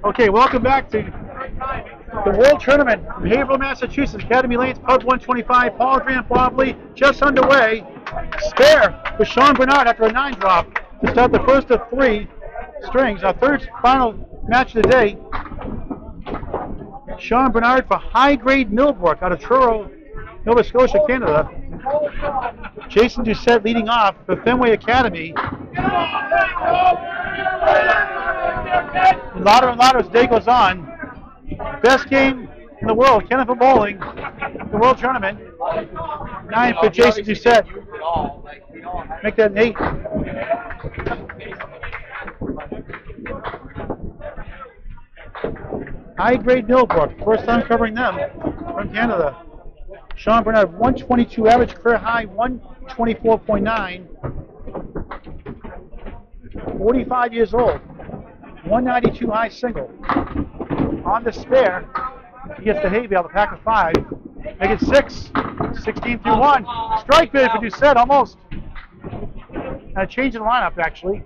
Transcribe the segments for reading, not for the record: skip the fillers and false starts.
Okay, welcome back to the World Tournament from Haverhill, Massachusetts. Academy Lanes, Pub 125, Paul Grant Bobley, just underway. Spare for Sean Bernard after a 9 drop to start the first of 3 strings. Our third final match of the day. Sean Bernard for High Grade Millbrook out of Truro, Nova Scotia, Canada. Jason Doucette leading off for Fenway Academy. Louder and louder as the day goes on. Best game in the world, Kenneth Bowling, the World Tournament. 9 for Jason Doucette. Make that an 8. High Grade Millbrook, first time covering them from Canada. Sean Bernard, 122 average, career high, 124.9. 45 years old, 192 high single. On the spare, he gets the hay bale, the pack of 5. Make it 6, 16 through 1. Strike bid for Doucette, almost. And a change in the lineup, actually.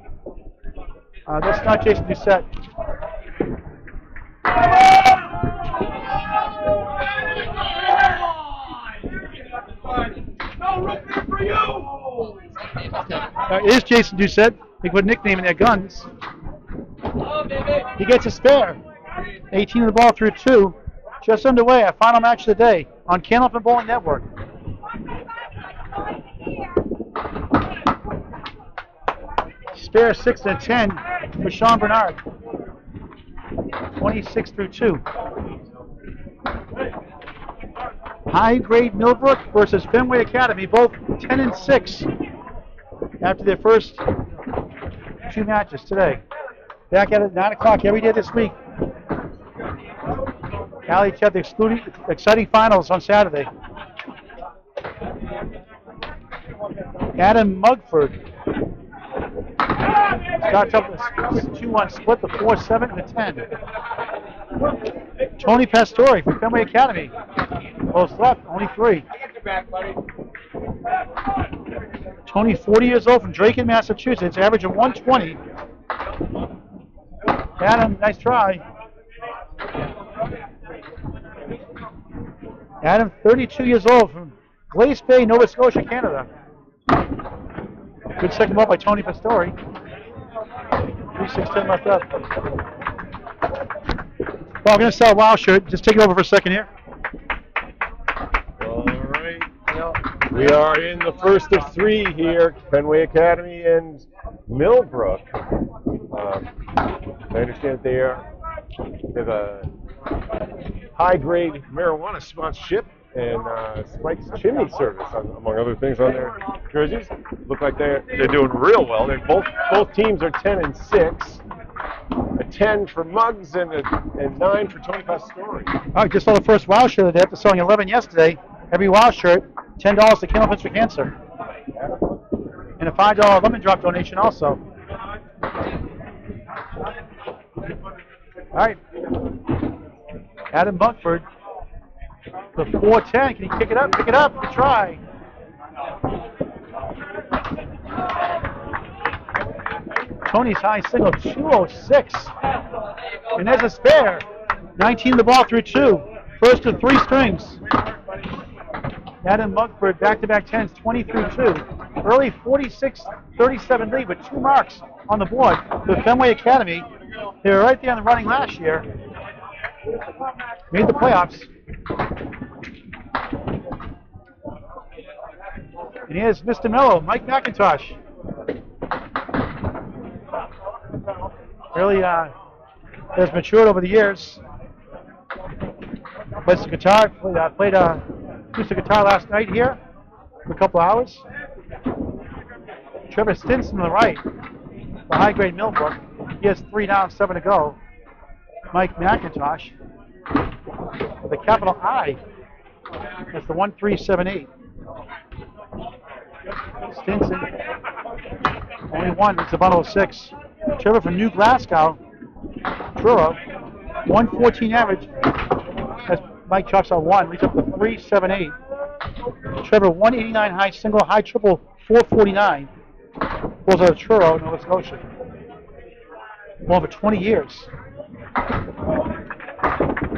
That's not Jason Doucette. It is Jason Doucette. They put a nickname in their guns. He gets a spare. 18 of the ball through 2. Just underway, our final match of the day on Candlepin Bowling Network. Spare 6 and 10 for Sean Bernard. 26 through 2. High Grade Millbrook versus Fenway Academy, both 10 and 6 after their first 2 matches today. Back at it 9 o'clock every day this week. Allie had the exciting finals on Saturday. Adam Mugford starts up the 2-1 split, the 4-7 and the 10. Tony Pastore from Fenway Academy. Close left, only 3. Tony, 40 years old, from Drayton, Massachusetts, average of 120. Adam, nice try. Adam, 32 years old, from Glace Bay, Nova Scotia, Canada. Good second ball by Tony Pastore. 3-6-10 left up. Well, I'm going to sell Wild Shirt. Just take it over for a second here. All right. We are in the first of 3 here, Fenway Academy and Millbrook. I understand they have a high-grade marijuana sponsorship and Spike's Chimney Service, among other things, on their jerseys. Look like they're doing real well. Both teams are 10 and 6. A 10 for Muggs and 9 for Tony Pastore. All right, just saw the first Wild Shirt. They have to selling 11 yesterday. Every Wild Shirt, $10 to Candlepins for Cancer. And a $5 lemon drop donation also. All right. Adam Buckford, the 4-10. Can he kick it up? Pick it up. Good try. Tony's high single, 206. And there's a spare. 19 the ball through 2. First of 3 strings. Adam Buckford, back-to-back 10s, 20 through 2. Early 46-37 lead with 2 marks on the board for Fenway Academy. They were right there in the running last year. Made the playoffs. And here's Mr. Mello, Mike McIntosh. Really has matured over the years. Played some guitar, played acoustic guitar last night here for a couple hours. Trevor Stinson on the right, the high grade Millbrook. He has 3 down, 7 to go. Mike McIntosh with a capital I. That's the 1378. Stinson, only 1. It's a bundle of 6. Trevor from New Glasgow, Truro, 114 average. As Mike chalks out 1, leads up to 378. Trevor 189 high single, high triple 449. Goes out of Truro, Nova Scotia. Well, for 20 years.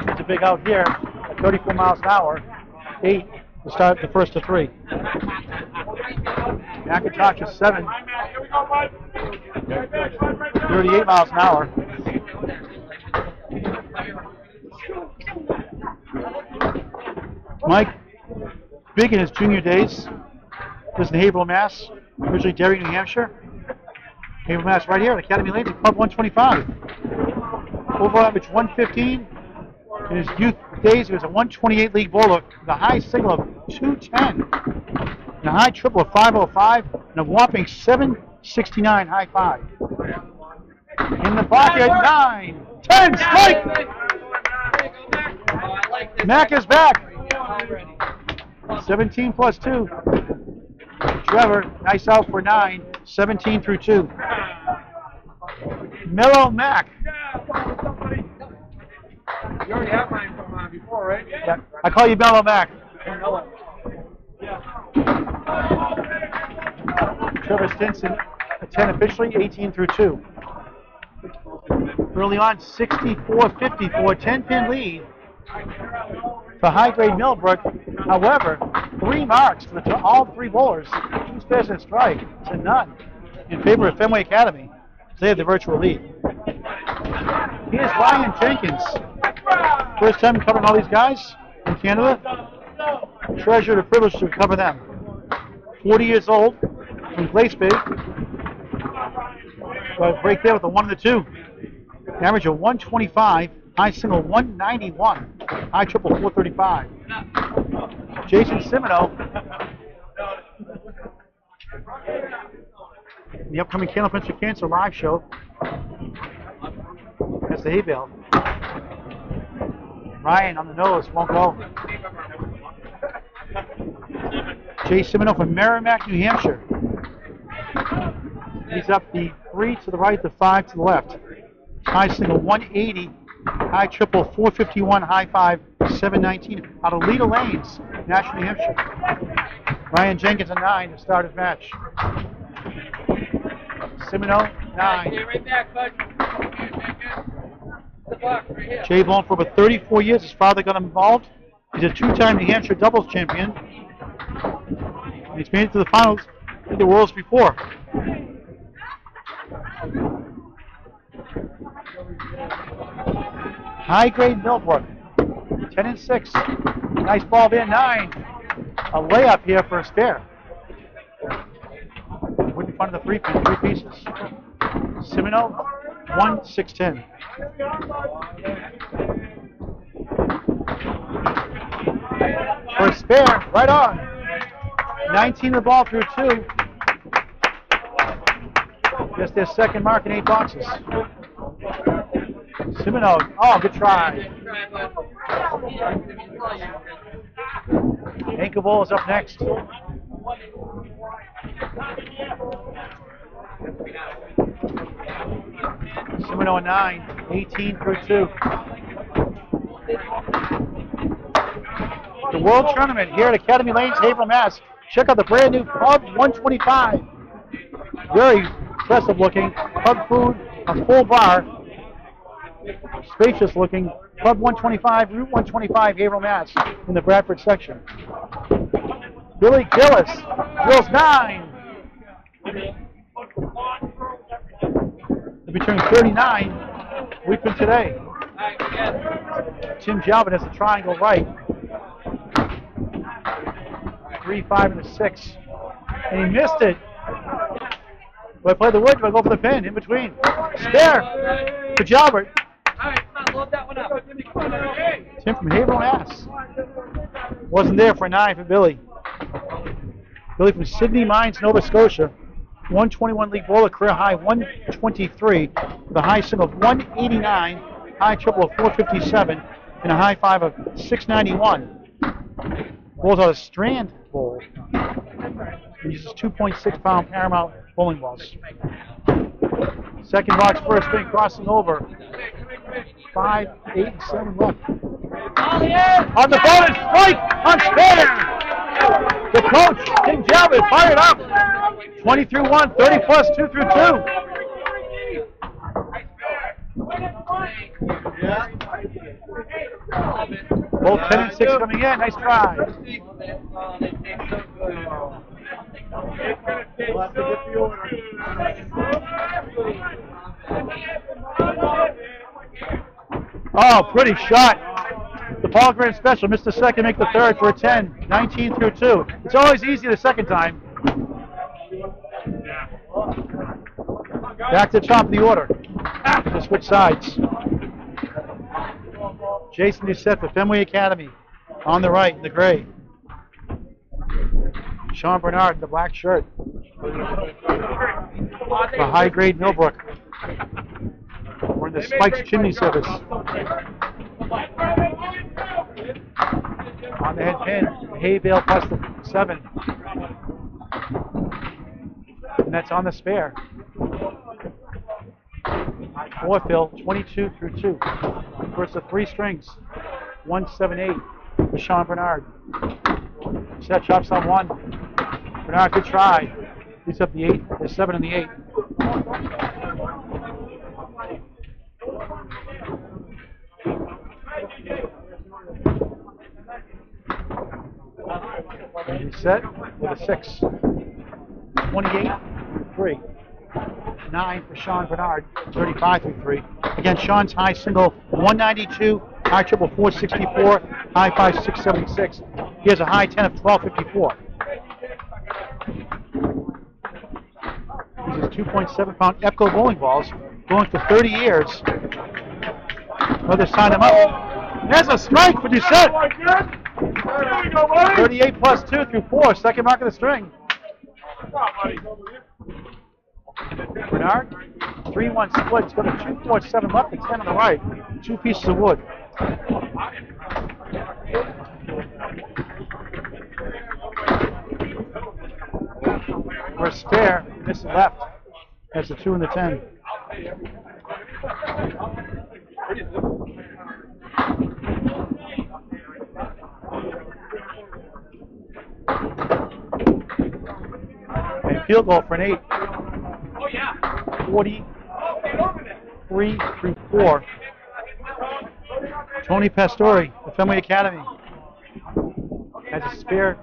It's a big out here at 34 miles an hour. 8 to start the first of 3. McIntosh is 7. 38 miles an hour. Mike, big in his junior days. Lives in Haverhill, Mass. Originally Derry, New Hampshire. Haverhill, Mass, right here at Academy Lanes, Club 125. Overall average 115. In his youth days, he was a 128 league bowler with a high single of 210, and a high triple of 505, and a whopping 769 high 5. In the pocket, 9, 10, strike! Mac is back. 17 plus 2. Trevor, nice out for 9, 17 through 2. Mellow Mac. You already have mine from before, right? Yeah, I call you Mellow Mac. Trevor Stinson, a 10 officially, 18 through 2. Early on, 64-54, 10-pin lead for high-grade Millbrook. However, 3 marks for all 3 bowlers, 2 spares and a strike to none in favor of Fenway Academy. They have the virtual lead. Here's Ryan Jenkins. First time covering all these guys in Canada. Treasure the privilege to cover them. 40 years old from Glaceby. Break there with a 1 and a 2. Average of 125. High single 191. High triple 435. Jason Simino. The upcoming Candle Prince of Cancer live show. That's the hay bale. Ryan on the nose, won't go. Jay Simino from Merrimack, New Hampshire. He's up the 3 to the right, the 5 to the left. High single 180, high triple 451, high 5 719. Out of Leda Lanes, Nashville, New Hampshire. Ryan Jenkins a 9 to start his match. Simino 9. Right back, bud. Jay Bone for over 34 years. His father got him involved. He's a 2-time New Hampshire doubles champion. And he's made it to the finals in the Worlds before. High grade Millbrook, 10 and 6. Nice ball there, 9. A layup here for a spare. Wouldn't fun of the 3 pieces. Simino, 1, 6, 10. For a spare, right on. 19 the ball through 2. Just their second mark in 8 boxes. Simino, oh, good try. Ankle Bowl is up next. Simino a 9, 18 through 2. The World Tournament here at Academy Lanes, Haverhill, Mass. Check out the brand new Pub 125. Very impressive looking. Pub food, a full bar. Spacious looking. Pub 125, Route 125, Haverhill, Mass. In the Bradford section. Billy Gillis drills 9. He'll be turning 39 a week from today. Tim Jalvin has the triangle right. 3, 5, and a 6. And he missed it. Do I play the wood? Do I go for the pin? In between. Spare for Jalbert. Load that one up. Tim from Haverhill, Mass. Wasn't there for a 9 for Billy. Billy from Sydney Mines, Nova Scotia. 121 league bowler, career high 123, with a high single of 189, high triple of 457, and a high 5 of 691. Bowls out of Strand Bowl. He uses 2.6 pound Paramount bowling balls. Second box, first string, crossing over. 5, 8, and 7 left. On the bonus strike on spare. The coach, Tim Jalvin, fired up. 20 through 1, 30 plus 2 through 2. Both 10 and 6 coming in. Nice try. Oh, pretty shot. The Paul Grant special. Missed the second, make the third for a 10. 19 through 2. It's always easy the second time. Back to the top of the order. To switch sides. Jason Doucette for Fenway Academy. On the right, in the gray. Sean Bernard in the black shirt. For high grade Millbrook. We're in the Spikes Chimney Service. On the head pin, Hayvale plus the 7. And that's on the spare. Fourth fill, 22 through 2. Versus the 3 strings. 178 for Sean Bernard. Set chops on 1. Bernard, good try. He's up the 8, the 7 and the 8. And he's set with a 6. 28 3. 9 for Sean Bernard, 35 through 3. Again, Sean's high single 192, high triple 464, high 5 676. He has a high 10 of 1254. These are 2.7 pound EPCO bowling balls, going for 30 years. Brothers signed him up. There's a strike for Doucette. 38 plus 2 through 4, second mark of the string. Bernard, 3-1 split. He's got a 2-4-7 left and 10 on the right. 2 pieces of wood. For a spare, misses left. That's the 2 and the 10. And field goal for an 8. 43 through 4. Tony Pastore, the Fenway Academy, has a spare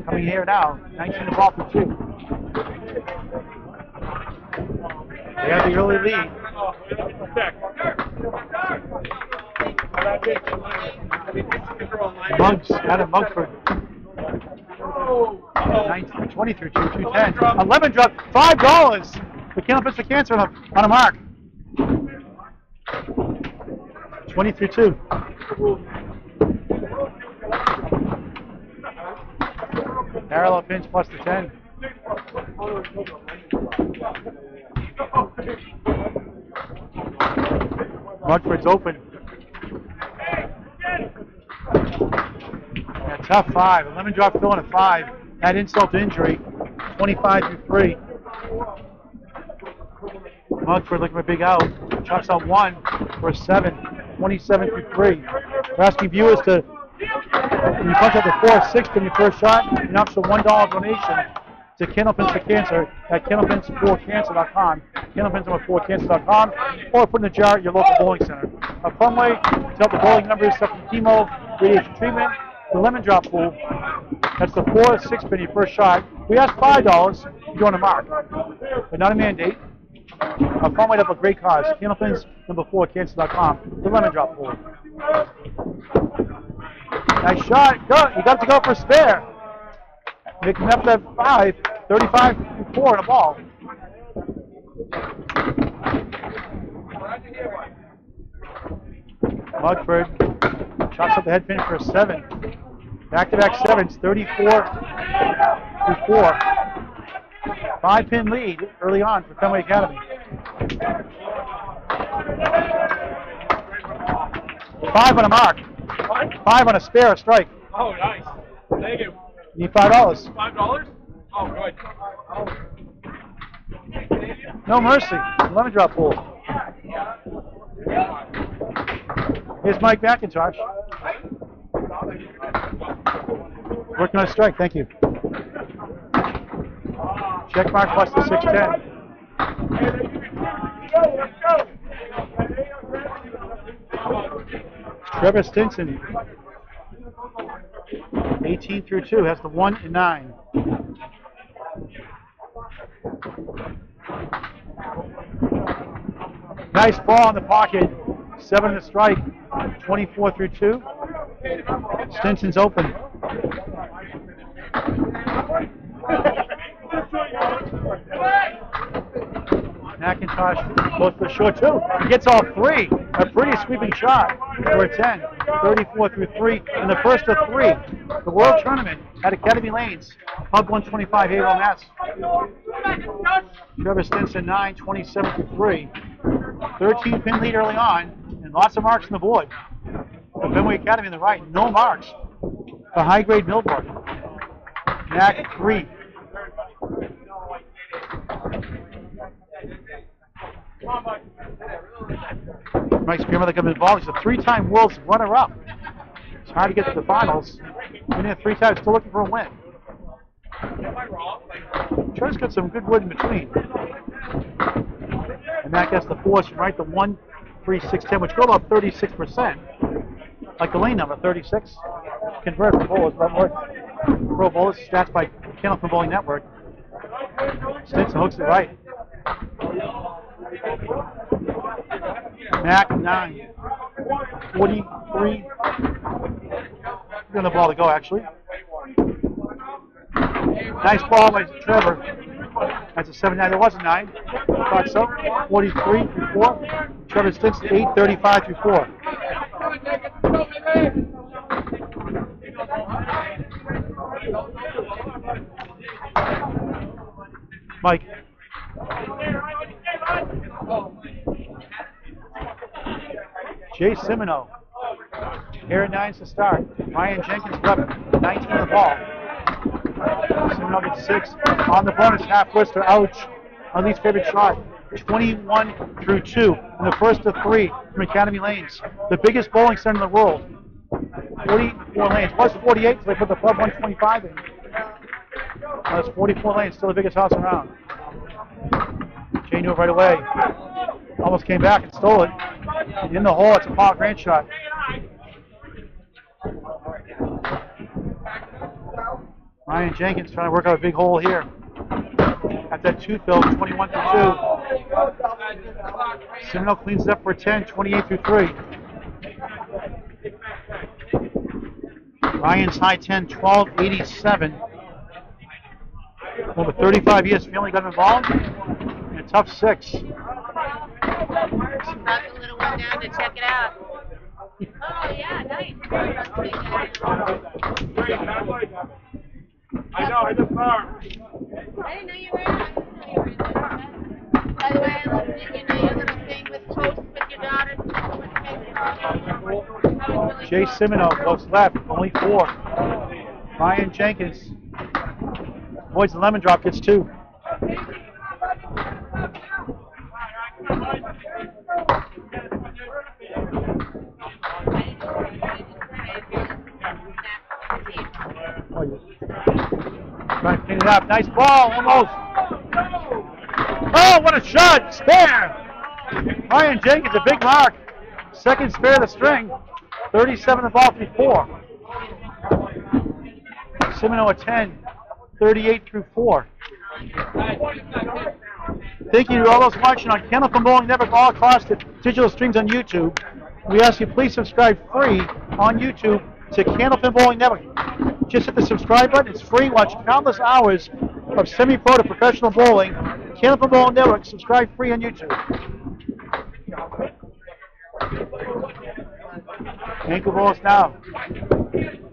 coming here now. 19 ball for 2. They have the early lead. Monks, Adam Monkford. 19, 20 through 2, 210. 11 drop, $5. The Candlepins for Cancer on a mark. 20 through 2. Parallel pins plus the 10. Monkford's open. Yeah, tough 5. 11 drop fill and a 5. Had insult to injury. 25 through 3. Monkford looking for a big out. Chucks out 1 for a 7. 27 through 3. We're asking viewers to, when you punch out the 4 6 in your first shot, you can option a $1 donation to Candlepins for Cancer at candlepins4cancer.com. Candlepins4cancer.com, or put in the jar at your local bowling center. A fun way to help the bowling members suffer from chemo, radiation treatment, the lemon drop pool. That's the 4 6 in your first shot. We ask $5, you go on a mark, but not a mandate. A fun way to help a great cause. Candlepins4cancer.com. The lemon drop pool. Nice shot. Go. You got to go for a spare. Making up that 5. 35 through 4 in a ball. Mugford chops up the head pin for a 7. Back-to-back 7s. 34 through 4. 5-pin lead early on for Fenway Academy. 5 on a mark. 5 on a spare, a strike. Oh, nice. Thank you. Need $5. $5? Oh, good. No mercy. Lemon drop pool. Here's Mike McIntosh. Working on a strike. Thank you. Check mark plus the 610. Trevor Stinson, 18 through 2, has the 1 and 9. Nice ball in the pocket, 7 to strike, 24 through 2. Stinson's open. McIntosh goes for the short two. He gets all three. A pretty sweeping shot for a 10. 34 through 3 in the first of 3. The World Tournament at Academy Lanes, Pub 125, Haverhill, Mass. Trevor Stinson 9, 27 through 3. 13 pin lead early on, and lots of marks on the board. The Fenway Academy on the right, no marks. The high grade Millbrook. Mac 3. Mike's grandmother comes involved. He's a 3-time world's runner-up. It's hard to get to the finals. Been in 3 times, still looking for a win. Trevor's got some good wood in between. And Mac has the force right to 1, 3, 6, 10, which go about 36%. Like the lane number, 36. Convert for bowlers, pro bowlers, stats by Candlepin Bowling Network. Stinson hooks it right. Mac 9, 43. Got the ball to go, actually. Nice ball by Trevor. That's a 7-9. There was a 9. Thought so. 43 through 4. Trevor Stinson 8, 35 through 4. Mike. Jay Simino. Here at 9's to start. Ryan Jenkins 11, 19 on the ball. Simino gets 6 on the bonus half blister. Ouch. On least favorite shot. 21 through 2 in the first of 3 from Academy Lanes. The biggest bowling center in the world. 44 lanes. Plus 48, so they put the Pub 125 in. That's 44 lanes, still the biggest house around. Jay knew it right away. Almost came back and stole it. In the hole, it's a Paul Grant shot. Ryan Jenkins trying to work out a big hole here. At that 2 fill, 21 through 2. Simino cleans it up for 10, 28 through 3. Ryan's high 10, 1287. Over 35 years, family got involved. And a tough 6. Brought the little one down to check it out. Oh, yeah, nice. I know, I just saw her. I didn't know you were in. By the way, I looked at your little thing with toast with your daughter. Jay Simino goes left, only 4. Ryan Jenkins avoids the lemon drop, gets 2. Trying to clean it up. Nice ball, almost. Oh, what a shot! Spare! Ryan Jenkins, a big mark. Second spare of the string. 37 the ball through 4. Simino at 10. 38 through 4. Thank you to all those watching on Candlepin Bowling Network, all across the digital streams on YouTube. We ask you please subscribe free on YouTube to Candlepin Bowling Network. Just hit the subscribe button. It's free. Watch countless hours of semi-pro to professional bowling. Candlepin Bowling Network. Subscribe free on YouTube. Ankle balls now.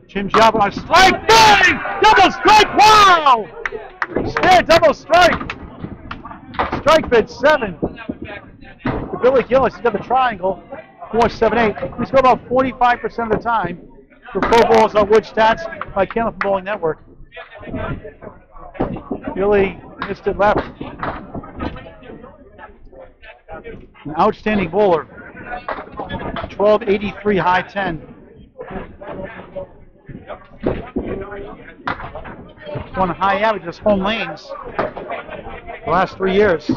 Jim Jalbert on strike. Bang! Double strike. Wow! Spare double strike. Strike bid 7. For Billy Gillis, he's got the triangle. 4-7-8. He's got about 45% of the time for pro bowls on Wood Stats by Candlepin Bowling Network. Billy missed it left. An outstanding bowler. 1283 high 10. Won high averages home lanes the last 3 years.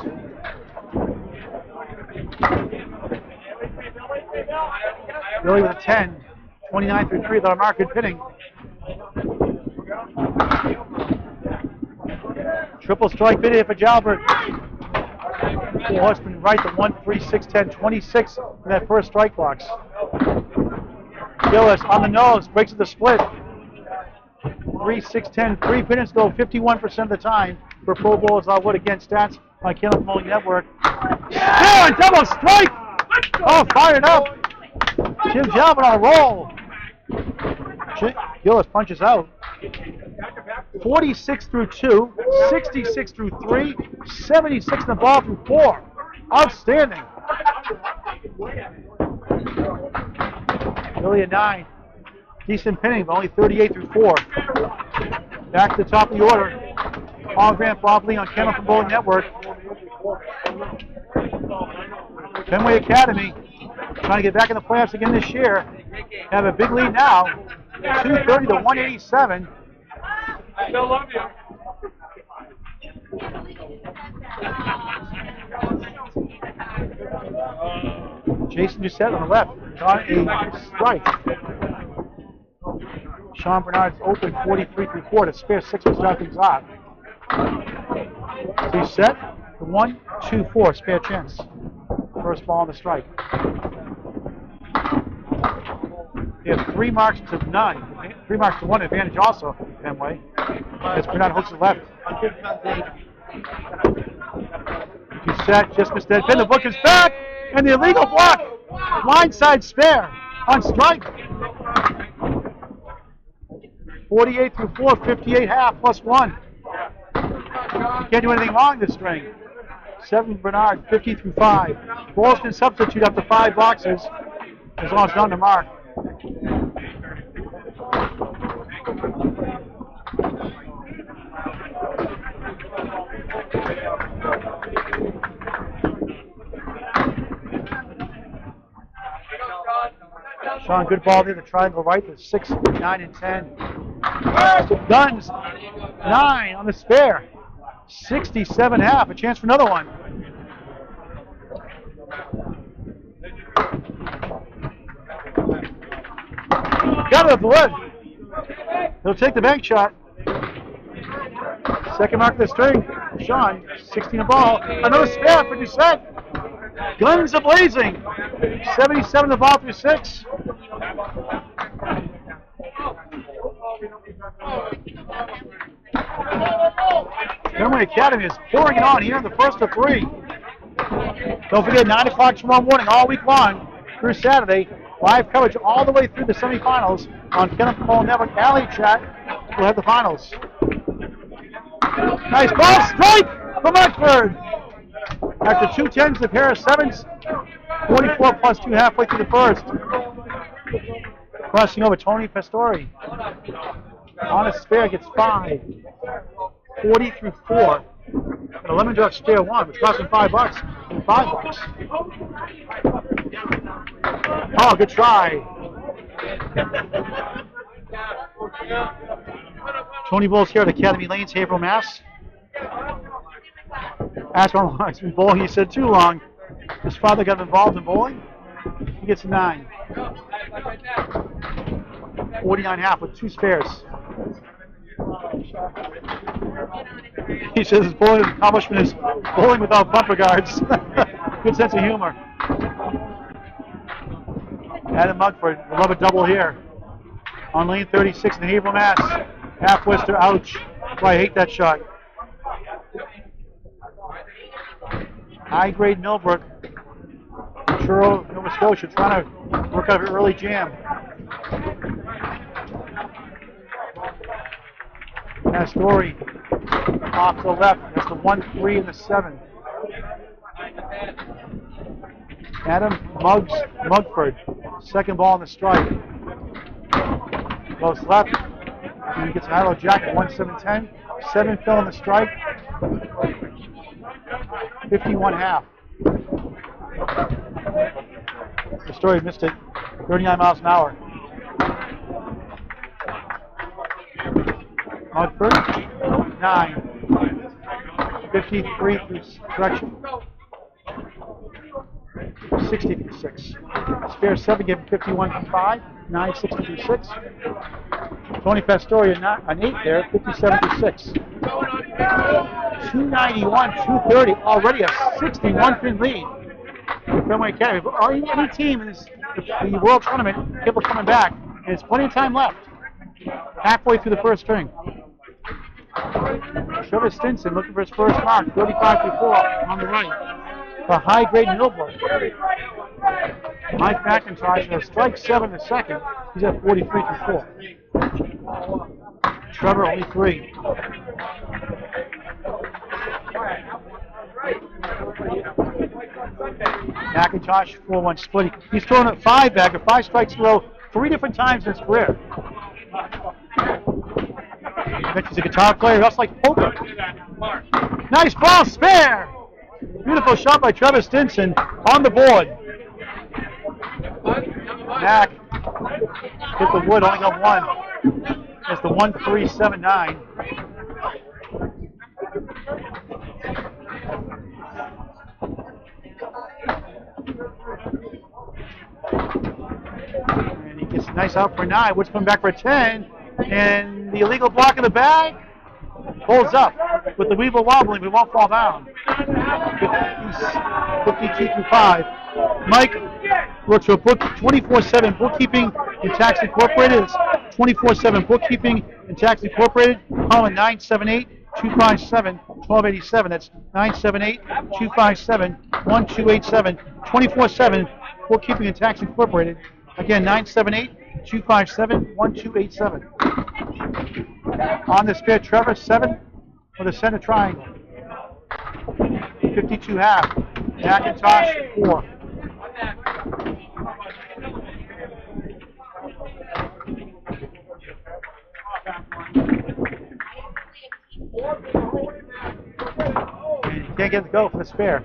Billy with a 10. 29 through 3 with our mark. Good pitting. Triple strike bid here for Jalbert. Four horsemen right to 1, 3, 6, 10, 26 in that first strike box. Gillis on the nose, breaks at the split. 3, 6, 10, 3 pinners go 51% of the time for Pro Bowlers Wood against stats on Kenneth Bowling Network. Yeah, double strike! Oh, fired up! Jim Jalbert on a roll. Gillis punches out. 46 through 2, 66 through 3, 76 in the ball through 4. Outstanding. Billy a 9. Decent pinning, but only 38 through 4. Back to the top of the order. Paul Grant, Bob Lee on Kenneth Bowling Network. Fenway Academy trying to get back in the playoffs again this year. Have a big lead now. 230 to 187. I still love you. Jason Doucette on the left, got a strike. Sean Bernard's open 43 through 4 to spare 6 to start things off. Doucette, the 1, 2, 4, spare chance. First ball on the strike. They have 3 marks to 9. 3 marks to 1 advantage also, Fenway. As Bernard hooks it left. Doucette just missed that pin. The book is back, and the illegal block. Blindside spare on strike. 48 through 4, 58 half plus 1. You can't do anything wrong this string. 7 Bernard, 50 through 5. Balls can substitute up to 5 boxes as long as it's on the mark. Sean, good ball there. The triangle right to 6, 9, and 10. Guns, 9 on the spare. 67 half. A chance for another one. Got it up the wood. He'll take the bank shot. Second mark of the string. Sean, 16 a ball. Another spare for Doucette. Guns a blazing. 77 the ball through 6. Fenway Academy is pouring it on here in the first of 3. Don't forget, 9 o'clock tomorrow morning, all week long through Saturday. Live coverage all the way through the semifinals on Kenneth Bowling Network. Alley Chat will have the finals. Nice ball strike from Medford. After 2 10s, the pair of 7s. 44 plus 2 halfway through the first. Crossing over Tony Pastori. On a spare gets 5. 40 through 4. And a lemon drop spare 1, which cost him $5 and $5. Oh, good try. Tony Bowles here at Academy Lanes, Haverhill, Mass. Asked how long he's been bowling. He said too long. His father got involved in bowling. He gets a 9. 49 half with 2 spares. He says his bowling accomplishment is bowling without bumper guards. Good sense of humor. Adam Mugford will love a double here. On lane 36 in the Haverhill, Mass. Half twister, ouch. Boy, I hate that shot. High grade Millbrook. Truro, Nova Scotia, trying to work out an early jam. Pastori off to the left. That's the 1, 3, and the 7. Adam Mugford. Second ball on the strike. Goes left. And he gets an idle jacket. 1, 7, 10. 7 fell on the strike. 51 half. The story missed it. 39 miles an hour. Mugford, 9. 53 through correction. 60 through 6. Spare 7 gave him 51 through 5, 9, 60 through 6. Tony Pastore an 8 there, 57 through 6. 291, 230, already a 61-pin lead for Fenway Academy. Any team in the World Tournament, people coming back, and there's plenty of time left. Halfway through the first string. Trevor Stinson looking for his first mark, 35 through 4 on the right. For high-grade Millbrook. Mike McIntosh has strike 7 in the second. He's at 43 through 4. Trevor only 3. McIntosh 4-1 split. He's thrown a 5-bagger, 5 strikes in a row, 3 different times in his career. He's a guitar player. He also likes poker. Nice ball, spare. Beautiful shot by Trevor Stinson on the board. Mac hit the wood, only got 1. It's the 1-3-7-9. And he gets a nice out for a 9. Wood's coming back for a 10. And the illegal block in the bag pulls up with the Weevil wobbling. We won't fall down. 52 through 5. Mike works for 24/7 Bookkeeping and Tax Incorporated. It's 24/7 Bookkeeping and Tax Incorporated. Call 978-257-1287. That's 978-257-1287. 24/7 Bookkeeping and Tax Incorporated. Again, 978-257-1287. On the spare, Trevor, 7 for the center triangle. 52 half. McIntosh, 4. And you can't get the go for the spare.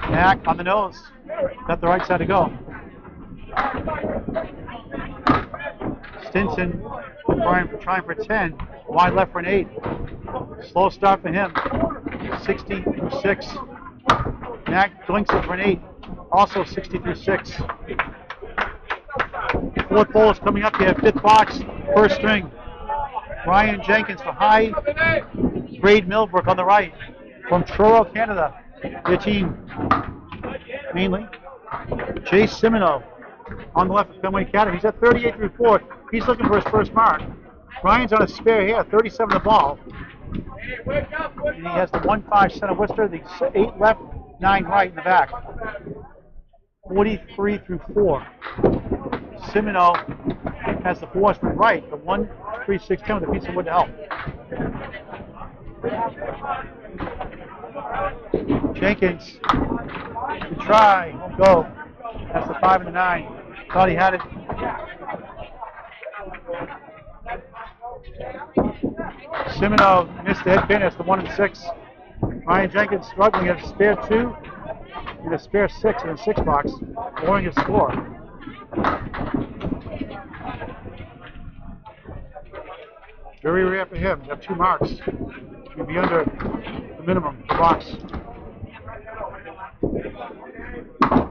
Mac on the nose. Got the right side to go. Stinson trying for 10. Wide left for an 8. Slow start for him. 60 through 6. Mac blinks it for an 8. Also 60 through 6. Fourth bowl is coming up here. 5th box, first string. Ryan Jenkins for high grade Millbrook on the right. From Truro, Canada. Their team mainly. Chase Simino on the left of Fenway Academy. He's at 38 through 4. He's looking for his first mark. Ryan's on a spare here, 37 the ball. And he has the 1-5 center Worcester, the 8 left, 9 right in the back. 43 through 4. Simino has the 4 from right, the 1-3-6-10 with a piece of wood to help. Jenkins, good try, won't go. That's the 5 and the 9. Thought he had it. Simino missed the head pin. That's the 1 and 6. Ryan Jenkins struggling at a spare 2 and a spare 6 in the 6 box, lowering his score. Very rare for him. You have 2 marks. He'll be under the minimum box.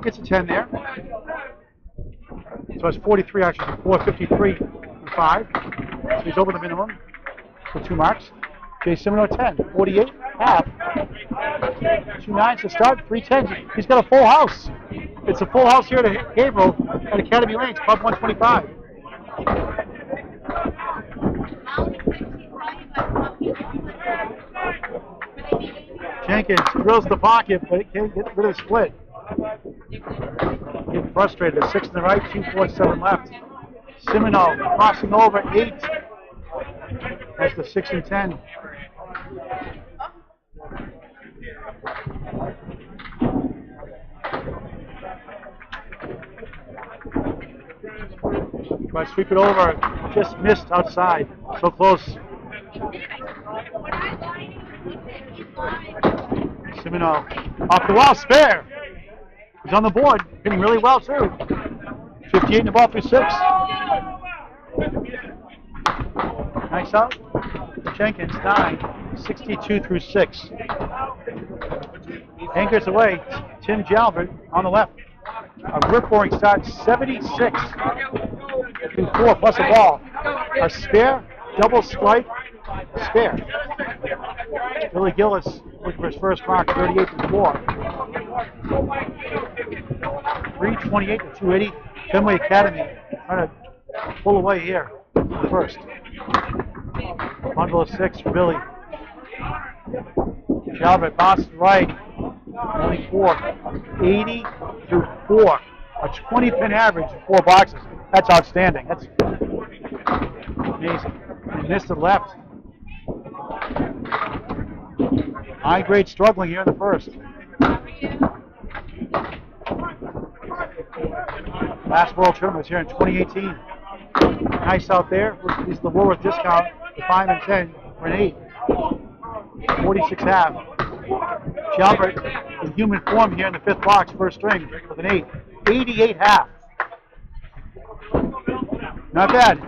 Gets a 10 there. So it's 43 actually, 453 and 5. So he's over the minimum for 2 marks. Jay Simino 10, 48, half. 2 9s to start, 3 10s. He's got a full house. It's a full house here at Gabriel at Academy Lanes, Club 125. Jenkins drills the pocket, but it can't get rid of the split. Getting frustrated. 6 in the right, 2, 4, 7 left. Simino crossing over 8. That's the 6 and 10. Try to sweep it over. Just missed outside. So close. Simino off the wall, spare. He's on the board, hitting really well too. 58 in the ball through 6. Nice out. Jenkins 9, 62 through 6. Anchors away. Tim Jalbert on the left. A rip-roaring start, 76-4 plus a ball. A spare, double strike, spare. Billy Gillis looking for his first mark, 38-4. 328-280. Fenway Academy trying to pull away here in the first. Bundle of 6 for Billy. Jalbert, boss right. Only 4. 80-4. A 20-pin average in 4 boxes. That's outstanding. That's amazing. He missed the left. High grade struggling here in the first. Last World Tournament was here in 2018. Nice out there. This is the Woolworth discount for 5 and 10 for an 8. 46.5. Jalbert in human form here in the 5th box, first string with an 8. 88.5. Not bad.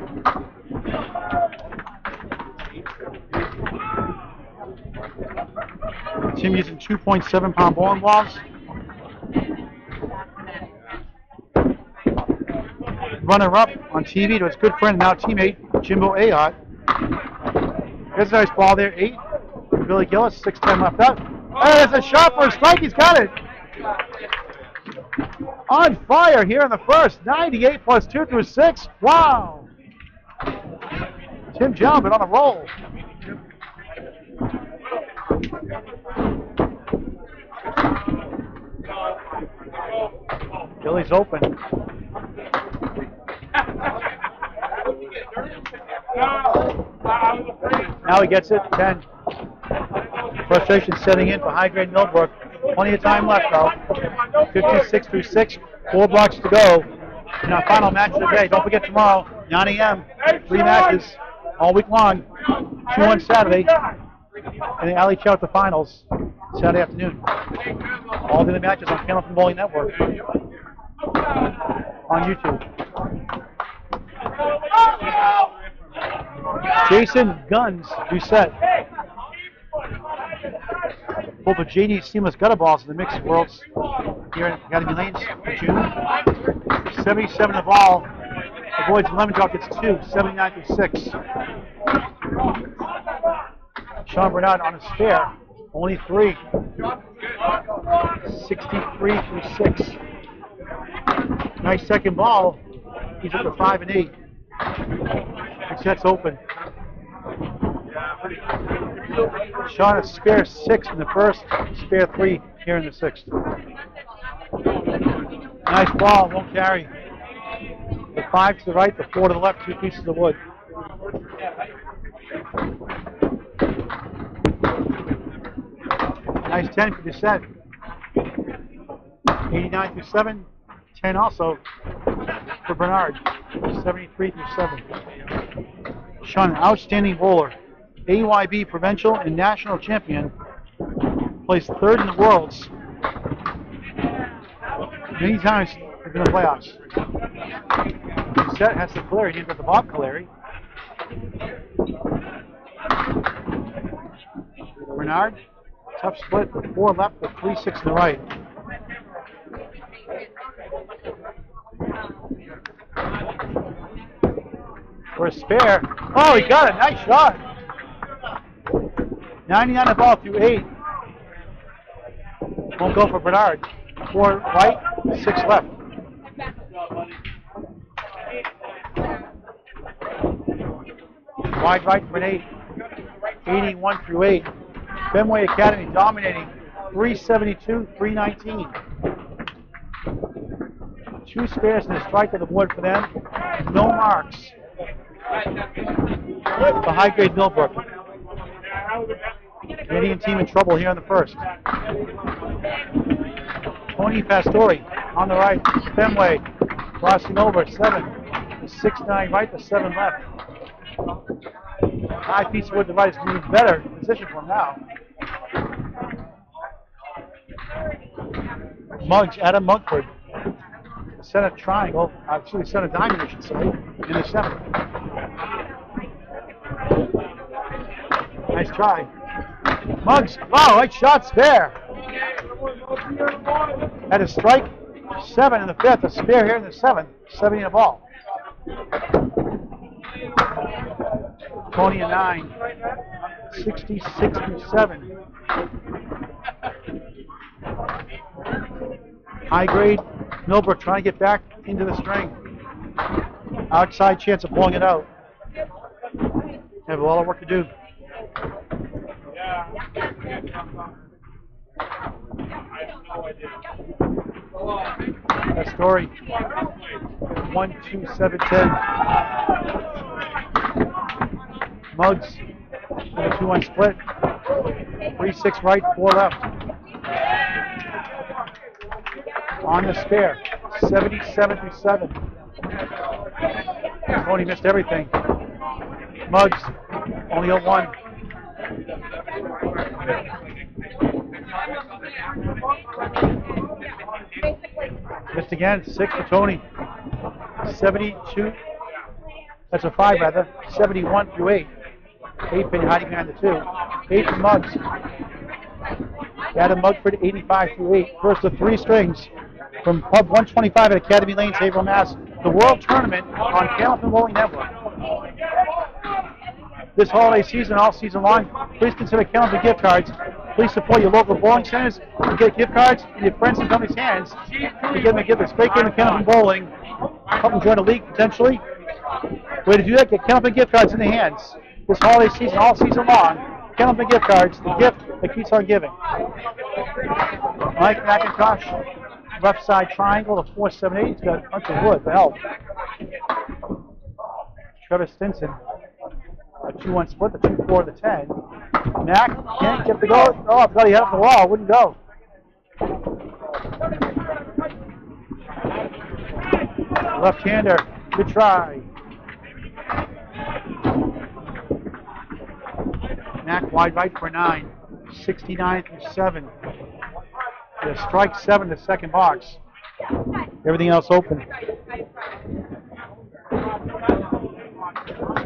Tim using 2.7-pound bowling balls. Runner-up on TV to his good friend and now teammate, Jimbo Ayotte. There's a nice ball there, 8. Billy Gillis, 6:10 left up. Oh, there's a shot for a strike, he's got it. On fire here in the first, 98 plus 2 through 6. Wow. Tim Jalbert on a roll. Billy's open. Now he gets it, 10. Frustration setting in for high-grade Millbrook. Plenty of time left, though. 56 through 6, 4 blocks to go. In our final match of the day. Don't forget tomorrow, 9 a.m., 3 matches all week long. 2 on Saturday. And the Alley Chow the finals Saturday afternoon. All the matches on Pendleton Bowling Network. On YouTube. Jason Guns, reset. Pulled the JD Seamless Gutter Balls in the mixed worlds here in Academy Lanes in June. 77 the ball. Avoids Lemon Drop gets 2, 79 through 6. Sean Bernard on a spare, only 3. 63 through 6. Nice second ball. He's up to 5 and 8. He sets open. Sean a spare 6 in the first, spare 3 here in the 6th. Nice ball, won't carry. The 5 to the right, the 4 to the left, 2 pieces of wood. Nice 10 for Doucette. 89 through 7, 10 also for Bernard. 73 through 7. Sean, an outstanding bowler. AYB provincial and national champion. Placed 3rd in the Worlds. Many times in the playoffs. Doucette has the Caleri. He's got the Bob Caleri. Bernard, tough split with 4 left, with 3-6 to the right. For a spare. Oh, he got it. Nice shot. 99 the ball through 8. Won't go for Bernard. 4 right, 6 left. Wide right for an 8. 81 through 8. Fenway Academy dominating. 372, 319. 2 spares and a strike on the board for them. No marks. The high-grade Millbrook. Canadian team in trouble here in the first. Tony Pastore on the right. Fenway crossing over. 7. 6-9 right to 7 left. High piece of wood to right is moving better position for him now. Muggs, Adam Mugford. Center triangle, actually center diamond, I should say, in the center. Nice try. Muggs, wow, right shot, spare. Had a strike, 7 in the 5th, a spare here in the 7th, 70 in the ball. Tony a 9, 60-67. High grade, Millbrook trying to get back into the string. Outside chance of pulling it out. Have a lot of work to do. That story. 1-2-7-10. Muggs with a 2-1 split. 3-6 right, 4 left. On the spare. 77-7. Tony missed everything. Muggs only a 1. Missed again, 6 for Tony. 72. That's a 5 rather. 71 through 8. 8 been hiding behind the 2. 8 for Muggs. Adam Mugford 85 through 8. First of 3 strings from Pub 125 at Academy Lane, Haverhill, Mass. The World Tournament on Hamilton Bowling Network. This holiday season, all season long, please consider Hamilton gift cards. Please support your local bowling centers to get gift cards in your friends and family's hands to give them a gift. It's a great game of Hamilton bowling. Help them join a league potentially. Way to do that, get Hamilton gift cards in the hands. This holiday season, all season long, Hamilton gift cards, the gift that keeps on giving. Mike McIntosh, left side triangle, the 4-7-8. He's got a bunch of wood for help. Trevor Stinson, a 2-1 split, the 2-4, the 10. Mac can't get the go. Oh, I thought he had up the wall. Wouldn't go. Left-hander, good try. Mac wide right for 9, 69 through 7. The strike 7 to second box. Everything else open.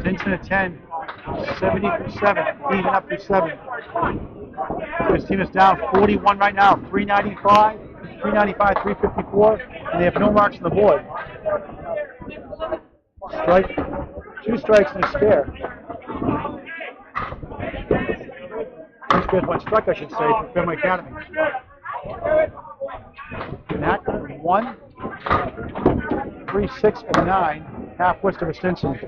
Stinson at 10, 70 through 7, even up to 7. This team is down 41 right now, 395, 354, and they have no marks on the board. Strike, 2 strikes and a spare. 2 spares, 1 strike, I should say, for Fenway Academy. Mac 1, 3-6 and 9, half west of Stinson.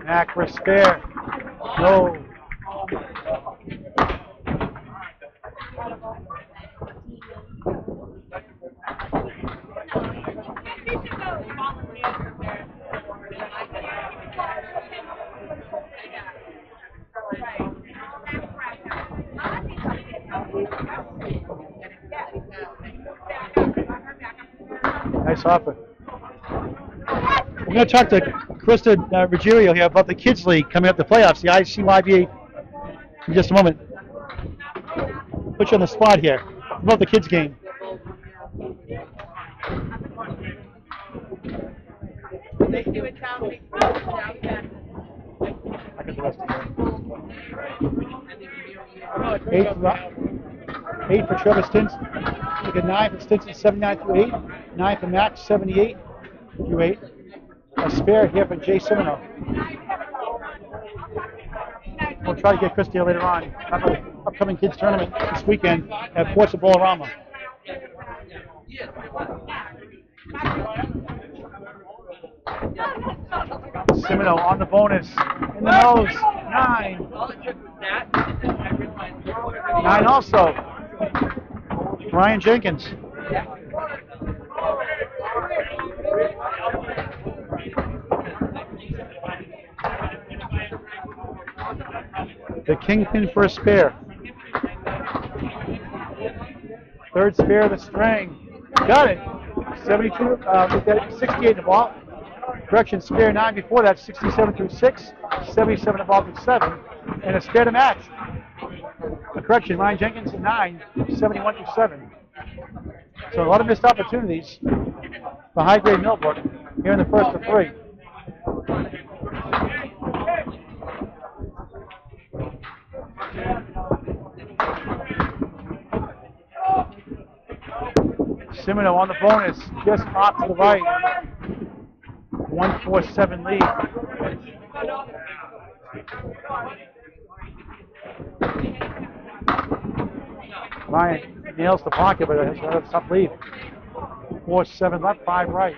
Mac for a spare. No. Nice offer. We're going to talk to Krista Ruggiero here about the Kids League coming up, the playoffs, the ICYBA, in just a moment. Put you on the spot here. About the kids game. They do it down. I got the rest of it. 8 for Trevor Stinson. Look at 9 for Stinson, 79 through 8. 9 for Max, 78 through 8. A spare here for Jay Simino. We'll try to get Chris here later on. Upcoming kids tournament this weekend at Ports Bolorama. Simino on the bonus. In the nose. 9. 9 also. Ryan Jenkins. The kingpin for a spare. Third spare of the string. Got it. 72, 68 in the ball. Correction, spare 9 before that, 67 through 6. 77 in the ball through 7. And a spare to match. A correction, Ryan Jenkins at 9, 71 through 7. So a lot of missed opportunities for high-grade Millbrook. here in the first of 3. Semino on the bonus, just off to the right. 1-4-7 lead. Ryan nails the pocket, but it's a tough lead. 4-7 left, 5 right.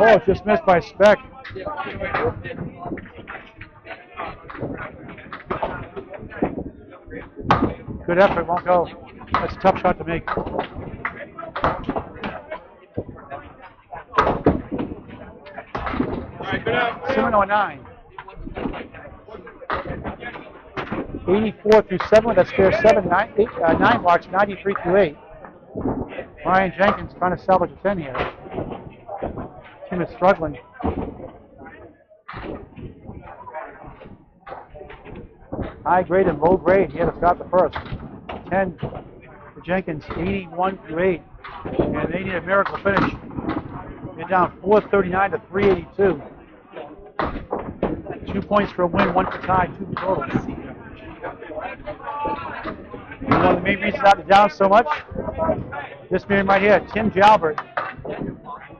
Oh, just missed by Speck. Good effort, won't go. That's a tough shot to make. Semino 9. 84 through 7 with that spare 9 blocks, 93 through 8. Ryan Jenkins trying to salvage a 10 here. Team is struggling. High grade and low grade here to start the first. 10 for Jenkins, 81 through 8. And they need a miracle finish. They're down 439 to 382. 2 points for a win, 1 for tie, 2 total. And one of the main reasons they're down so much, this man right here, Tim Jalbert,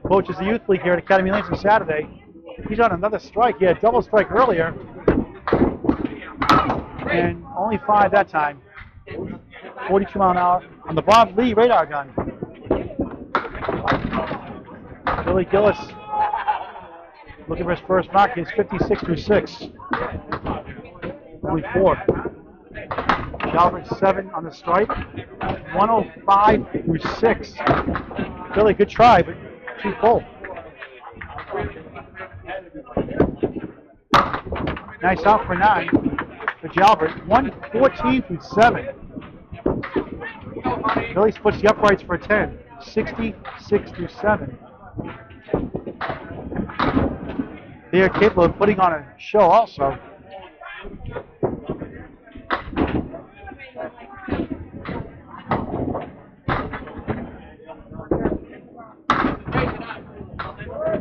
coaches the youth league here at Academy Lanes on Saturday. He's on another strike. He had a double strike earlier, and only 5 that time. 42 mile an hour on the Bob Lee radar gun. Billy Gillis looking for his first mark. He's 56 through 6. Only 4. Jalbert 7 on the strike. 105 through 6. Billy, good try, but too full. Nice out for 9 for Jalbert. 114 through 7. Billy splits the uprights for a 10. 66 through 7. They are capable of putting on a show also.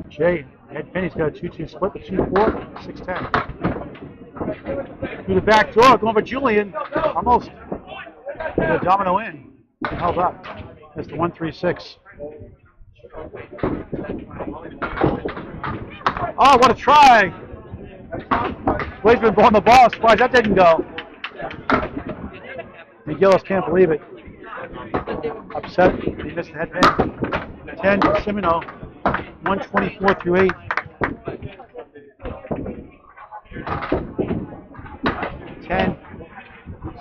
Jay, Ed Penny's got a 2-2 split, the 2-4, 6-10. Through the back door, going for Julian. Almost. The domino in. Held up. That's the 1-3-6. Oh, what a try! Blake's been blowing the ball. Surprised that didn't go. McGillis can't believe it. Upset. He missed the head pin. 10 to Semino. 124 through 8. 10.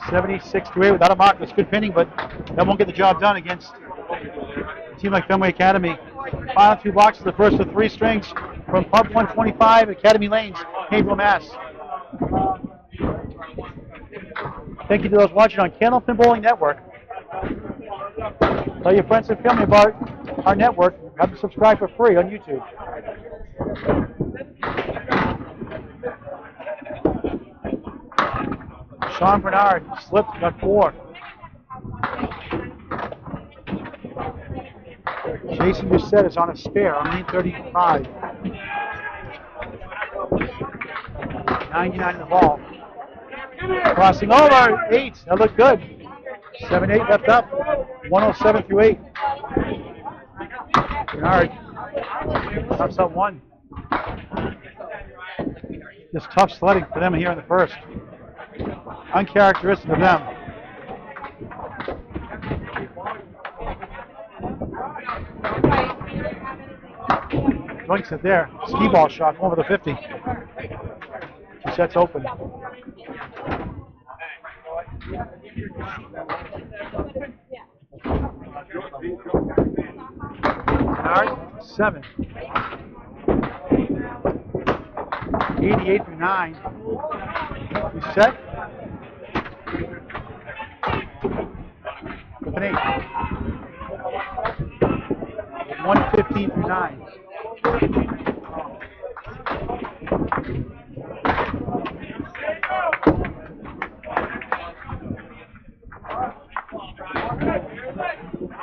76 through 8 without a mark. That's good pinning, but that won't get the job done against a team like Fenway Academy. Final 2 blocks of the first of 3 strings from Pub 125, Academy Lanes, Haverhill, Mass. Thank you to those watching on Candlepin Bowling Network. Tell your friends and family about our network. Have them subscribe for free on YouTube. Sean Bernard slipped, got 4. Jason Doucette is on a spare on lane 35. 99 in the ball. Crossing over, 8. That looked good. 7-8 left up. 107 through 8. Bernard tops up 1. Just tough sledding for them here in the first. Uncharacteristic of them. Drinks it there. Ski ball shot over the 50. 2 sets open. Bernard, 7. 88 through 9. Reset. With an 8. 115 through 9.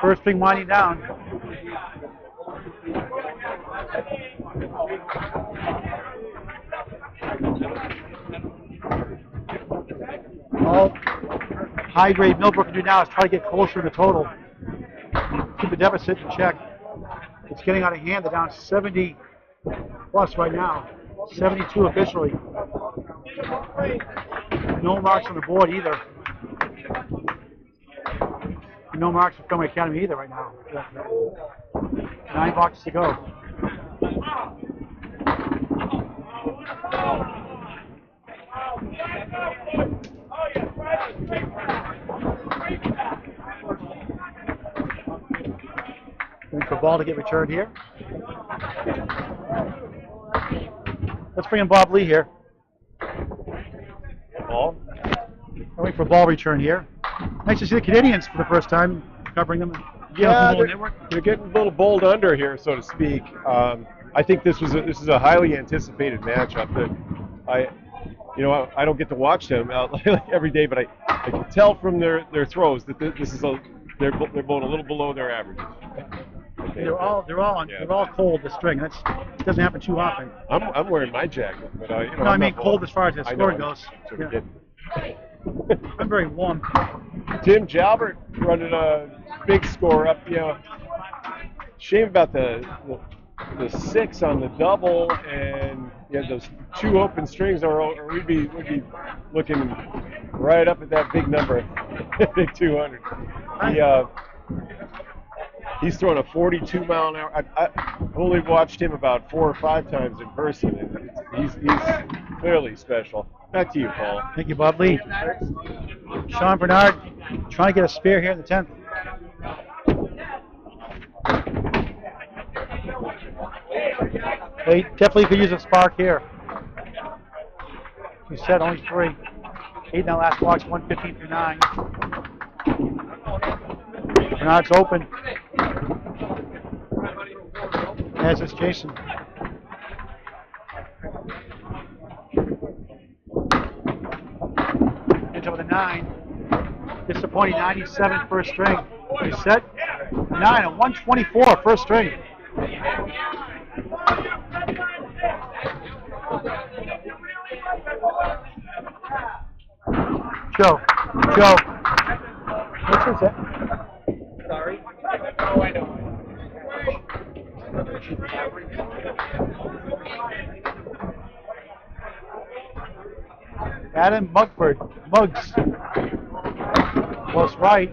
First string winding down. All high-grade Millbrook can do now is try to get closer to the total. Keep the deficit in check. It's getting out of hand. They're down 70 plus right now. 72 officially. No marks on the board either. No marks for Fenway Academy either right now. 9 boxes to go. Waiting for ball to get returned here. Let's bring in Bob Lee here. Ball. Waiting for ball return here. Nice to see the Canadians for the first time covering them. Yeah, they're getting a little bowled under here, so to speak. I think this is a highly anticipated matchup. That I don't get to watch them every day, but I can tell from their throws that they're bowling a little below their averages. They're all cold. The string. It doesn't happen too often. I'm wearing my jacket, but No, I mean cold as far as the scoring know, goes. sort of Yeah. I'm very warm. Tim Jalbert running a big score up. Shame about the 6 on the double, and those 2 open strings, or we'd be looking right up at that big number, big 200. He's throwing a 42 mile an hour. I've only watched him about 4 or 5 times in person, and he's clearly special. Back to you, Paul. Thank you, Bob Lee. Sean Bernard trying to get a spare here in the 10th. They definitely could use a spark here. You said only 3. 8 in that last box, 115 through 9. Bernard's open. As is Jason. Into with a 9. Disappointing 97 first string. You set 9 and 124 first string. Joe. What's your set? Sorry. Oh, I know. Adam Mugford. Muggs. Close right.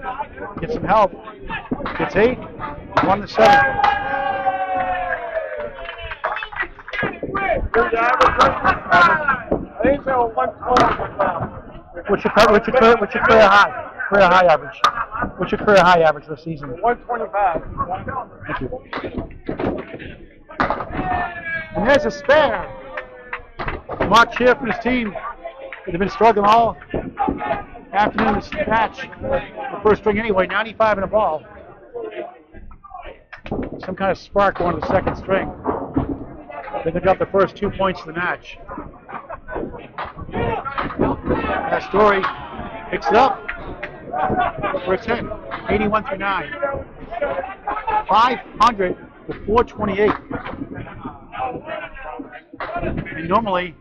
Get some help. Gets 8. 1 to 7. I think so. 112. What's your career high? Career high average. What's your career high average this season? 125. Thank you. And there's a spare. Mark Cheer from his team. They've been struggling all afternoon this match. The first string anyway, 95 in a ball. Some kind of spark going to the second string. They can drop the first 2 points of the match. That story picks it up for a 10, 81 through 9. 500 to 428. And normally,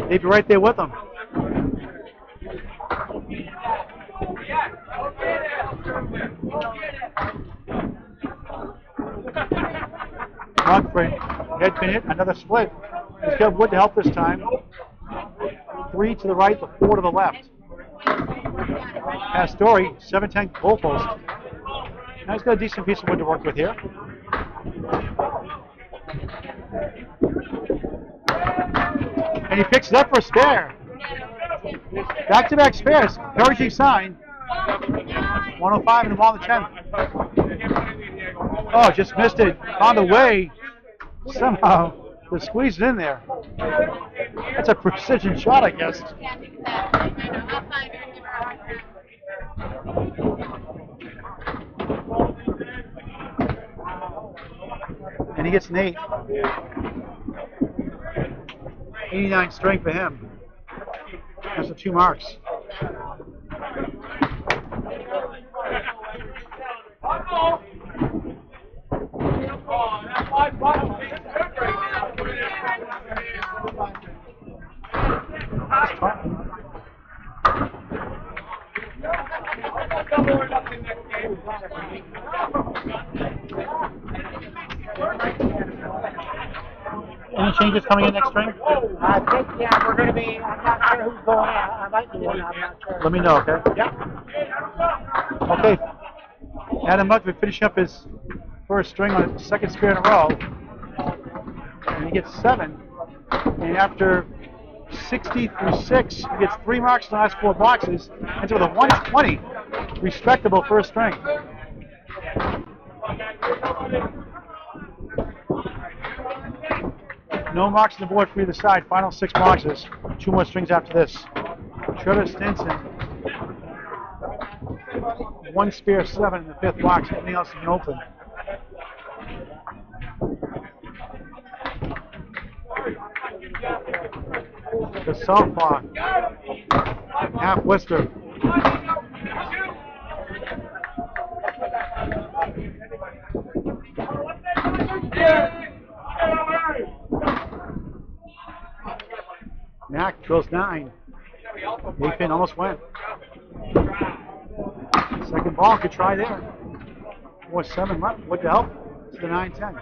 they'd be right there with them. Mugford had been hit, another split. He's got wood to help this time. 3 to the right, the 4 to the left. Pastore, 710 goalpost. Now he's got a decent piece of wood to work with here. And he picks it up for a spare. Back-to-back spares, encouraging sign. 105 in the ball in the 10th. Oh, just missed it. On the way. Somehow, they squeezed it in there. That's a precision shot, I guess. And he gets an 8. 89 strength for him. That's the 2 marks. Any changes coming in next string? I think, yeah, we're going to be, I'm not sure who's going out. I might be one, I'm not sure. Let me know, okay? Yep. Okay. Adam Mugford finishing up his first string on his second spare in a row. And he gets 7. And after 60 through 6, he gets 3 marks in the last 4 boxes. Ends with a 120. Respectable first string. No marks on the board for either side. Final 6 boxes. 2 more strings after this. Trevor Stinson. 1 spare 7 in the 5th box. Everything else is open. The southpaw. Half Worcester. Mack drills 9. 8 pin almost went. Second ball, could try there. 4-7 left. What the help? It's the 9-10.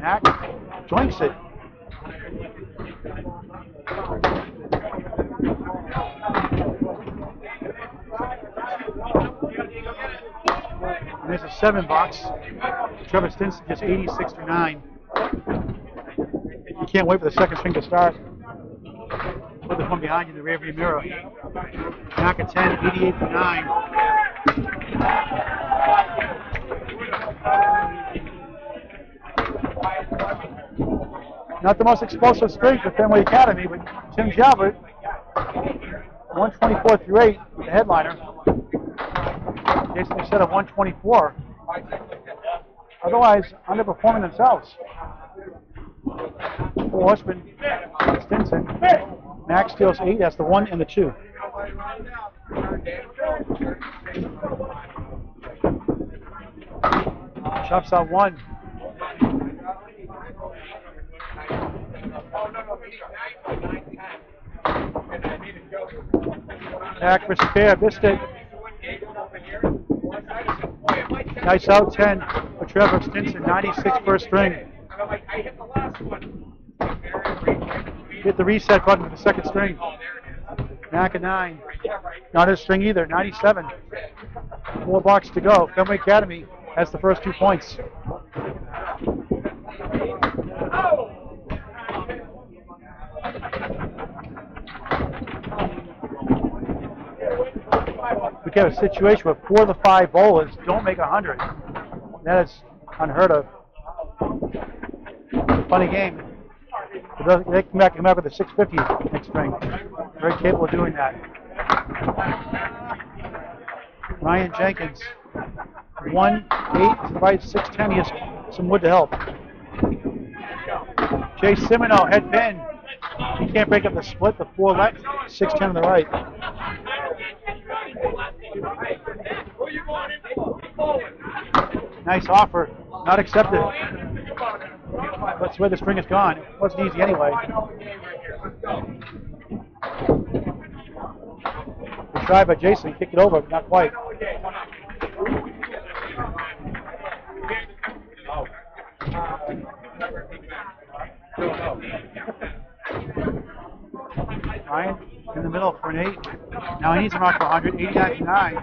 Mack joints it. And there's a 7 box. Trevor Stinson gets 86 to 9. You can't wait for the second string to start. Put the one behind you in the rearview mirror. Mack at 10, 88 to 9. Not the most explosive string for Fenway Academy, but Tim Jalbert, 124 through 8 with the headliner. Jason set of 124. Otherwise, underperforming themselves. 4 Horseman, Stinson. Mack steals 8. That's the 1 and the 2. Chops out 1. Back for spare, missed it. Nice out 10 for Trevor Stinson, 96 first string. Hit the reset button for the second string. Mack at 9. Not his string either, 97. 4 boxes to go. Fenway Academy has the first 2 points. We have a situation where 4 of the 5 bowlers don't make 100. That is unheard of. Funny game. They come back with a 650 next string. Very capable of doing that. Ryan Jenkins, 1-8 to the right, 610. He has some wood to help. Jay Simino, head pin. He can't break up the split. The 4 left, 610 on the right. Nice offer, not accepted. That's where the string is gone. It wasn't easy anyway. Good try by Jason, kicked it over, but not quite. Ryan in the middle for an 8. Now he needs a mark for 100, 89 to 9.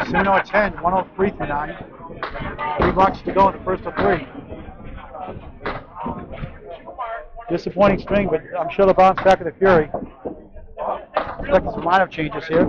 Simino at 10, 103 to 9. 3 blocks to go in the first of 3. Disappointing string, but I'm sure they'll bounce back with the Fury. Expecting some lineup changes here.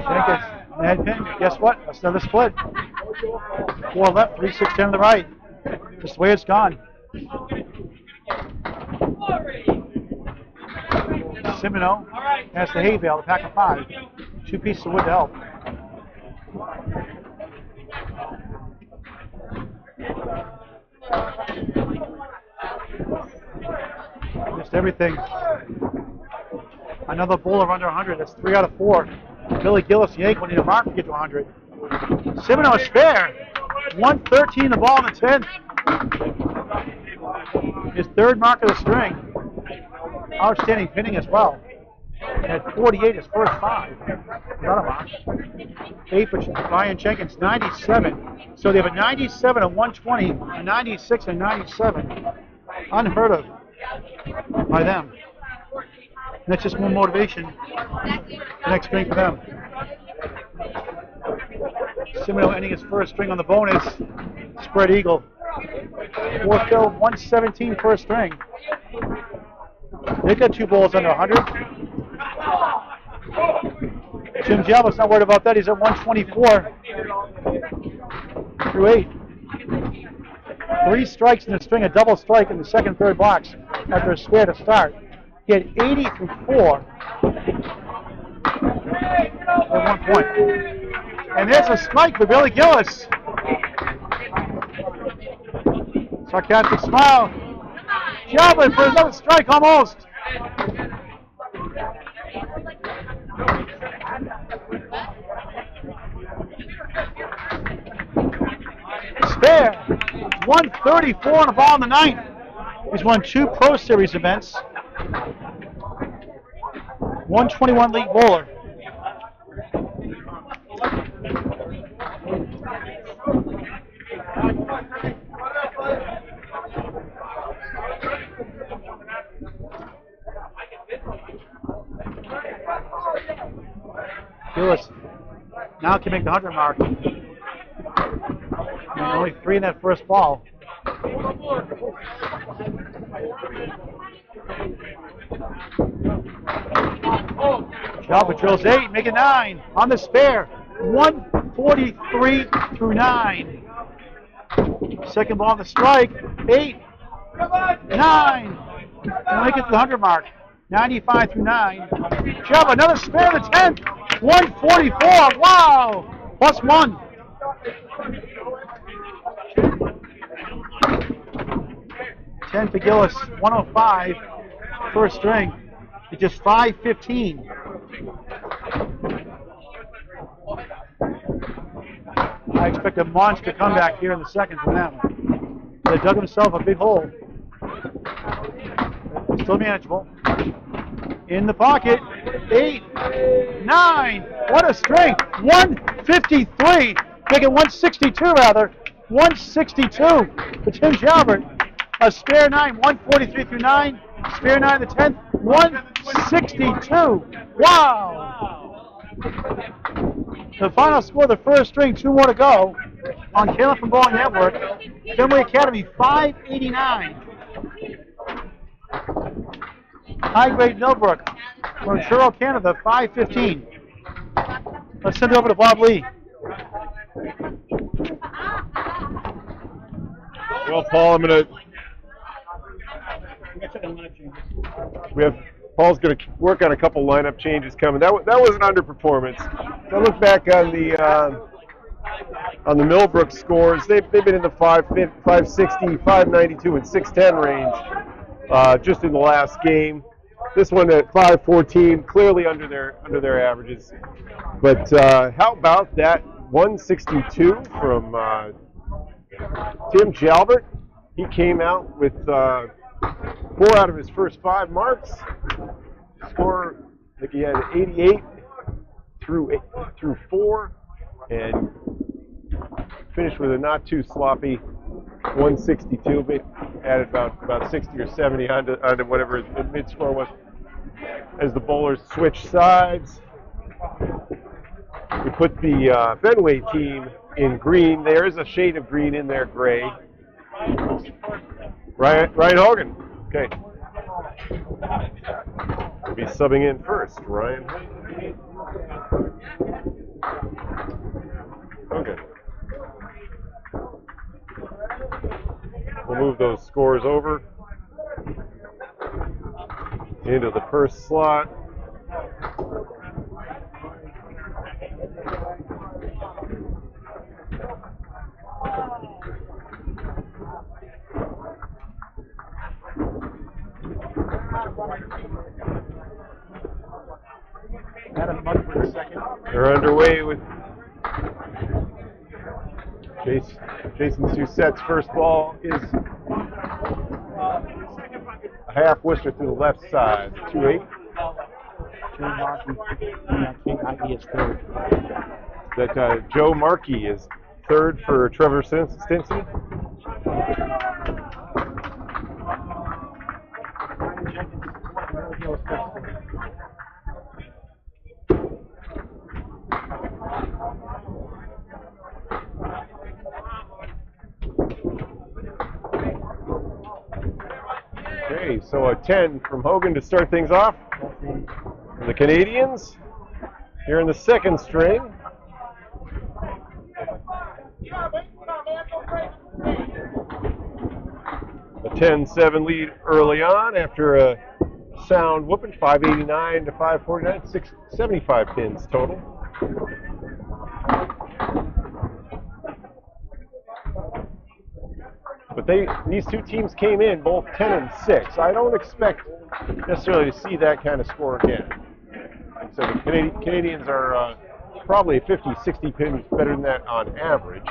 Jenkins, the head pin. Guess what? That's another split. 4 left, 3, 6, 10 on the right. Just the way it's gone. Simino has the hay bale, the pack of 5. 2 pieces of wood to help. Just everything. Another bowler under 100. That's 3 out of 4. Billy Gillis, the Yank, will need a mark to get to 100. Simino is fair. 113 the ball in the 10th. His third mark of the string. Outstanding pinning as well. At 48, his first 5. Not a mark. 8 for Ryan Jenkins, 97. So they have a 97, a 120, a 96, and 97. Unheard of by them. And that's just more motivation. The next string for them. Semino ending his first string on the bonus. Spread eagle. 4 fill, 117 first string. They got 2 balls under 100. Jim Jalb's not worried about that. He's at 124 through 8. 3 strikes in the string, a double strike in the second, third box after a spare to start. He had 80 through 4 at 1 point. And there's a strike for Billy Gillis. Sarcastic smile. Jalbin for another strike almost. Spare. 134 on the ball in the ninth. He's won 2 Pro Series events. 121 league bowler. Gillis now can make the 100 mark. And only 3 in that first ball. Jalbert drills 8, make it 9 on the spare. 143 through 9. Second ball on the strike. 8, 9. And make it to the 100 mark. 95 through 9. Jalbert another spare the 10th. 144. Wow. Plus 1. Ten for Gillis, 105, first string. It's just 5:15. I expect a monster comeback here in the second from them. They dug himself a big hole. Still manageable. In the pocket, 8, 9. What a string! 153. Make it 162 rather. 162 for Tim Jalbert. A spare 9, 143 through 9. Spare 9 the 10th, 162. Wow! The final score of the first string, 2 more to go on Caleb from Bowling Network. Fenway Academy, 589. High grade Millbrook from Truro, Canada, 515. Let's send it over to Bob Lee. Well, Paul, I'm going to. Paul's going to work on a couple lineup changes coming. That was an underperformance. If I look back on the Millbrook scores, they've been in the 560, 592, and 610 range just in the last game. This one at 514, clearly under their averages. But how about that 162 from Tim Jalbert? He came out with 4 out of his first 5 marks. Score, I think he had 88 through 4, and finished with a not too sloppy 162. But added about 60 or 70 onto whatever the mid score was. As the bowlers switch sides, we put the Fenway team in green. There is a shade of green in their gray. Ryan Hogan. Okay. We'll be subbing in first, Ryan. Okay. We'll move those scores over into the first slot. Adam Mudd for the second. They're underway with Jason Susette's first ball is a half whisker to the left side, 2-8. Joe Markey, might be his third. That Joe Markey is third for Trevor Stinson. Okay, so a 10 from Hogan to start things off. The Canadians here in the second string. A 10-7 lead early on after a sound whooping, 589 to 549, 675 pins total. But these two teams came in both 10 and 6. I don't expect necessarily to see that kind of score again. So the Canadians are probably 50, 60 pins better than that on average.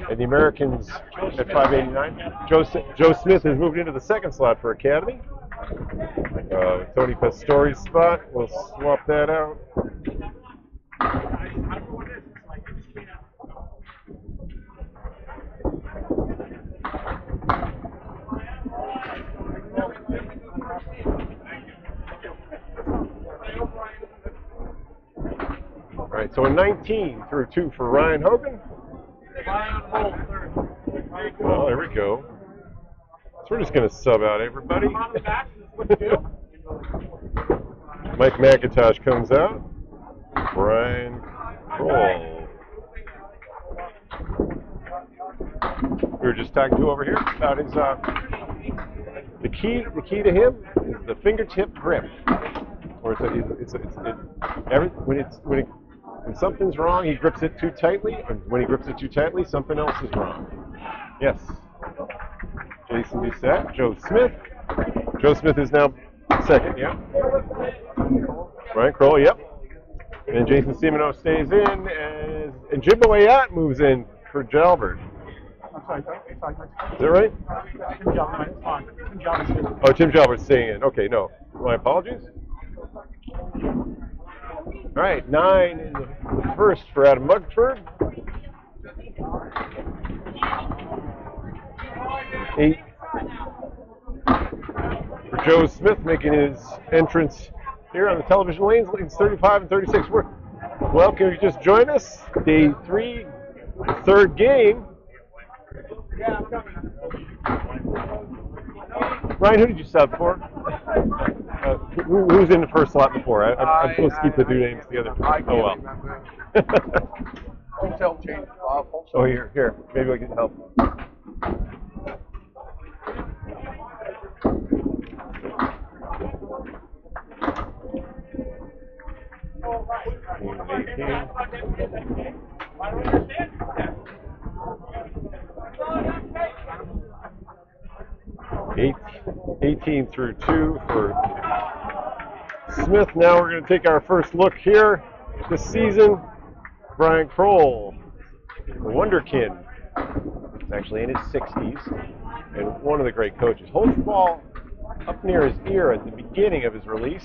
And the Americans at 589. Joe Smith has moved into the second slot for Academy. Tony Pastori's spot. We'll swap that out. All right, so a 19 through 2 for Ryan Hogan. Well, there we go. So we're just going to sub out everybody. Mike McIntosh comes out. Brian Kroll. We were just talking to over here about his the key to him is the fingertip grip. Or when something's wrong, he grips it too tightly, and when he grips it too tightly, something else is wrong. Yes. Jason Doucette, Joe Smith. Joe Smith is now second, yeah. Ryan Kroll, yep. And Jason Simino stays in, and Jim Boyat moves in for Jalbert. I'm sorry. Is that right? Tim Jalbert, it's fine. Tim Jalbert's here. Oh, Tim Jalbert's staying in. Okay, no. My apologies. All right, 9 in the first for Adam Mugford. 8 for Joe Smith making his entrance here on the television lanes, lanes 35 and 36. Well, can you just join us? Day 3, third game. Ryan, who did you sub for? Who's in the first slot before? I'm supposed to keep the two names together. Oh, well. Oh, here. Maybe I can help. Eight, 18 through 2 for Smith. Now we're going to take our first look here this season. Brian Kroll, the Wonderkin. He's actually in his 60s and one of the great coaches. Holds the ball up near his ear at the beginning of his release.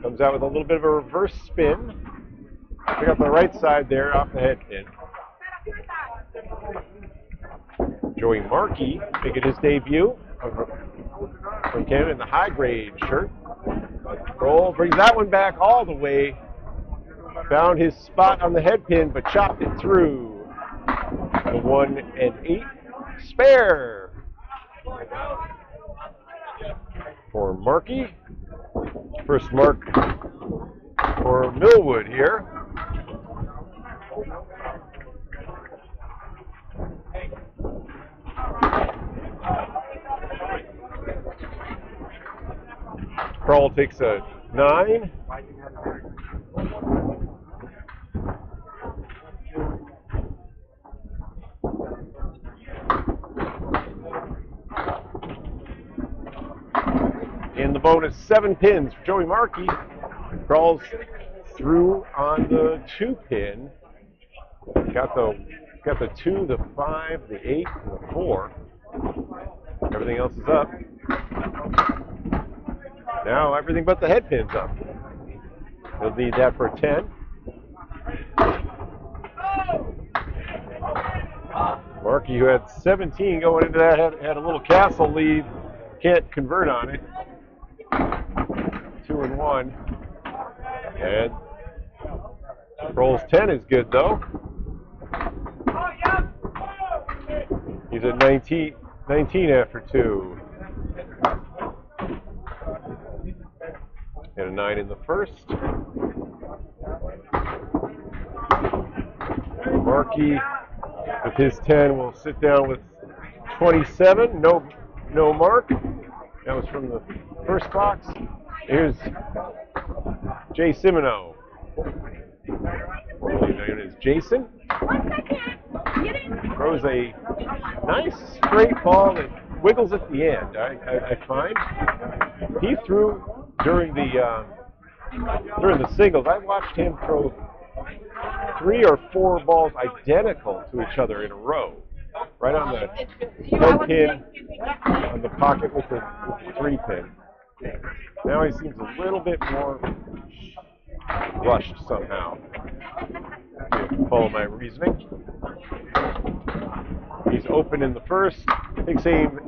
Comes out with a little bit of a reverse spin. Pick up the right side there off the head pin. Joey Markey making his debut from Canada in the high grade shirt. Kroll brings that one back all the way. Found his spot on the head pin, but chopped it through. The 1 and 8 spare for Markey. First mark for Millwood here. Kroll takes a 9. In the bonus, 7 pins for Joey Markey. Kroll's through on the 2 pin. Got the Got the 2, the 5, the 8, and the 4. Everything else is up. Now everything but the head pin's up. He'll need that for a 10. Markey, who had 17 going into that, had a little castle lead. Can't convert on it. 2 and 1. And Kroll's 10 is good though. He's at 19 after 2. And a 9 in the first. Markey with his 10 will sit down with 27. No mark. That was from the first box. Here's Jay Simino. Formerly known as Jason. Throws a nice straight ball that wiggles at the end, I find. He threw during the singles. I watched him throw 3 or 4 balls identical to each other in a row. Right on the head pin, on the pocket with the 3 pin. Now he seems a little bit more rushed somehow. Follow my reasoning. He's open in the first. Takes aim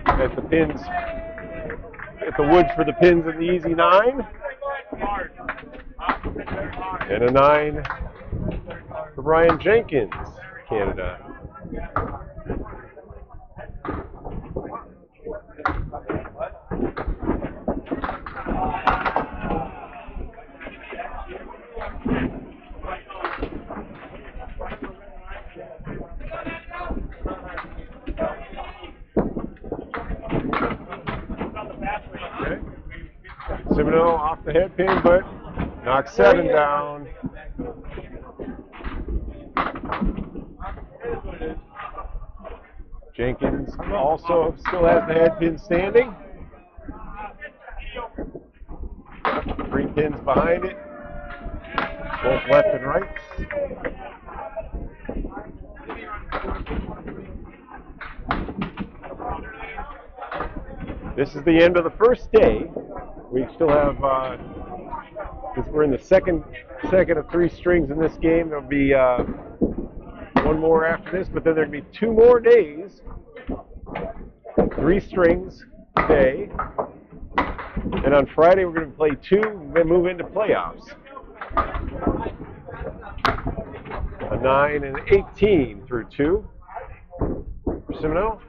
at the pins, at the wood for the pins in the easy 9. And a 9 for Brian Jenkins, Canada. Simino off the head pin, but knocks 7 down. Jenkins also still has the head pin standing. 3 pins behind it, both left and right. This is the end of the first day. We still have, since we're in the second of 3 strings in this game, there'll be 1 more after this, but then there'll be 2 more days, 3 strings a day. And on Friday, we're going to play 2, then move into playoffs. A 9 and 18 through 2 for Simino.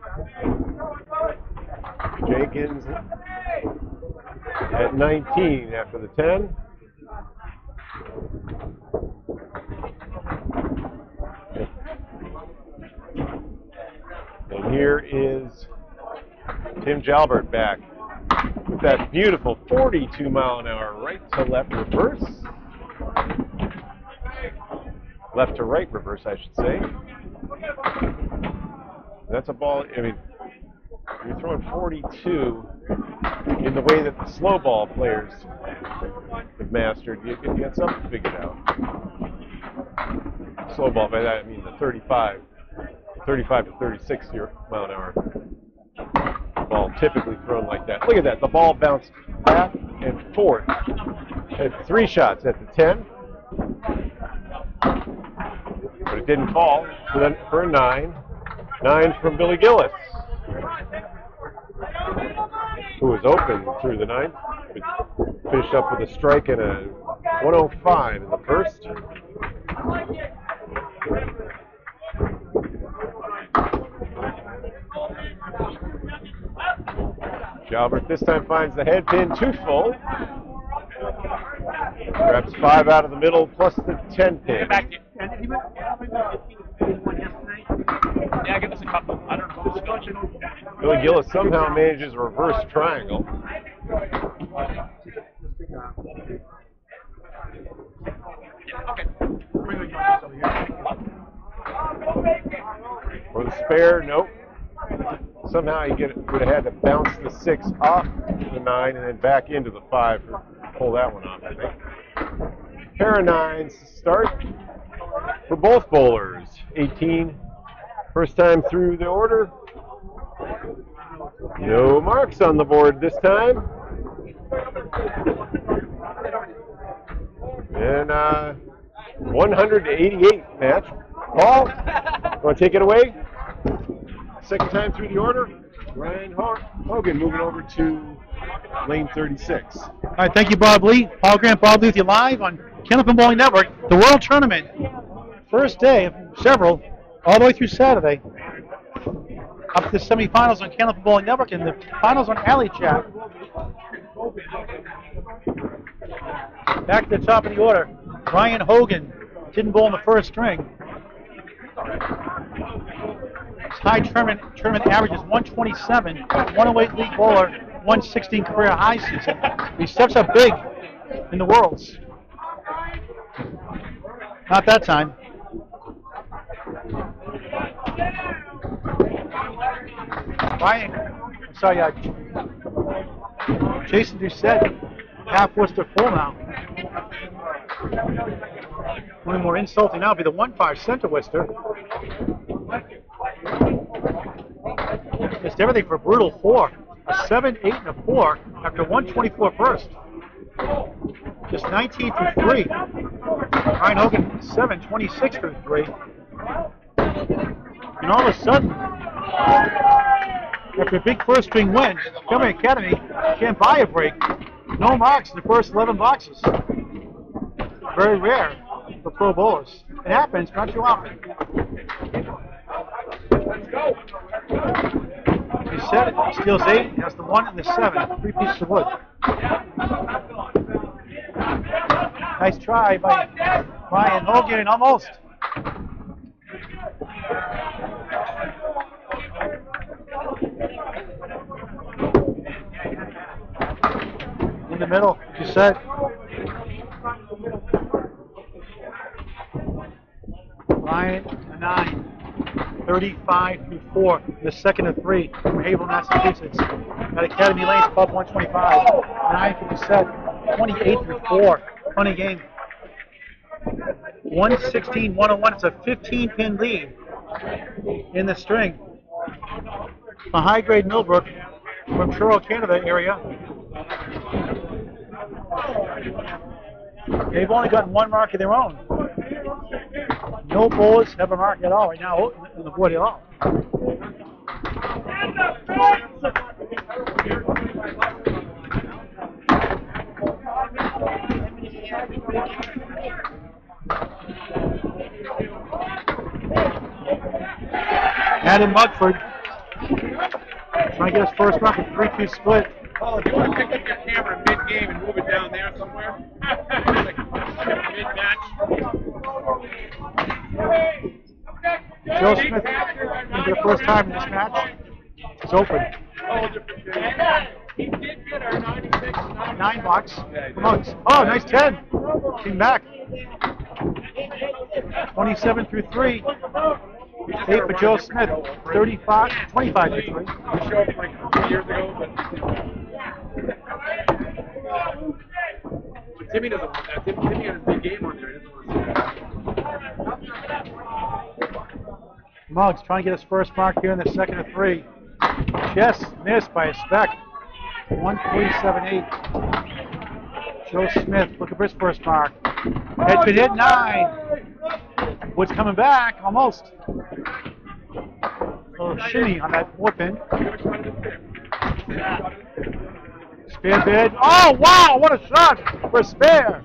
Jenkins at 19 after the 10. And here is Tim Jalbert back with that beautiful 42-mile-an-hour right to left reverse. Left to right reverse, I should say. That's a ball, I mean, you're throwing 42 in the way that the slow ball players have mastered. You get something figured out. Slow ball, by that I mean the 35 to 36 mile an hour ball typically thrown like that. Look at that, the ball bounced back and forth. Had 3 shots at the 10, but it didn't fall. So then for a 9. 9 from Billy Gillis, who was open through the 9th, but finished up with a strike and a 105 in the first. Jalbert this time finds the head pin too full. Grabs 5 out of the middle plus the 10 pin. Yeah, give us a couple. I don't know who's going. Billy Gillis somehow manages a reverse triangle. For the spare, nope. Somehow he would have had to bounce the 6 off the 9 and then back into the 5 to pull that one off, I think. Pair of 9s start for both bowlers. 18. First time through the order. No marks on the board this time. And 188 match. Paul, want to take it away? Second time through the order. Ryan Hogan moving over to lane 36. All right, thank you, Bob Lee. Paul Grant, Bob Lee with you live on Candlepin Bowling Network. The World Tournament, first day of several, all the way through Saturday. Up to the semifinals on Candlepin Bowling Network and the finals on Alley Chat. Back to the top of the order. Ryan Hogan didn't bowl in the first string. His high tournament average is 127, 108 league bowler, 116 career high season. He steps up big in the Worlds. Not that time. Jason Doucette, half Worcester full now. One more insulting now would be the 1-5 center Worcester. Missed everything for a brutal 4. A 7, 8, and a 4 after 124 first. Just 19 through 3. Ryan Hogan 7, 26 through 3. And all of a sudden, after a big first string win, Fenway Academy can't buy a break. No marks in the first 11 boxes. Very rare for pro bowlers. It happens, not too often. He said it. He steals 8, has the 1 and the 7. 3 pieces of wood. Nice try by Ryan Hogan, almost. In the middle, you said. Ryan, 9. 35 through 4, the second of 3 from Haverhill, Massachusetts. At Academy Lanes, Club 125. 9 for the set, 28 through 4. Funny game. 116, 101. It's a 15-pin lead in the string. A high-grade Millbrook from Truro, Canada area. They've only gotten 1 mark of their own. No bowlers have a mark at all right now on the board at all. Adam Mugford trying to get his first mark, a 3-2 split. Oh, if you want to pick up your camera mid-game and move it down there somewhere, like mid-match. Joe Smith, for the first time in this match, is open. He did get our 96. 9 bucks. Mugs. Oh, nice 10. Came back. 27 through 3. 8 for Joe Smith. 25 through 3. We showed up like 2 years ago, but Timmy doesn't want that. Timmy has a big game on there. He doesn't want to see that. Muggs trying to get his first mark here in the second of 3. Just missed by a speck. 147.8. Joe Smith looking for his first mark. Head been hit 9. Woods coming back almost. A little shimmy on that 4-pin. Spare bid. Oh wow! What a shot for a spare.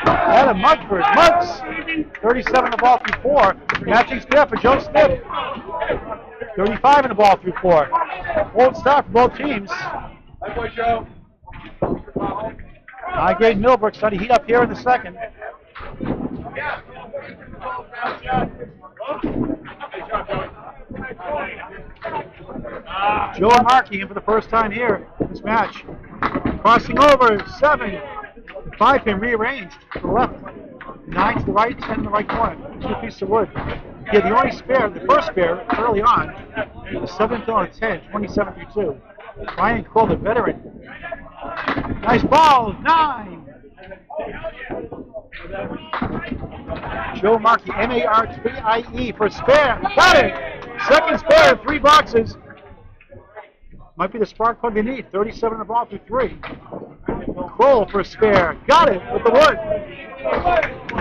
Adam Mugford. Muggs. 37 in the ball through 4. Matching spare for Joe Smith. 35 in the ball through 4. Won't stop for both teams. Hi, boy, Joe. High-grade Millbrook starting to heat up here in the second. Joe Markey in for the first time here in this match. Crossing over, 7. 5-pin rearranged to the left. 9 to the right, 10 in the right corner. 2 pieces of wood. Yeah, the only spare, the first spare early on, the 7th on 10, 27 through 2. Ryan Kroll, the veteran. Nice ball, 9. Joe Markey, M-A-R-K-I-E for spare. Got it! Second spare, 3 boxes. Might be the spark plug they need. 37 in the ball through 3. Kroll for spare. Got it with the wood.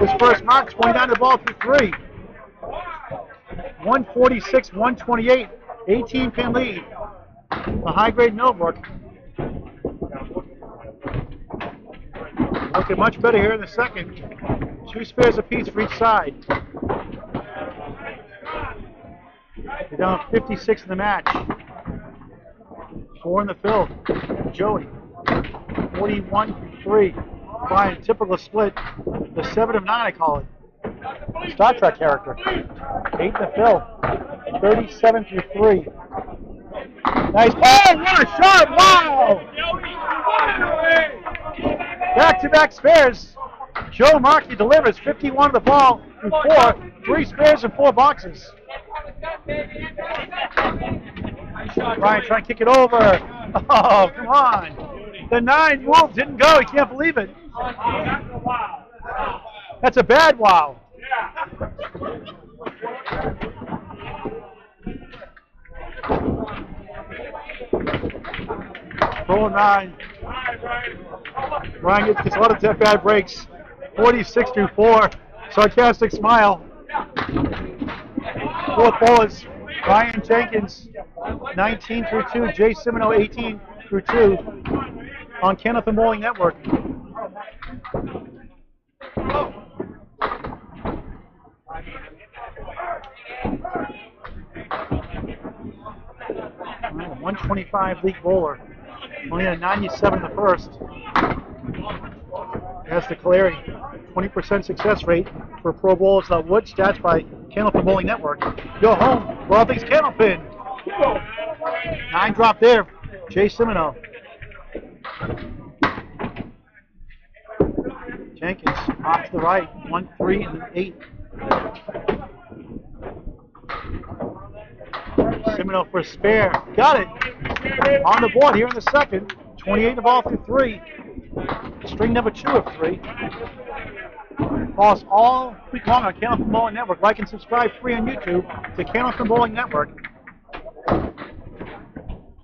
His first mark, 29 in the ball through 3. 146, 128. 18-pin lead. The high-grade Millbrook. Looking much better here in the second. 2 spares apiece for each side. They're down 56 in the match. 4 in the field. Joey. 41-3. Brian, typical split. The 7 of 9, I call it. Star Trek character. 8 in the field. 37-3. Nice. Oh, what a shot! Wow! Back-to-back spares. Joe Markey delivers 51 of the ball through 4. 3 spares and 4 boxes. Ryan trying to kick it over. Oh, come on. The 9 move didn't go. He can't believe it. That's a bad wow. Roll 9. Ryan gets a lot of bad breaks. 46-4. Sarcastic smile. 4th ball is Ryan Jenkins, 19-2. Jay Simino, 18-2 on Kenneth and Bowling Network. 125 league bowler. Only a 97 in the first. As the Caleri, 20% success rate for pro bowlers. Wood stats by Candlepin Bowling Network. Go home for all things Candlepin. 9 drop there. Jay Simino. Jenkins off to the right. 1, 3, and 8. Simino for spare. Got it. On the board here in the second. 28 the ball through 3. String number 2 of 3. Follow us all week long on Candlepin Bowling Network. Like and subscribe free on YouTube to Candlepin Bowling Network.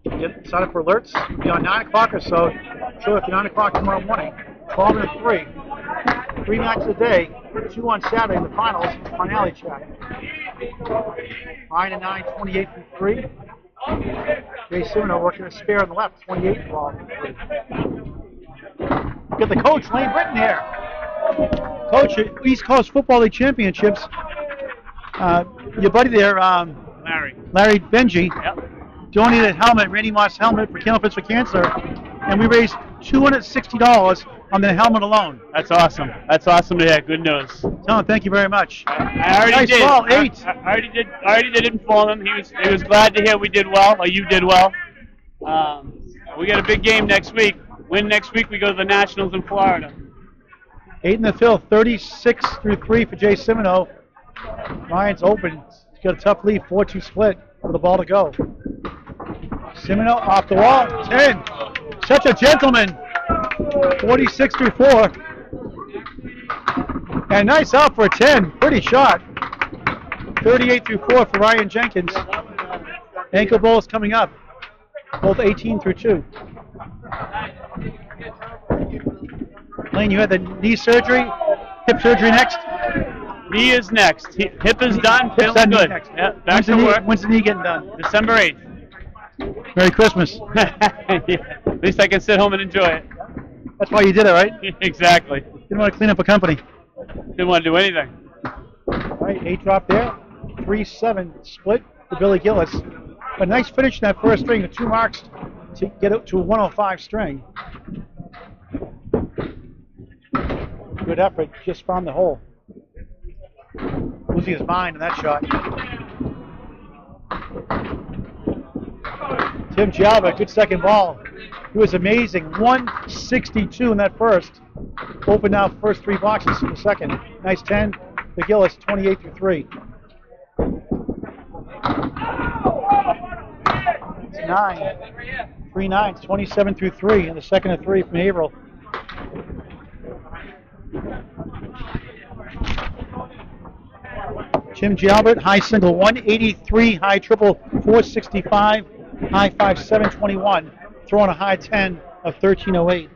Get signed up for alerts. It'll be on 9 o'clock or so. Show up at 9 o'clock tomorrow morning. 12 and 3. 3 matches a day. 2 on Saturday in the finals. Finale chat. 9 and 9, 28 through 3. Jay Simino working a spare on the left, 28 ball. Get the coach, Lane Britton here. Coach at East Coast Football League Championships. Your buddy there, Larry Benji, donated a helmet, Randy Moss helmet for Candlepins for Cancer, and we raised $260 on the helmet alone. That's awesome. That's awesome to hear. Good news. Tell him thank you very much. I already nice did. Ball, 8. I already did inform him. He was glad to hear we did well, or you did well. We got a big game next week. Win next week, we go to the Nationals in Florida. 8 in the field, 36-3 for Jay Simino. Ryan's open. He's got a tough lead, 4-2 split with the ball to go. Simino off the wall, 10. Such a gentleman. 46-4. And nice out for a 10. Pretty shot. 38-4 for Ryan Jenkins. Ankle bowls coming up. Both 18-2. Lane, you had the knee surgery, hip surgery next? Knee is next. Hip is done. Hip's Feeling done, knee good. next. Yeah, back to work. When's the knee getting done? December 8th. Merry Christmas. Yeah, at least I can sit home and enjoy it. That's why you did it, right? Exactly. Didn't want to clean up a company. Didn't want to do anything. All right, 8 drop there. 3-7 split for Billy Gillis. A nice finish in that first string with 2 marks to get it to a 105 string. Good effort, just found the hole. Losing his mind in that shot. Tim Jalba, good second ball. He was amazing. 162 in that first. Opened now first 3 boxes in the second. Nice 10. McGillis, 28-3. It's 9. 3 9s, 27-3 in the second of 3 from Haverhill. Jim Jalbert, high single 183, high triple 465, high 5 721, throwing a high 10 of 1308.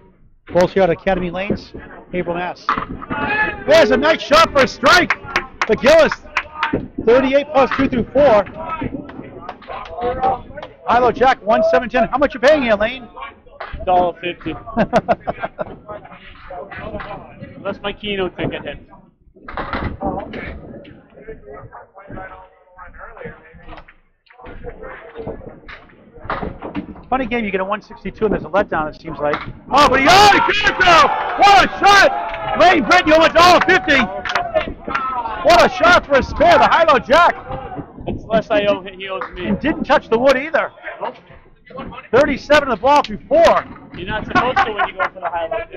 Balls here at Academy Lanes, Haverhill, Mass. There's a nice shot for a strike. McGillis, 38 plus 2 through 4. Hilo Jack, 117. How much you paying here, Lane? $1.50. Unless my Keno ticket hits. Funny game, you get a 162 and there's a letdown, it seems like. Oh, but he can't go! What a shot! Lane Britton, you almost $1.50. What a shot for a spare, the Hilo Jack. It's less he owes me. And didn't touch the wood either. 37 of the ball through 4. You're not supposed to when you go for the highlight.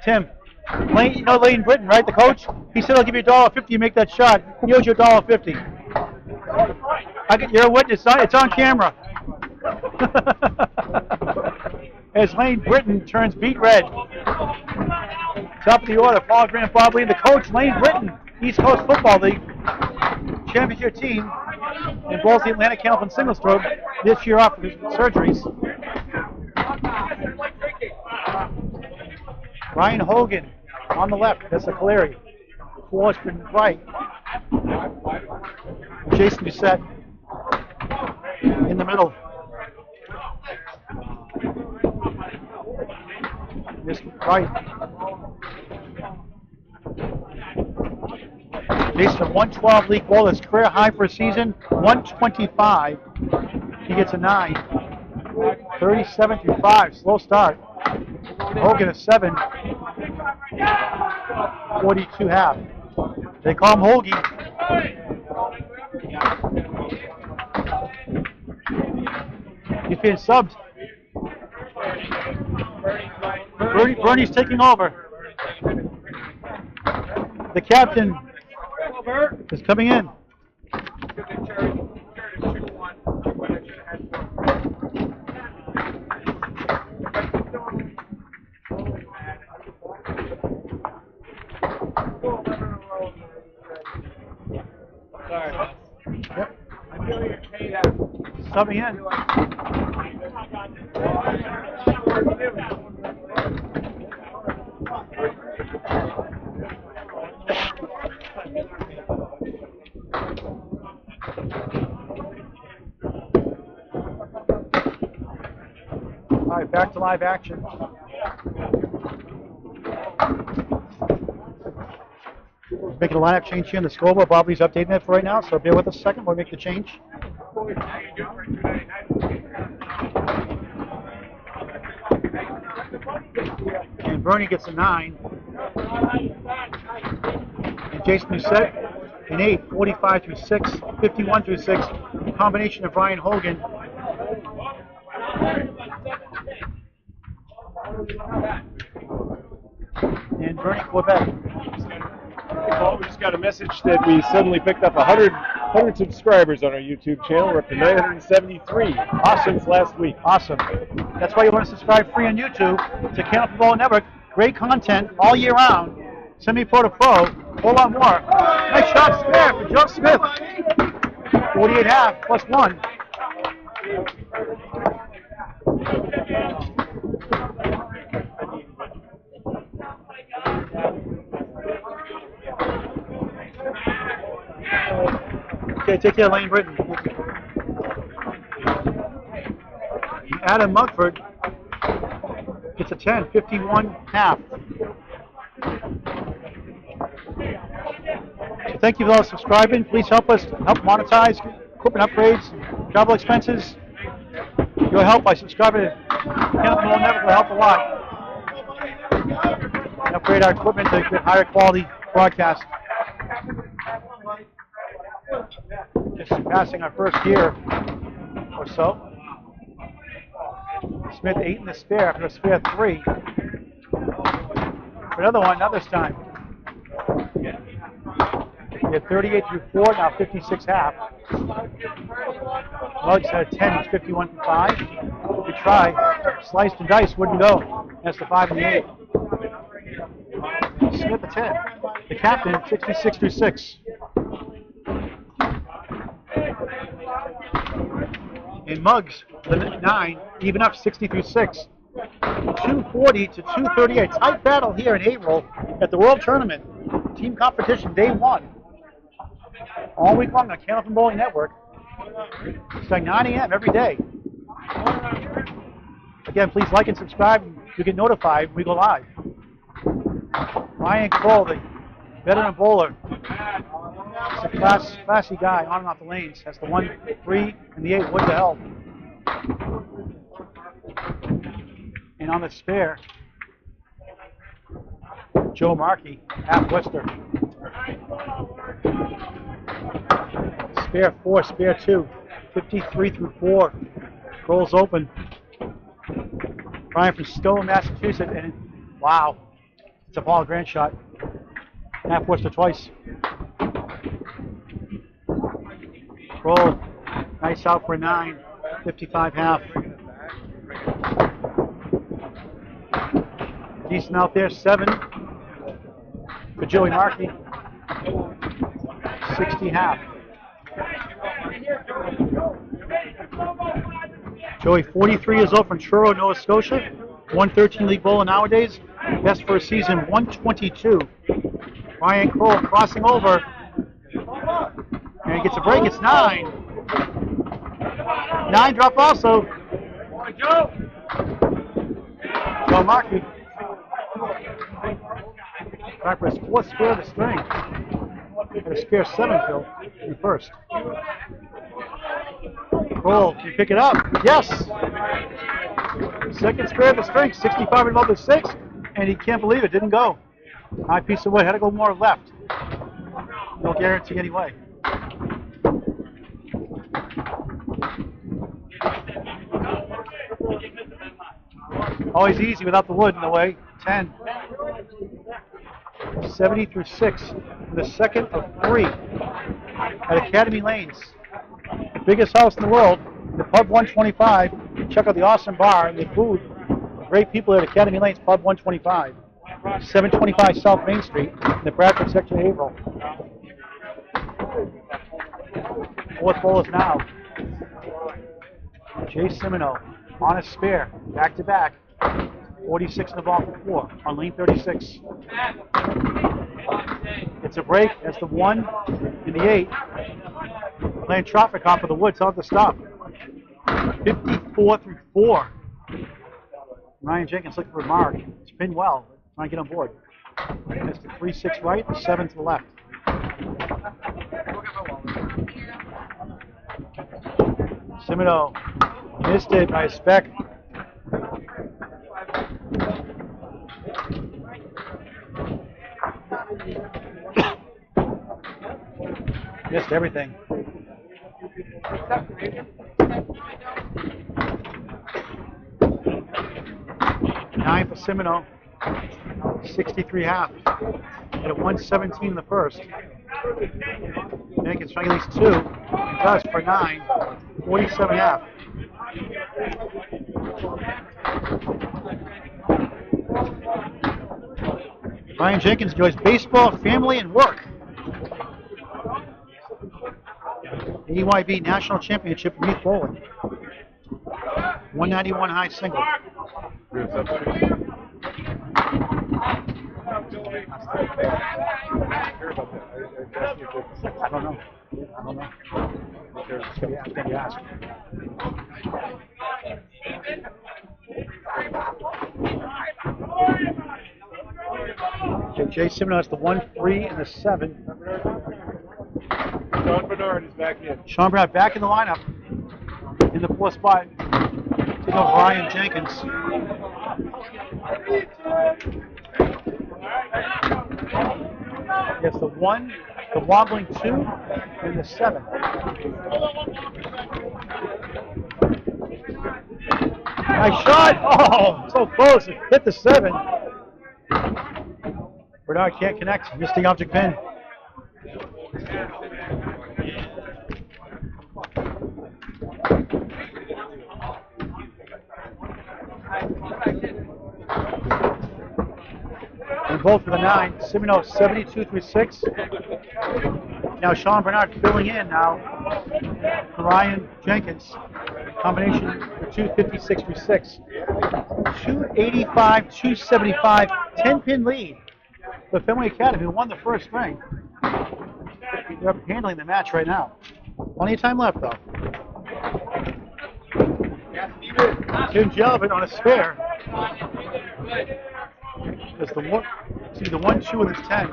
Tim, Lane, you know Lane Britton, right? The coach? He said, I'll give you $1.50 you make that shot. He owes you $1.50. You're a witness. It's on camera. As Lane Britton turns beet red. Top of the order, Paul Grant, Bob Lee, the coach, Lane Britton, East Coast Football League championship team, and bowls the Atlantic Hamilton Singles Club this year off with surgeries. Ryan Hogan on the left, that's a Caleri. Forsman right. Jason Doucette in the middle. This right. Jason, a 112 league ball, that's career high for a season, 125. He gets a 9. 37 through 5, slow start. Hogan a 7. 42 half. They call him Hoagie. He's being subbed. Bernie's taking over. The captain is coming in. Yep. Subbing in. All right, back to live action. Making a lineup change here in the scoreboard. Bobby's updating it for right now, so bear with us a second. We'll make the change. And Bernie gets a 9. And Jason Doucette an 8, 45 through 6, 51 through 6. Combination of Ryan Hogan. And Bernie Quebec. Well, we just got a message that we suddenly picked up 100 subscribers on our YouTube channel. We're up to 973. Awesome. Since last week. Awesome. That's why you want to subscribe free on YouTube to Camp Football Network. Great content all year round. Semi-pro to pro. A whole lot more. Nice shot spare for Joe Smith. 48 half plus 1. Okay, take care, Lane Britton. Adam Mugford gets a 10, 51 half. So thank you for all subscribing. Please help us monetize equipment upgrades, travel expenses. Your help by subscribing to Cannibal Network will help a lot. And upgrade our equipment to get higher quality broadcast. Just passing our first year or so. Smith 8 in the spare after a spare 3. For another one, not this time. We had 38 through 4, now 56 half. Muggs had a 10, it's 51 through 5. We try. Sliced and diced, wouldn't go. That's the 5 and the 8. Smith the 10. the captain, 66-6. And Muggs, the 9, even up 60-6. 240 to 238. Tight battle here in April at the World Tournament. Team competition day 1. All week long on Candlepin Bowling Network. Starting 9 a.m. every day. Again, please like and subscribe to get notified when we go live. Ryan Kroll, the veteran bowler. He's a classy guy on and off the lanes. Has the 1, 3, and the 8 wood to help. And on the spare, Joe Markey, half Worcester. Spare 4, spare 2, 53-4. Rolls open. Brian from Stowe, Massachusetts, and wow, it's a Paul Grant shot. Half Worcester twice. Roll, nice out for a 9, 55 half. Decent out there, 7 for Joey Markey. 60 half. Joey, 43 years old from Truro, Nova Scotia. 113 league bowler nowadays. Best for a season, 122. Ryan Kroll crossing over. And he gets a break, it's 9. 9 drop also. Joe Markey. Trying for his 4th spare of the string. And a spare 7 Phil in the first. Kroll, can you pick it up? Yes! Second spare of the string, 65 above the 6, and he can't believe it, didn't go. High piece of wood, had to go more left. No guarantee anyway. Always easy without the wood in the way. 10. 70-6 for the second of 3 at Academy Lanes. Biggest house in the world, the Pub 125. Check out the awesome bar and the food. Great people at Academy Lanes, Pub 125. 725 South Main Street in the Bradford section of Haverhill. 4th bowlers now. Jay Simino on a spare, back to back. 46 in the ball for 4 on lane 36. It's a break. That's the 1 and the 8. Playing traffic off of the woods off the stop. 54-4. Ryan Jenkins looking for a mark. Spin well. Trying to get on board. That's the 3-6 right, the 7 to the left. Simino missed it by a speck. Missed everything. Nine for Simino. 63 half. At a 117 in the first. Jenkins trying at least 2. He does for 9. 47 half. Ryan Jenkins enjoys baseball, family, and work. EYB National Championship Youth Bowling. 191 high single. I don't know. It's going to be asked. Okay, Jay Simino has the 1, 3, and the 7. Sean Bernard is back in. Sean Bernard back in the lineup in the 4th spot. Taking over Ryan Jenkins. Gets the 1, the wobbling 2, and the 7. Nice shot! Oh, so close. It hit the 7. Bernard can't connect. Missed the object pin. both for the 9. Simino 72 through 6. Now Sean Bernard filling in now for Ryan Jenkins. Combination for 256 through 6. 285, 275, 10-pin lead for Fenway Academy, who won the first string. They're handling the match right now. Plenty of time left, though. Tim Jalvin on a spare. There's the 1-2 and there's 10.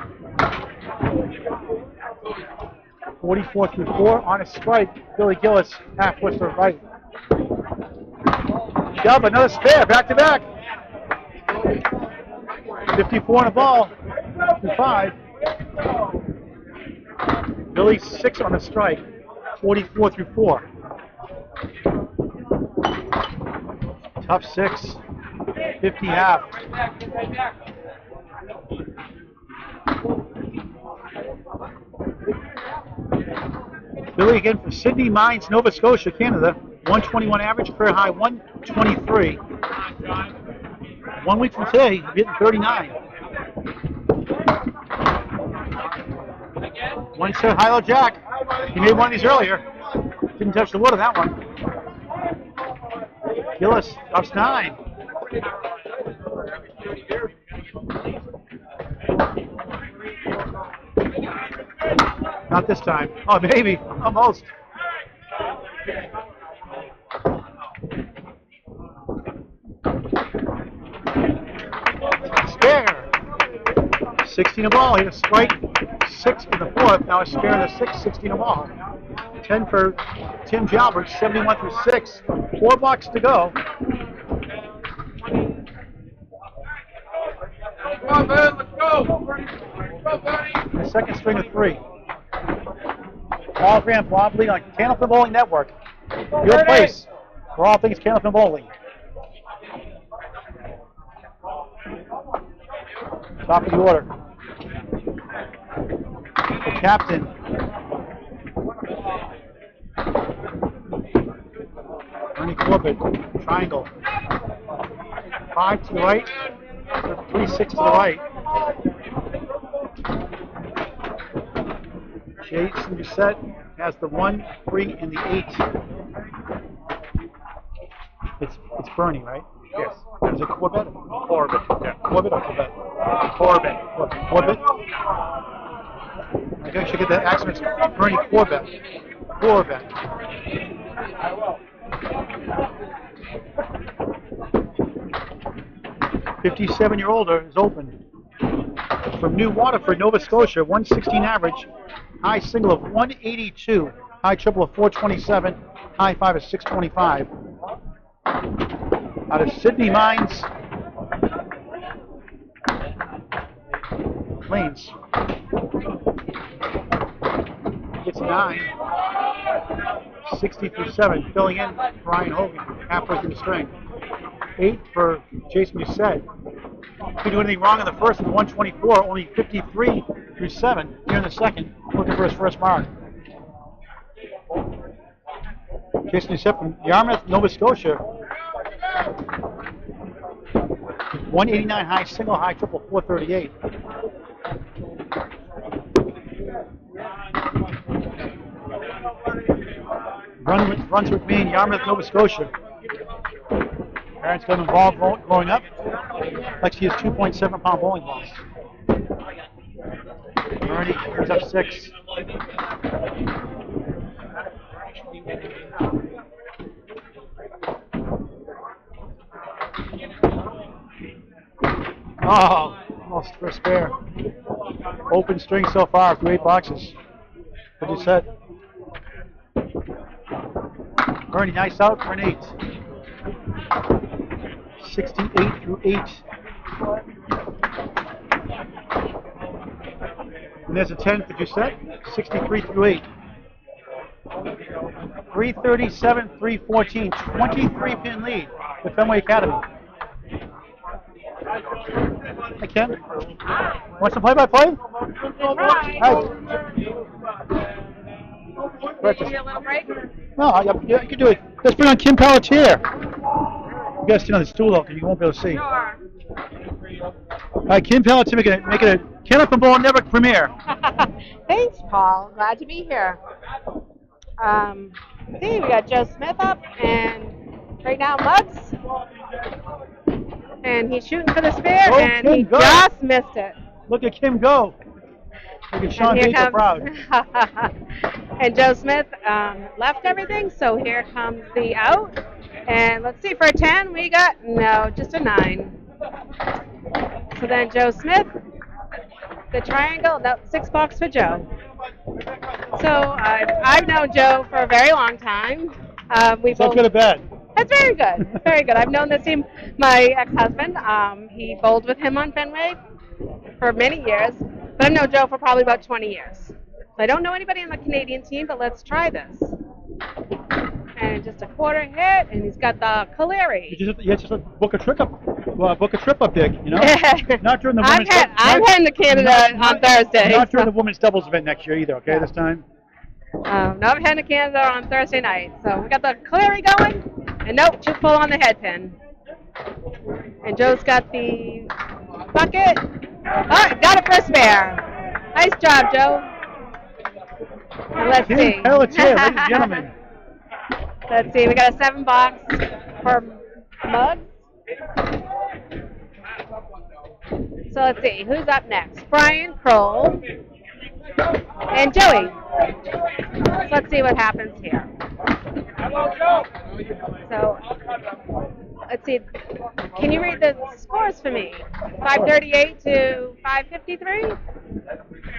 44 through 4 on a strike. Billy Gillis half whistle right. Jalvin another spare, back to back. 54 on the ball. 5. Billy 6 on the strike. 44 through 4. Tough 6. 50 half. Billy again for Sydney Mines, Nova Scotia, Canada. 121 average, career high 123. 1 week from today, he's hitting 39. One set high-low jack. He made one of these earlier. Didn't touch the wood on that one. Gillis ups 9. Not this time. Oh, maybe. Almost. Spare. 16 a ball. He had a strike 6 in the 4th. Now a spare in the 6th, 16 a ball. 10 for Tim Jalbert, 71 through 6. 4 blocks to go. Come on, man, let's go. Go, buddy. The second string of 3. Paul Grant, Bob Lee on Candlepin Bowling Network. Your place for all things Candlepin Bowling. Top of the order. The captain. Ernie Corbett, triangle. 5 to the right, 3-6 to the right. Jason Doucette has the 1, 3, and the 8. It's Bernie, right? Yes. Is it Corbett? Corbett. Yeah. Corbett or Corbett? Corbett. Corbett? I think I should get that accent. It's Bernie Corbett. Corbett. 57-year-older is open. From New Waterford, Nova Scotia, 116 average, high single of 182, high triple of 427, high 5 of 625. Out of Sydney Mines, Plains. It's 9, 60 through 7, filling in Brian Hogan, halfway through the string. 8 for Jason Doucette. Couldn't do anything wrong in the first with 124, only 53 through 7 here in the second, looking for his first mark. Jason Doucette from Yarmouth, Nova Scotia. 189 high single, high triple, 438. Brunswick, Maine, Yarmouth, Nova Scotia. Parents got involved growing up. Lexi has 2.7-pound bowling balls. Bernie comes up 6. Oh, almost for a spare. Open string so far, 8 boxes. What you said. Bernie, nice out for an 8. 68 through 8. And there's a 10 for Doucette, 63 through 8. 337, 314, 23-pin lead for Fenway Academy. Hey, Ken. Want some play-by-play? Hi. Need a little break? No, you can do it. Let's bring on Kim Pelletier. You guys sit on the stool though, because you won't be able to see. Sure. right, Kim Pelletier making a Canada Football Network premiere. Thanks, Paul. Glad to be here. See, we got Joe Smith up, and right now Muggs, and he's shooting for the spare, Oh, and Kim, he go. just missed it. Look at Kim go. Look at Sean And here Baker proud. And Joe Smith left everything, so here comes the out. And let's see, for a 10, we got, no, just a 9. So then Joe Smith, the triangle, no, $6 for Joe. So I've known Joe for a very long time. Is that good or bad? That's very good. It's very good. I've known this team. My ex-husband, he bowled with him on Fenway for many years, but I've known Joe for probably about 20 years. So I don't know anybody on the Canadian team, but let's try this. And just a quarter hit, and he's got the Caleri. You just book a trip up, Dick. You know, not during the women's. I'm heading to Canada on Thursday. Not during the women's doubles event next year either. Okay, this time. No, I'm heading to Canada on Thursday night. So we got the Caleri going, and nope, too full on the head pin. And Joe's got the bucket. Oh, got it for a spare. Nice job, Joe. And let's see. Pelletier, ladies and gentlemen. Let's see, we got a $7 for Muggs. So let's see, who's up next? Brian Kroll and Joey. So let's see what happens here. So let's see. Can you read the scores for me? 538 to 553?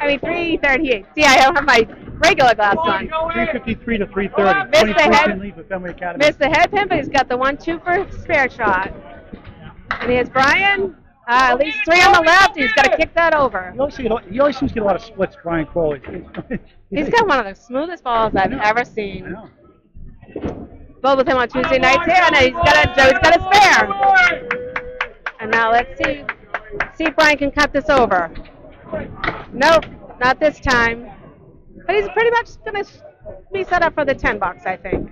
I mean 338. See, I don't have my regular glass on. 353 to 330. Missed the 23 head. pin lead for Fenway Academy. Missed the head pin, but he's got the 1-2 for spare shot. And here's Brian. At least 3 on the left. He's got to kick that over. He always seems to get a lot of splits, Brian Crowley. He's got one of the smoothest balls I've ever I seen. know. Bowled with him on Tuesday nights here, and Joey's got a spare. And now let's see if Brian can cut this over. Nope, not this time. But he's pretty much going to be set up for the $10, I think.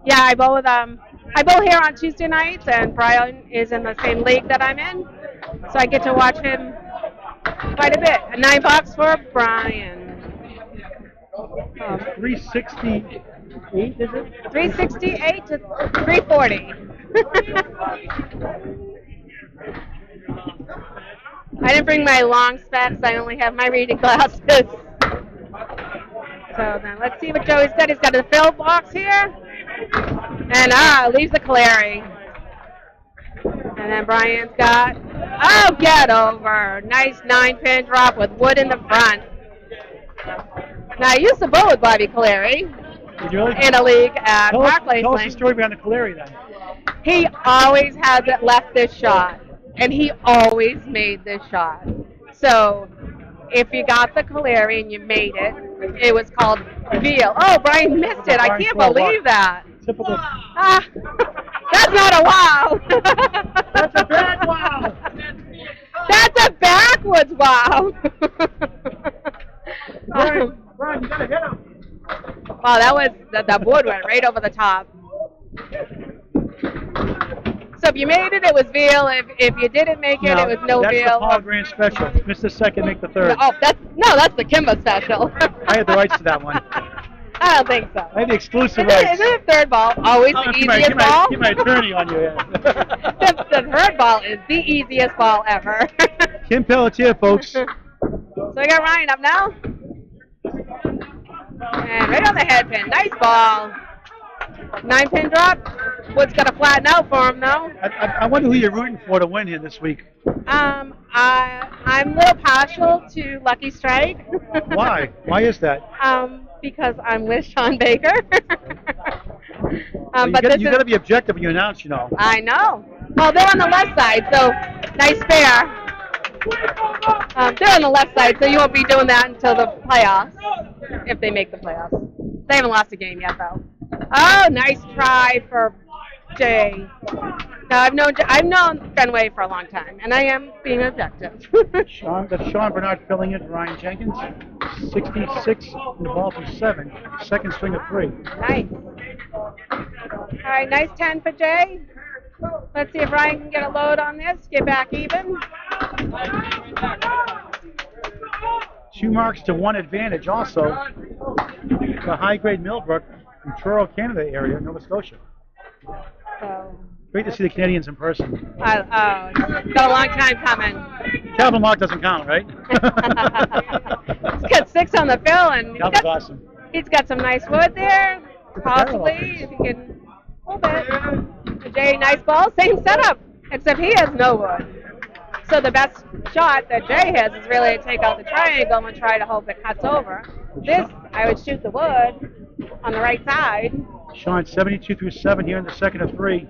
Yeah, I bowl here on Tuesday nights, and Brian is in the same league that I'm in, so I get to watch him quite a bit. And $9 for Brian. 368, is it? 368 to 340. I didn't bring my long specs. I only have my reading glasses. So then let's see what Joey's got. He's got a fill box here. And leaves the Caleri. And then Brian's got, get over. Nice 9-pin drop with wood in the front. Now, I used to bowl with Bobby Caleri in a league at Park Place. Tell us the story behind the Caleri then. He always hasn't left this shot, and he always made this shot. So if you got the Caleri and you made it, it was called veal. Oh, Brian missed it. I can't believe that. Typical. That's not a wow. That's a bad wow. That's a backwards wow. Brian, you gotta hit him. Wow, that was, the board went right over the top. So if you made it, it was veal. If you didn't make it, it was no that's veal. That's the Paul Grant special. Miss the second, make the third. Oh, that's the Kimba special. I had the rights to that one. I don't think so. I had the exclusive Isn't rights. it third ball always the easiest ball? Keep my attorney on you. Yeah. The third ball is the easiest ball ever. Kim Pelletier, folks. So I got Ryan up now. And right on the head pin. Nice ball. 9-pin drop. Wood's got to flatten out for him, though. I wonder who you're rooting for to win here this week. I'm a little partial to Lucky Strike. Why? Why is that? Because I'm with Sean Baker. You got to be objective when you announce, you know. I know. Well, they're on the left side, so nice spare. They're on the left side, so you won't be doing that until the playoffs, if they make the playoffs. They haven't lost a game yet, though. Oh, nice try for Jay. No, I've known Fenway for a long time, and I am being objective. That's Sean Bernard filling in for Ryan Jenkins. 66 in the ball from 7. Second string of 3. Nice. All right, nice 10 for Jay. Let's see if Ryan can get a load on this, get back even. 2 marks to 1 advantage also. The high-grade Millbrook from Truro, Canada area, Nova Scotia. So, Great to see the Canadians in person. it's been a long time coming. Calvin Mark doesn't count, right? He's got 6 on the fill, and Calvin's awesome. he's got some nice wood there. Good Possibly, parallel if he can hold it. Jay, nice ball, same setup, except he has no wood. So the best shot that Jay has is really to take out the triangle and try to hope it cuts over. This, I would shoot the wood on the right side. Sean, 72 through 7 here in the second of 3.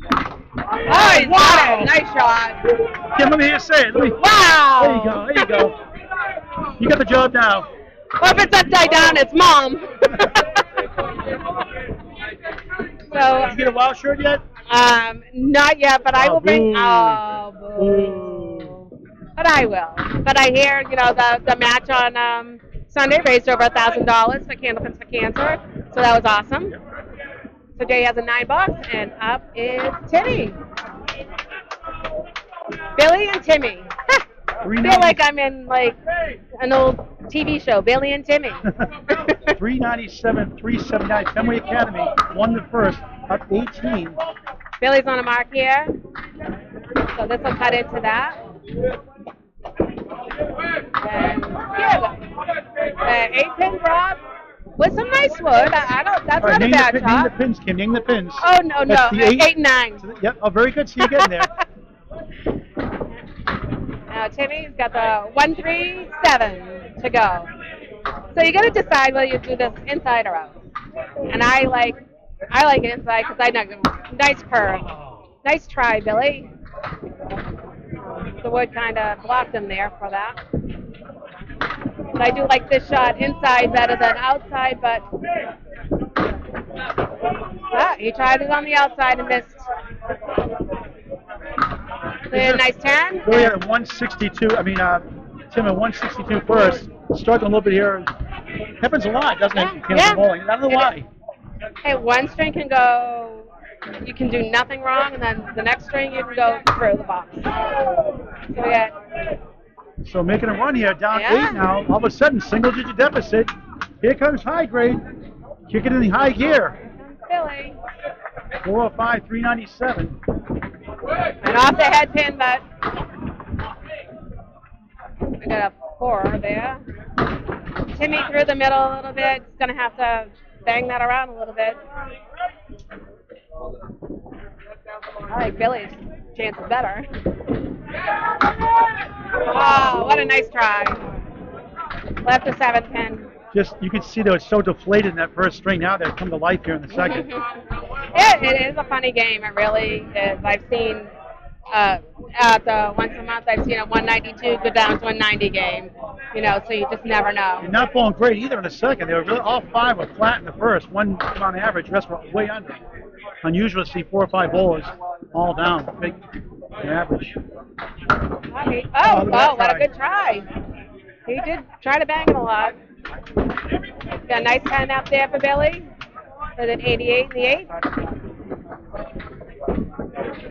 Oh, he's got it. Nice shot. Kim, let me hear you say it. Wow. There you go. There you go. You got the job now. Well, if it's upside down, it's mom. So, Did you get a wild shirt yet? not yet, but I will bring. boo. Oh, boo. But I will. But I hear, the match on Sunday raised over $1,000 for Candlepins for Cancer, so that was awesome. So Jay has a $9, and up is Timmy. Billy and Timmy. I feel like I'm in an old TV show, Billy and Timmy. 397, 379. Fenway Academy won the first, up 18. Billy's on a mark here, so this will cut into that. And yeah, 8-pin drop with some nice wood. That's not a bad Name shot. the pins, Kim. Name the pins. Oh no, That's the 8 and 9. Yep. Oh, very good. See you getting there. Now Timmy's got the 1-3-7 to go. So you got to decide whether you do this inside or out. And I like it inside because I know nice curve. Nice try, Billy. The wood kind of blocked him there for that. But I do like this shot inside better than outside, but he tried it on the outside and missed. A nice 10. Billy at 162. I mean, Tim at 162 first. Struggling a little bit here. Happens a lot, doesn't it? Yeah. Bowling. I don't know why. Hey, one string can go, you can do nothing wrong, and then the next string you can go through the box. So we got. So making a run here, down 8 now. All of a sudden, single-digit deficit. Here comes high grade. Kicking in the high gear. Billy. 405, 397. And off the head pin, but we got a 4 there. Timmy through the middle a little bit. He's going to have to bang that around a little bit. I like Billy's chances better. Wow, what a nice try. Left the 7th pin. Just, you can see that it's so deflated in that first string. Now they've come to life here in the second. It is a funny game. It really is. I've seen once a month, I've seen a 192 go down to a 90 game. So you just never know. And not bowling great either in the second. They were really, all 5 were flat in the first. 1 on average, the rest were way under. Unusual to see 4 or 5 bowlers all down, big average. Oh, what a good try. He did try to bang it a lot. Got a nice 10 up there for Billy. With an 88 in the 8th.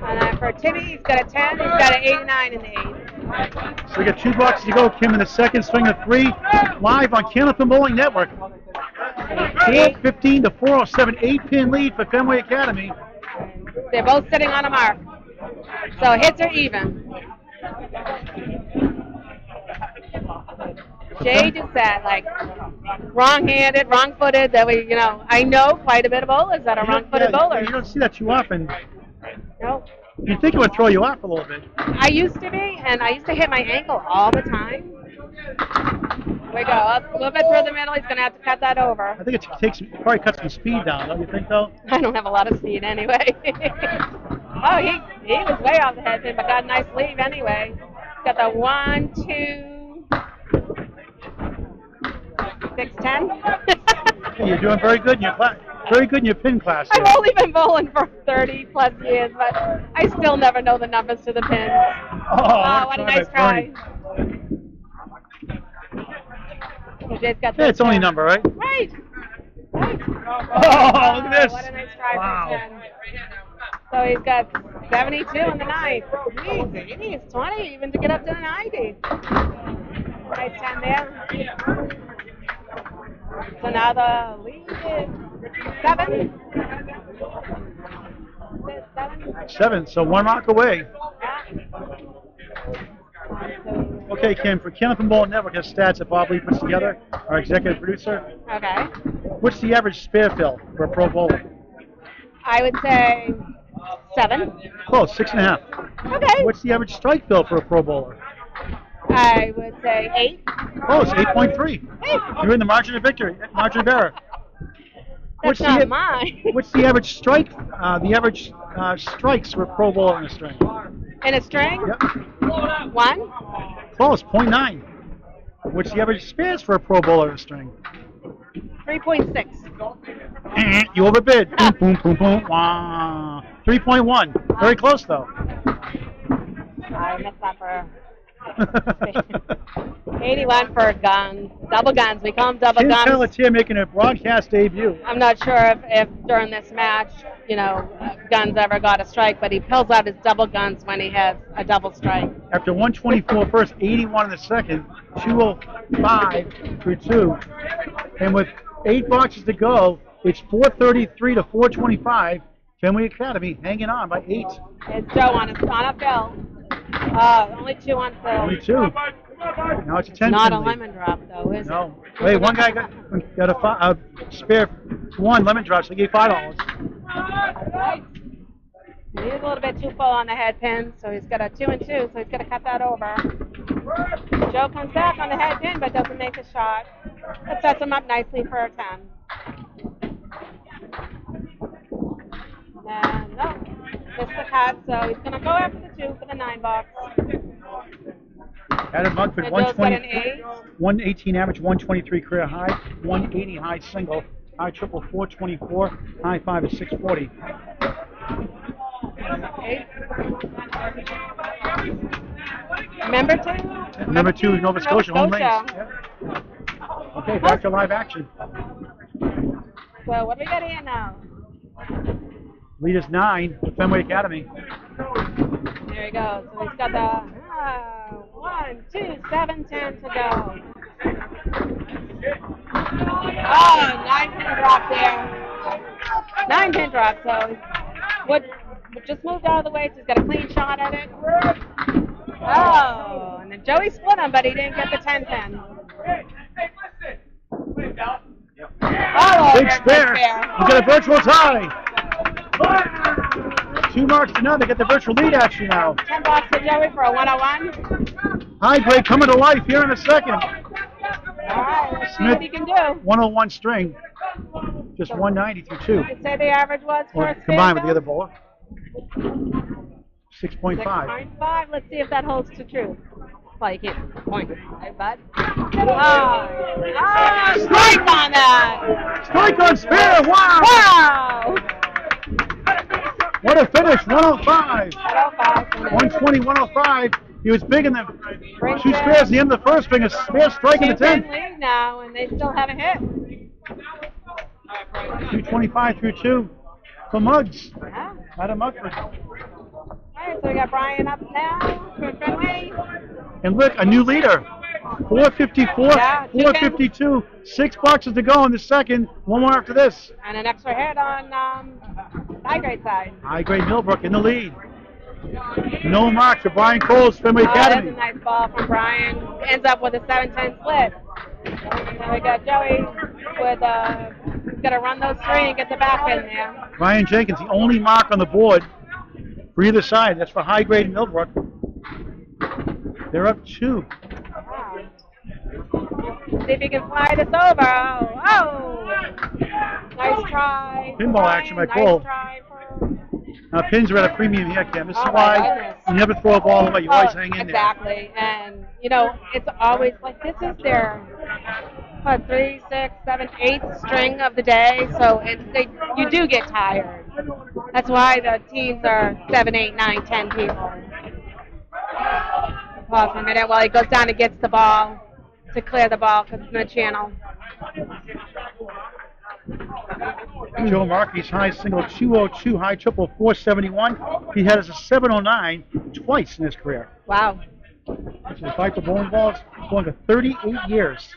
And then for Timmy, he's got a 10. He's got an 89 in the 8th. So we got $2 to go, Kim, in the second string of 3, live on Candlepin Bowling Network. 415 to 407, 8-pin lead for Fenway Academy. They're both sitting on a mark. So hits are even. Jay just said, wrong-handed, wrong-footed. That we, I know quite a bit of bowlers that are wrong-footed bowlers. You don't see that too often. Nope. You'd think it would throw you off a little bit. I used to be, and I used to hit my ankle all the time. Here we go. Up a little bit through the middle. He's going to have to cut that over. I think it probably cuts some speed down, don't you think, though? I don't have a lot of speed anyway. Oh, he was way off the head pin, but got a nice leave anyway. He's got the 1, 2, 6, 10. Hey, you're doing very good in your class. Very good in your pin class. I've only been bowling for 30 plus years, but I still never know the numbers to the pins. Oh, what a nice try. Jay's got Yeah, it's only a number, right? Right. Oh, look at this. What a nice try Wow. for 10. So he's got 72 in the ninth. Easy. He needs 20 even to get up to the 90. Nice 10 there. So now the lead is 7. Is it 7? 7, so 1 mark away. Yeah. Okay, Kim, for Kenneth and Ball Network has stats that Bob Lee puts together, our executive producer. Okay. What's the average spare fill for a Pro Bowler? I would say 7. Close, 6.5. Okay. What's the average strike fill for a Pro Bowler? I would say 8. Close, 8.3. You're in the margin of victory, margin of error. That's not mine. What's the average strike? The average strikes for a Pro Bowler in a string. In a string? Yep. 1. Close, 0.9. What's the average spares for a Pro Bowler in a string? 3.6. You overbid. Boom, boom, boom, boom. Wah. 3.1. Very close, though. I missed that for 81 for guns. Double guns. We call them double Tim guns. Pelletier making a broadcast debut. I'm not sure if during this match, Guns ever got a strike, but he pulls out his double guns when he has a double strike. After 124 first, 81 in the second, 205 through 2. And with 8 boxes to go, it's 433 to 425. Fenway Academy hanging on by 8. It's Joe on a fill. Only 2 on fill. Only 2. Now it's a 10. Not a lead. lemon drop, though, is No. Wait, one guy got a spare 1 lemon drop, so he gave $5. He's a little bit too full on the head pin, so he's got a 2 and 2, so he's got to cut that over. Joe comes back on the head pin, but doesn't make a shot. That sets him up nicely for a 10. And no, missed the cut, so he's going to go after the 2 for the 9 box. Adam Mugford, And Joe's got an 8. 118 average, 123 career high, 180 high single, high triple 424, high 5 is 640. 8. Number 2? Number 2, Nova Scotia, home lanes. Scotia. Yep. Okay, back to live action. So what do we got here now? Lead is 9 for Fenway Academy. There he goes. So he's got the 1, 2, 7, 10 to go. Oh, 9 pin drop there. 9 pin drop. So Wood just moved out of the way, so he's got a clean shot at it. Oh, and then Joey split him, but he didn't get the 10 pin. Oh, Big spare. You got a virtual tie. 2 marks to none. They get the virtual lead action now. 10 bucks to Joey for a 101. High grade coming to life here in a second. All right, let's see what he can do. 101 string. Just 190 through 2. You'd say the average was for Or a spin, combined with the though? other bowler. 6.5. 6.5. Let's see if that holds to truth. Well, you can't point, right, bud? Oh, strike on that! Strike on spare. Wow. Wow! What a finish. 105. 105. 120, 105. He was big in the Brings 2 it. spares at the end of the first string. A spare strike in the 2-pin 10th. lead now, and they still haven't hit. 225 through 2 for Muggs. Yeah. Adam Mugford. All right, so we got Brian up now for Fenway. And look, a new leader. 454, Yeah, 452. 6 boxes to go in the second. 1 more after this. And an extra hit on high grade side. High grade Millbrook in the lead. No mark for Brian Coles, Fenway Oh, that's a Academy. nice ball from Brian. Ends up with a 7-10 split. And we got Joey with he's got to run those 3 and get the back in there. Ryan Jenkins, the only mark on the board for either side. That's for high grade Millbrook. They're up 2. Wow. See if he can fly this over. Oh! Nice try. Pinball Brian. action by nice Cole. Try for... Now pins are at a premium here, Cam. This is Oh, my why goodness. you never throw a ball away. You always hang in there. Exactly. And, it's always like this is their 3, 6, 7, 8th string of the day. So you do get tired. That's why the teams are 7, 8, 9, 10 people. Pause for a minute while he goes down and gets the ball to clear the ball because it's in the channel. Joe Markey's high single 202, high triple 471. He has a 709 twice in his career. Wow. Which is fight the bowling balls going for 38 years.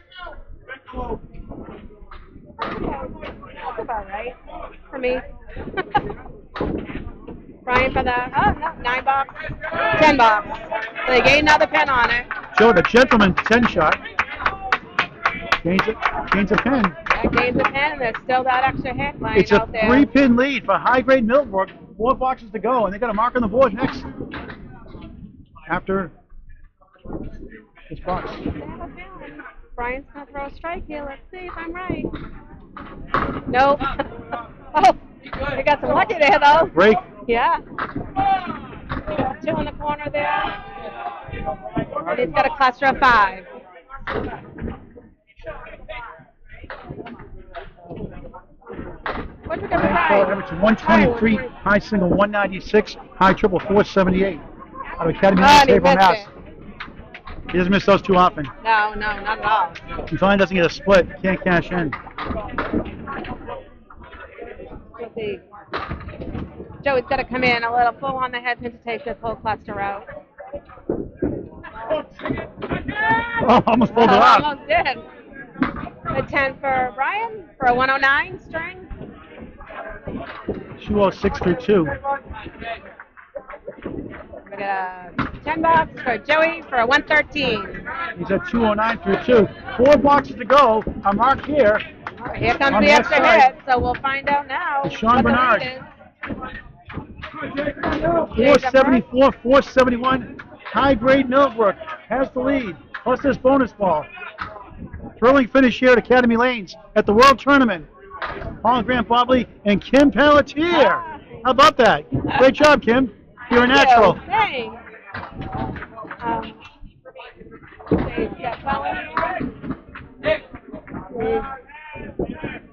That's about right for me. Brian for the 9 box, 10 box. So they gained another pin on it. Joe, the gentleman 10 shot. Gains a pin. Yeah, gains a pin, and there's still that extra hit line It's a out there. 3-pin lead for high-grade Millbrook. 4 boxes to go, and they got a mark on the board next. After this box. Brian's gonna throw a strike here. Let's see if I'm right. Nope. Oh, we got some lucky there though. Break. Yeah. 2 in the corner there. And he's got a cluster of 5. What's it gonna Average 123, high single 196, high triple 478. Out of Academy Oh, and he Haverhill, missed Mass. He doesn't miss those too often. No, not at all. He finally doesn't get a split. Can't cash in. Let's see. Joey's got to come in a little full on the head pin to take this whole cluster out. Oh, almost pulled it out. Almost did. A 10 for Brian for a 109 string. 206 through 2. We got a 10 box for Joey for a 113. He's at 209 through 2. 4 boxes to go. A mark here. Here comes On the that extra side. hit, so we'll find out now. Sean what the Bernard. lead is. 474, 471. High grade Millbrook has the lead. Plus this bonus ball. Thrilling finish here at Academy Lanes at the World Tournament. Paul Grant Bobley and Kim Pelletier. How about that? Great job, Kim. You're a natural. Thanks.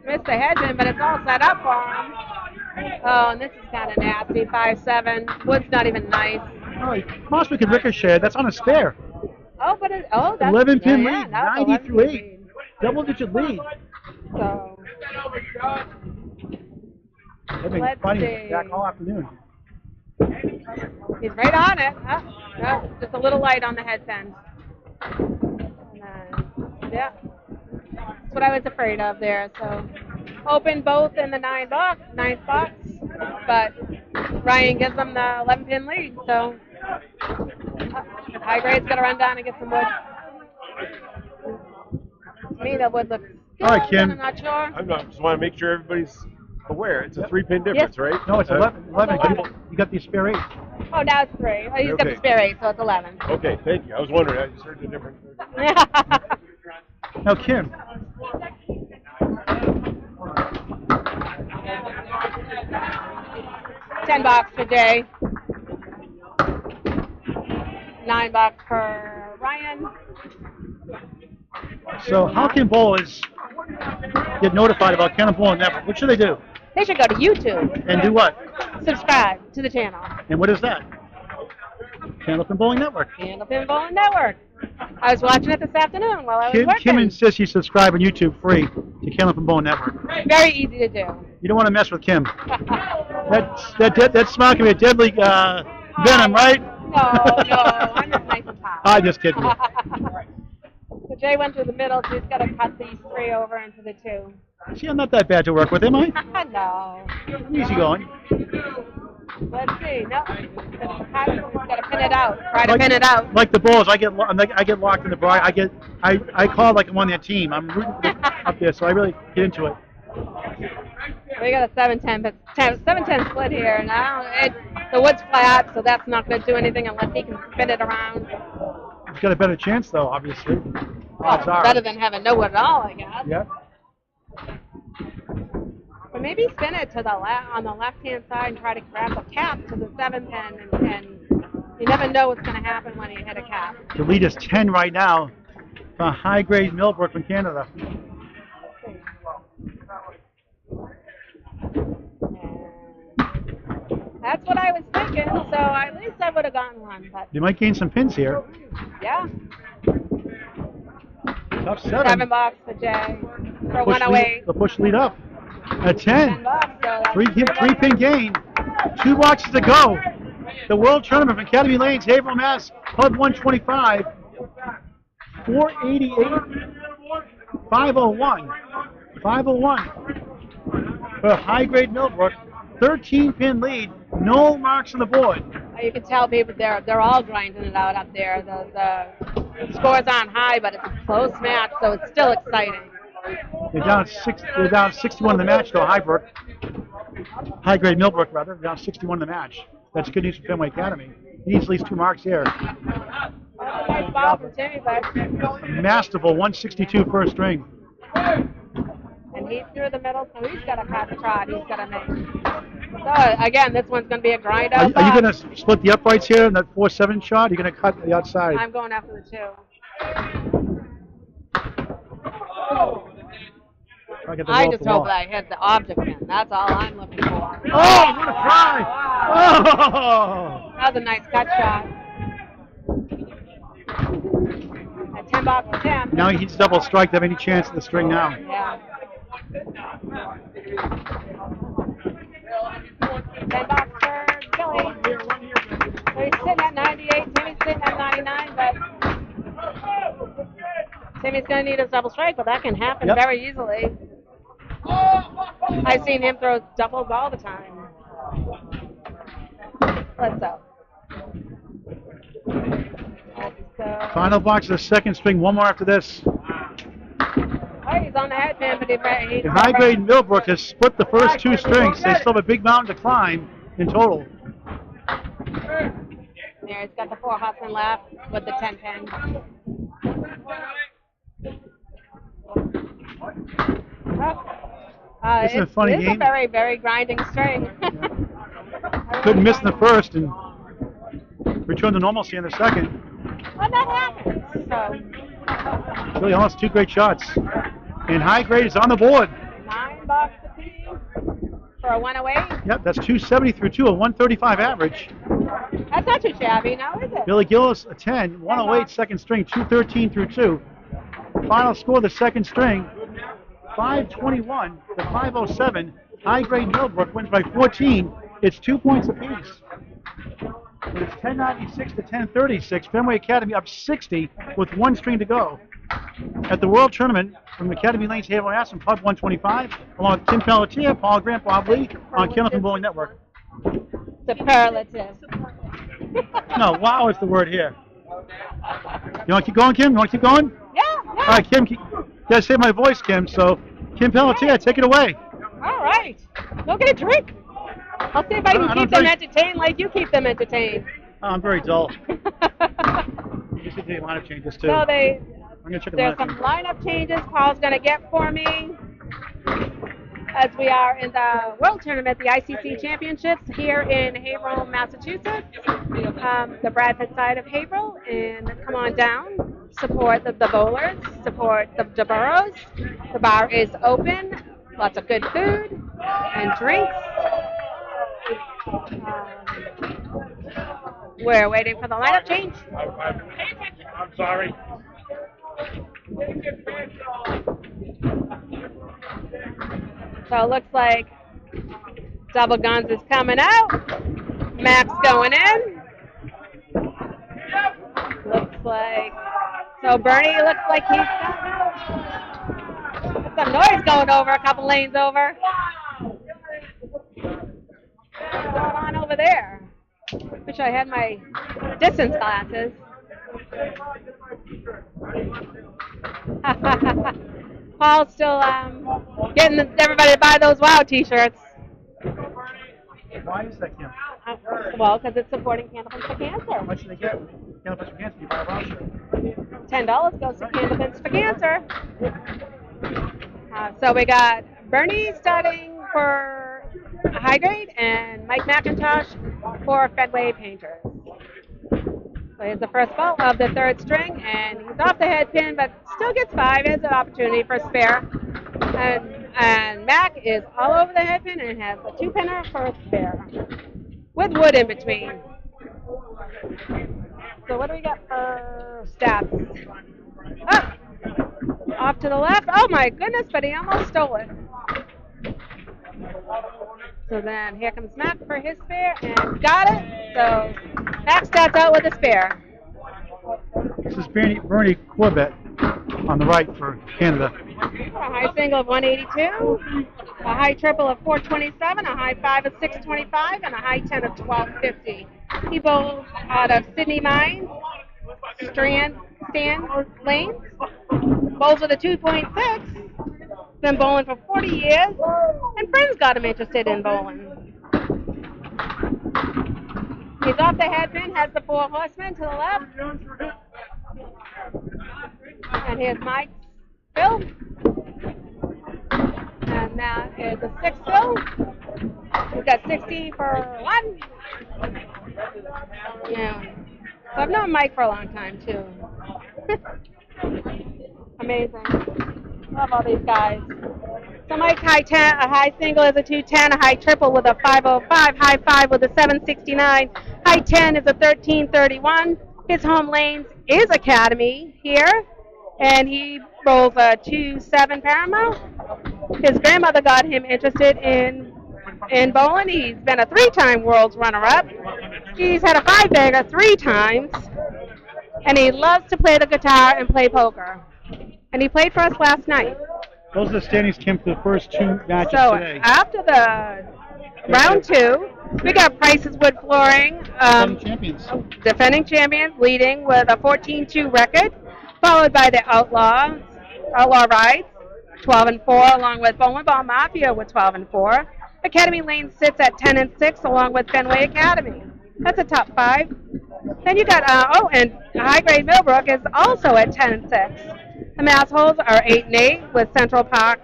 Missed the head in, but it's all set up for him. Oh, and this is kind of nasty. 5-7. Wood's not even nice. Oh, he possibly could ricochet. That's on a spare. Oh, but that's 11 pin yeah, lead, that's 90 through 11 8. lead. Double-digit lead. So They've been let's fighting see. back all afternoon. He's right on it. No, just a little light on the head pin. Yeah, that's what I was afraid of there. So open both in the 9th box, but Ryan gives them the 11 pin lead. So high grade's gonna run down and get some wood. To me, the wood looks good. All right, Kim. I'm not sure. I just want to make sure everybody's aware. It's a 3-pin difference, right? No, it's 11. 11. You got the spare 8. Oh, now it's 3. Oh, he's got the Okay. spare 8, so it's 11. Okay, thank you. I was wondering. I just heard the difference. Now, Kim. $10 for Jay. $9 for Ryan. So how can bowlers get notified about Cannon Bowling Network? What should they do? They should go to YouTube. And do what? Subscribe to the channel. And what is that? Candlepin Bowling Network. Candlepin Bowling Network. I was watching it this afternoon while I was Kim working. insists you subscribe on YouTube free to Candlepin Bowling Network. Very easy to do. You don't want to mess with Kim. That smile can be a deadly venom, right? No, I'm just nice and calm. I'm just kidding. So Jay went through the middle, so he's got to cut these 3 over into the 2. See, I'm not that bad to work with, am I? No. Easy going. Let's see. No. He's got to pin it out. Try to pin it out. Like the Bulls, I get locked in the bar. I call it like I'm on their team. I'm rooting for them up there, so I really get into it. We got a 7-10 split here. Now the wood's flat, so that's not going to do anything unless he can spin it around. He's got a better chance, though, obviously. Odds are. Better than having no wood at all, I guess. Yeah. But maybe spin it to the on the left-hand side and try to grab the cap to the 7 pin, and you never know what's going to happen when you hit a cap. The lead is 10 right now for high-grade Millbrook from Canada. That's what I was thinking, so at least I would have gotten one. But You might gain some pins here. yeah, Tough 7. $7 for Jay for Push 108. the push lead up. A 10. $10. So that's Three pin game. 2 boxes to go. The World Tournament from Academy Lanes, Haverhill, Mass. Club 125. 488. 501. 501. For high grade Millbrook. 13 pin lead. No marks on the board. You can tell people they're all grinding it out up there. The scores aren't high, but it's a close match, so it's still exciting. They're down 61 in the match though, high grade Millbrook rather. They're down 61 in the match. That's good news for Fenway Academy. He needs at least 2 marks here. That's a nice ball from Timmy, but Masterful 162 first string. and he's through the middle, so he's got a pass trot. He's got to make. So again, this one's going to be a grind Are out. you going to split the uprights here in that 4-7 shot? You're going to cut the outside. I'm going after the 2. I just hope that I hit the object pin. That's all I'm looking for. Oh, what a try! Oh! That was a nice cut shot. At $10 for Tim. Now he needs double strike to have any chance at the string now. Yeah. $10 for Billy. So he's sitting at 98. Timmy's sitting at 99, but Timmy's going to need his double strike, but that can happen very easily. I've seen him throw doubles all the time. Let's go. Final box of the second string. One more after this. Oh, he's on the head pin, but he's The high grade Millbrook has split the first 2 strings. They still have a big mountain to climb in total. there. He's got the 4 hustling left with the 10 pin. This is a funny game. It's a very, very grinding string. Couldn't miss in the first and returned to normalcy in the second. Well, that happens. So, Really almost 2 great shots. And high grade is on the board. $9 a piece for a 108. Yep, that's 270 through 2, a 135 average. That's not too shabby now, is it? Billy Gillis, a 10, 108 second string, 213 through 2. Final score of the second string, 521 to 507. High grade Millbrook wins by 14. It's 2 points apiece. But it's 1096 to 1036. Fenway Academy up 60 with 1 string to go. At the World Tournament from Academy Lanes, Haverhill, Mass. from Club 125, along with Tim Pelletier, Paul Grant, Bob Lee on Kenneth Bowling Network. Superlative. No, wow is the word here. You want to keep going, Kim? You want to keep going? Yeah. All right, Kim, you gotta save my voice, Kim. So, Kim Pelletier, take it away. All right. Go get a drink. I'll see if I can keep them entertained like you keep them entertained. Oh, I'm very dull. You should take lineup changes too. So I'm gonna check the there's lineup some changes. lineup changes Paul's going to get for me as we are in the World Tournament, the ICC Championships here in Haverhill, Massachusetts, the Bradford side of Haverhill, and come on down, support the bowlers, support the burros. The bar is open, lots of good food and drinks. We're waiting for the lineup change. I'm sorry. So it looks like Double Guns is coming out. Max going in. Looks like, so Bernie looks like he's got some noise going over a couple lanes over. What's going on over there? Wish I had my distance glasses. Paul's still getting everybody to buy those WOW t-shirts. Why is that, Kim? Well, because it's supporting Candlepins for Cancer. How much do they get? Candlepins for Cancer, you buy a voucher. $10 goes to Candlepins for Cancer. So we got Bernie starting for a high grade and Mike McIntosh for Fenway Painters. So here's the first ball of the third string, and he's off the head pin, but still gets 5. Has an opportunity for a spare. And Mac is all over the head pin and has a 2-pinner for a spare, with wood in between. So what do we got for stats? Oh, off to the left. Oh my goodness, but he almost stole it. So then here comes Mac for his spare and got it. So Mac starts out with a spare. This is Bernie Corbett on the right for Canada. A high single of 182, a high triple of 427, a high 5 of 625, and a high 10 of 1250. He bowls out of Sydney Mines, Stan Lanes, bowls with a 2.6, been bowling for 40 years, and friends got him interested in bowling. He's off the headpin, has the 4 horsemen to the left. And here's Mike's Bill. And that is a 6 Bill. We've got 60 for 1. Yeah. So I've known Mike for a long time too. Amazing. Love all these guys. So Mike's a high single is a 210, a high triple with a 505, high 5 with a 769, high 10 is a 1331. His home lanes is Academy here, and he rolls a 2-7 Paramount. His grandmother got him interested in bowling. He's been a 3-time world's runner-up. He's had a 5-bagger 3 times, and he loves to play the guitar and play poker. And he played for us last night. Those are the standings, Kim, for the first 2 matches So today. after the round 2, we got Price's Wood Flooring, Champions. defending champions, leading with a 14-2 record, followed by the Outlaw Rides, 12-4, along with Bowling Ball Mafia with 12-4. Academy Lane sits at 10-6, along with Fenway Academy. That's a top 5. Then you got and high grade Millbrook is also at 10-6. The Mass Holes are 8-8, with Central Park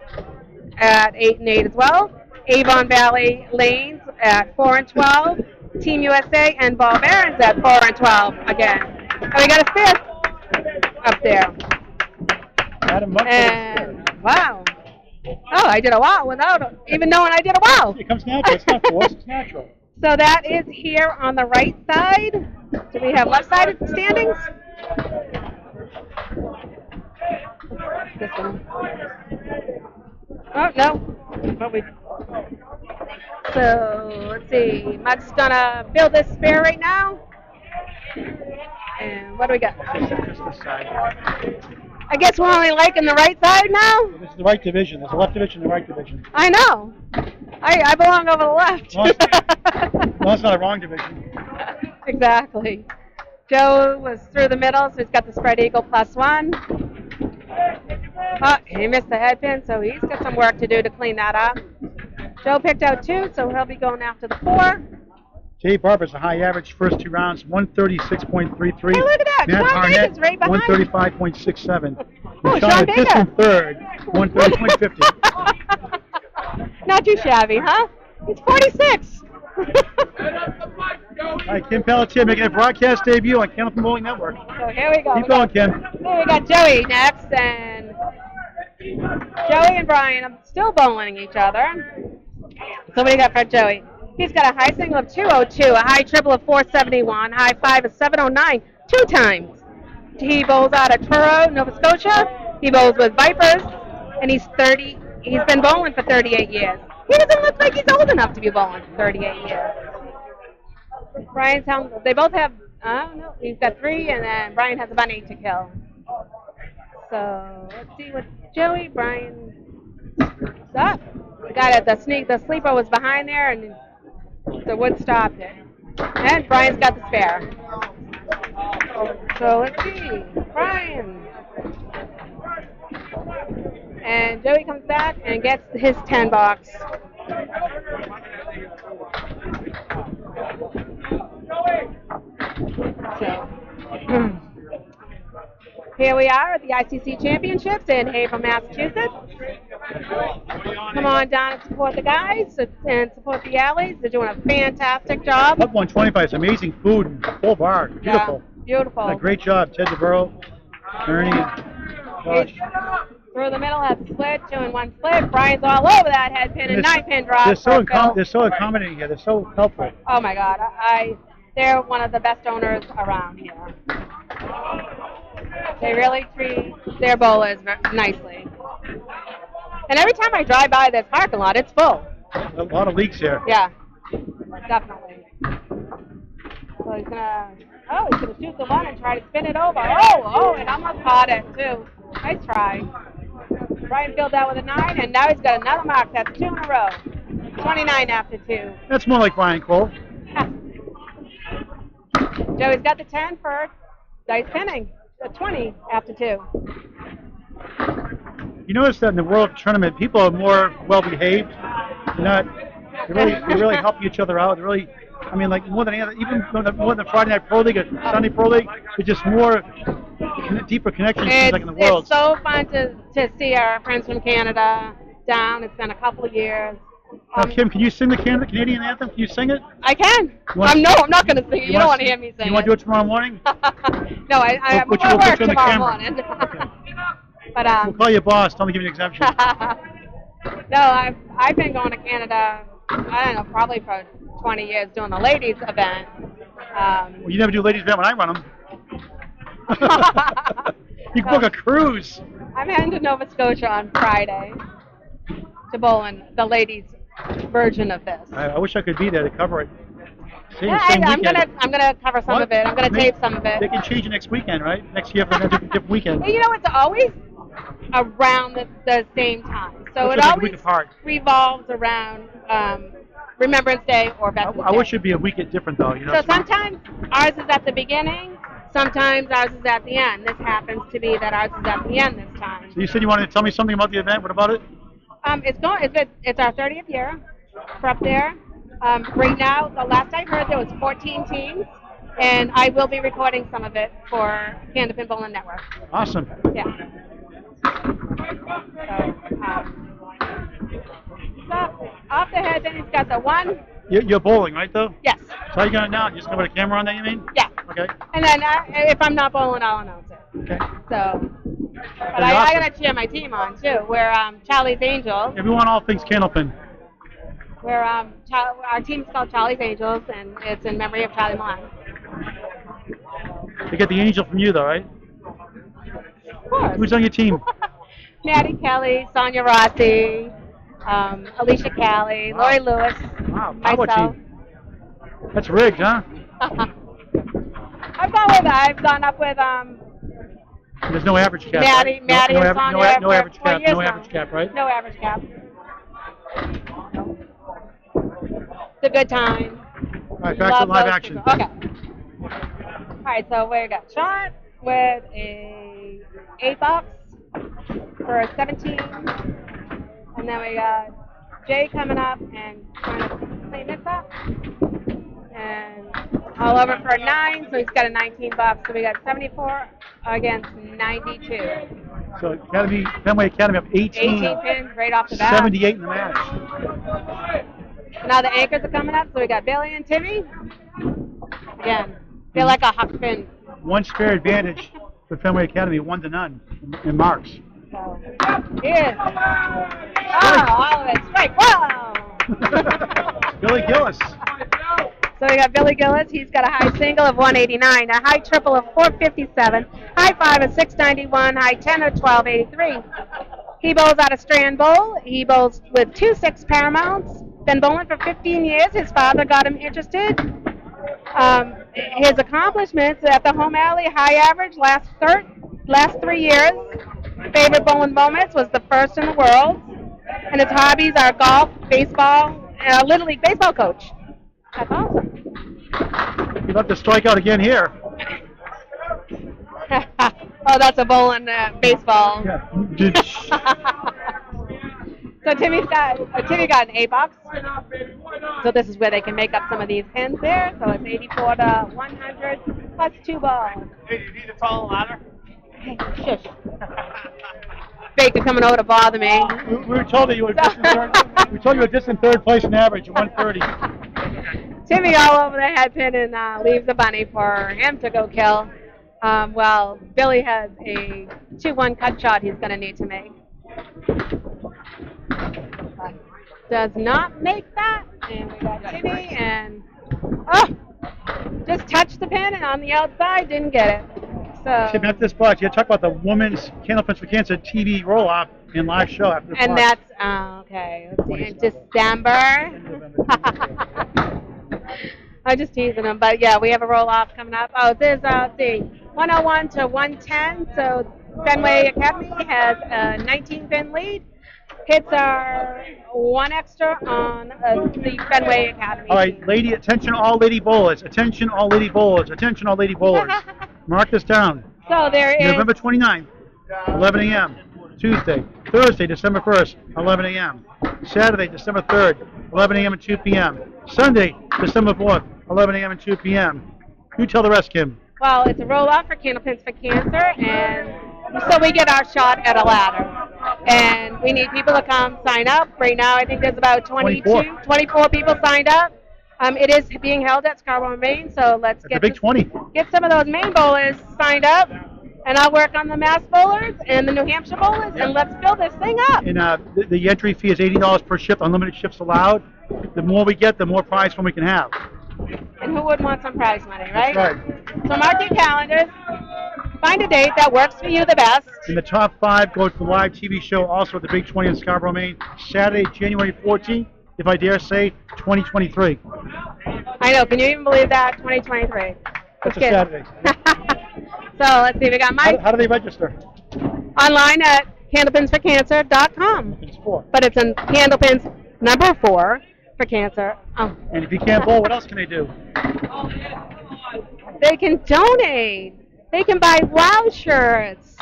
at 8-8 as well. Avon Valley Lanes at 4-12. Team USA and Ball Barons at 4-12 again. And we got a 5th up there. Adam Mugford. And wow. Oh, I did a wow without even knowing I did a wow. It comes natural. It's not forced. It's natural. So that is here on the right side. Do we have left-sided standings? This one. Oh, no. But we... So, let's see. Mug's gonna build this spare right now. And what do we got? This side. I guess we're only liking the right side now? This is the right division. There's a left division and the right division. I know. I belong over the left. Well, it's not a wrong division. Exactly. Joe was through the middle, so he's got the spread eagle +1. Oh, he missed the headpin, so he's got some work to do to clean that up. Joe picked out 2, so he'll be going after the 4. Jay Barber's a high average first 2 rounds, 136.33. Hey, look at that. Matt Sean Baker's right behind him. 135.67. Oh, And Sean fifth Baker. and third, 130.50. Not too shabby, huh? He's 46. All right, Kim Pelletier making a broadcast debut on Candlepin Bowling Network. So here we go. Keep going, Kim. So we got Joey next, and Joey and Brian are still bowling each other. So what do you got for Joey? He's got a high single of 202, a high triple of 471, high 5 of 709, 2 times. He bowls out of Truro, Nova Scotia. He bowls with Vipers, and he's 30. He's been bowling for 38 years. He doesn't look like he's old enough to be bowling for 38 years. Brian's home. They both have, I don't know, he's got 3, and then Brian has about 8 to kill. So let's see what Joey, Brian, up. Got it. The sleeper was behind there, and the wood stopped it. And Brian's got the spare. So let's see, Brian. And Joey comes back and gets his 10 box. So, here we are at the ICC Championships in Haverhill, Massachusetts. Come on down and support the guys and support the alleys. They're doing a fantastic job. Up 125. It's amazing food and full bar. Beautiful. Yeah, beautiful. Done a great job. Ted DeBurrow, Ernie, and Josh. Through the middle has a split, 2 and 1 split. Brian's all over that head pin and 9-pin drop. They're so accommodating here. They're so helpful. Oh my God, they're one of the best owners around here. They really treat their bowlers nicely. And every time I drive by this parking lot, it's full. A lot of leaks here. Yeah, definitely. So he's gonna shoot the one and try to spin it over. Oh, and almost caught it too. Nice try. Brian filled out with a 9, and now he's got another mark. That's 2 in a row. 29 after 2. That's more like Brian Cole. Joey's got the 10 for dice pinning. The 20 after 2. You notice that in the World Tournament, people are more well behaved. They really help each other out. They really, I mean, like more than any other, even more than Friday Night Pro League or Sunday Pro League, it's just more deeper connections seems like in the world. It's so fun to see our friends from Canada down. It's been a couple of years. Kim, can you sing the Canadian anthem? Can you sing it? I can. I'm not going to sing it. You don't want to hear me sing it. You want to do it tomorrow morning? No, I'm going to work tomorrow morning. But we'll call your boss. Tell him to give you an exemption. No, I've been going to Canada. I don't know, probably for 20 years doing the ladies event. Well, you never do ladies event when I run them. You can book a cruise. I'm heading to Nova Scotia on Friday to bowl in the ladies' version of this. I wish I could be there to cover it. Same I'm weekend. gonna cover some of it. I'm gonna tape some of They it. can change it next weekend, right? Next year for a different weekend. Well, you know, it's always around the same time. So Which it is like a always week apart. revolves around Remembrance Day or Veterans Day. I wish it'd be a week different though. You know. So sometimes ours is at the beginning, sometimes ours is at the end. This happens to be that ours is at the end this time. So you said you wanted to tell me something about the event. What about it? It's our 30th year. We're up there. Right now, the last I heard, there was 14 teams, and I will be recording some of it for Canada Pin Bowling Network. Awesome. Yeah. So off the head, then he's got the 1. You're bowling, right though? Yes. So how are you gonna announce? You just gonna put a camera on that? You mean? Yeah. Okay. And then if I'm not bowling, I'll announce it. Okay. So, but I gotta cheer my team on too. We're Charlie's Angels. If we want all things Candlepin. We're our team's called Charlie's Angels, and it's in memory of Charlie Milan. They get the angel from you though, right? Of course. Who's on your team? Maddie Kelly, Sonia Rossi, Alicia Callie, Lori Lewis, Wow, Bravo myself. team. That's rigged, huh? I've gone up with There's no average cap. Maddie, right? Maddie and Sonia. No average for cap. 4 years No now. average cap, right? No average cap. It's a good time. All right, back to Love live those action. people. Okay. All right, so we got Sean with a 8-box for a 17, and then we got Jay coming up and trying to clean this up, and all over for a 9, so he's got a 19-box. So we got 74 against 92. So Fenway Academy up 18. 18 pins right off the bat. 78 in the match. Now the anchors are coming up, so we got Billy and Timmy. Again, they're like a huck pin. One spare advantage for Fenway Academy, 1-0 in marks. So, here's all of it straight. Wow! Billy Gillis. So we got Billy Gillis. He's got a high single of 189, a high triple of 457, high 5 of 691, high 10 of 1283. He bowls out of Strand Bowl. He bowls with 2-6 Paramounts. Been bowling for 15 years. His father got him interested. His accomplishments at the home alley, high average last 3 years. Favorite bowling moments was the first in the world. And his hobbies are golf, baseball, Little League baseball coach. That's awesome. You'd love to strike out again here. Oh, that's a bowling baseball. Yeah. So Timmy got an 8-box. So this is where they can make up some of these pins there. So it's 84 to 100 plus 2 balls. Hey, do you need a tall ladder? Hey, shush. Baker coming over to bother me. We were told that you were distant third. We told you were distant third place in average at 130. Timmy all over the head pin and leaves a bunny for him to go kill. Well, Billy has a 2-1 cut shot he's going to need to make. But does not make that. And we got Timmy and, just touched the pin and on the outside didn't get it. So Tim, at this spot, you talk about the Women's Candlepins for Cancer TV roll-off. And live show after the And park. that's, okay, let's see, in December. I'm just teasing them, but yeah, we have a roll-off coming up. Oh, there's, let's see, 101 to 110, so Fenway Academy has a 19-pin lead. Hits are one extra on the Fenway Academy. All right, lady, attention all lady bowlers. Attention all lady bowlers. Attention all lady bowlers. Mark this down. So there is November 29th, 11 a.m. Tuesday. Thursday, December 1st, 11 a.m. Saturday, December 3rd, 11 a.m. and 2 p.m. Sunday, December 4th, 11 a.m. and 2 p.m. You tell the rest, Kim. Well, it's a roll-off for Candlepins for Cancer, and so we get our shot at a ladder. And we need people to come sign up. Right now, I think there's about 24 people signed up. It is being held at Scarborough, Maine, so let's It's a big 20. get some of those Maine bowlers signed up, and I'll work on the Mass bowlers and the New Hampshire bowlers, and let's fill this thing up. And the entry fee is $80 per ship, unlimited ships allowed. The more we get, the more prize fund we can have. And who wouldn't want some prize money, right? That's right. So mark your calendars. Find a date that works for you the best. And the top 5 go to the live TV show also at the Big 20 in Scarborough, Maine, Saturday, January 14th, if I dare say, 2023. I know. Can you even believe that? 2023. That's a Saturday. So let's see. We got Mike How do they register? online at candlepins4cancer.com. It's 4. But it's in Candlepins number 4 for cancer. Oh. And if you can't bowl, what else can they do? They can donate. They can buy WOW shirts.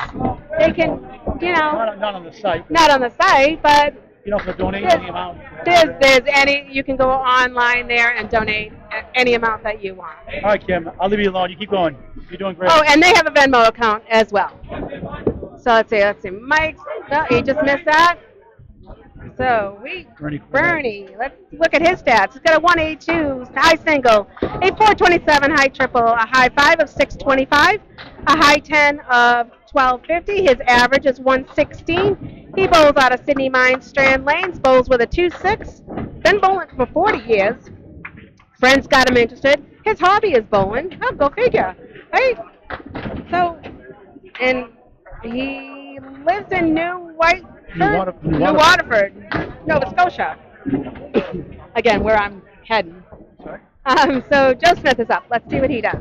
They can, you know, Not on the site. not on the site, but You don't have to donate any amount. there's any, you can go online there and donate any amount that you want. All right, Kim, I'll leave you alone. You keep going. You're doing great. Oh, and they have a Venmo account as well. So let's see. Mike, no, he just missed that. So Bernie, let's look at his stats. He's got a 182 high single, a 427 high triple, a high 5 of 625, a high 10 of 1250. His average is 116. He bowls out of Sydney Mines Strand Lanes, bowls with a 2-6. Been bowling for 40 years. Friends got him interested. His hobby is bowling. Oh, go figure. Right? So, and he lives in New Waterford, Nova Scotia. Again, where I'm heading. So Joe Smith is up. Let's see what he does.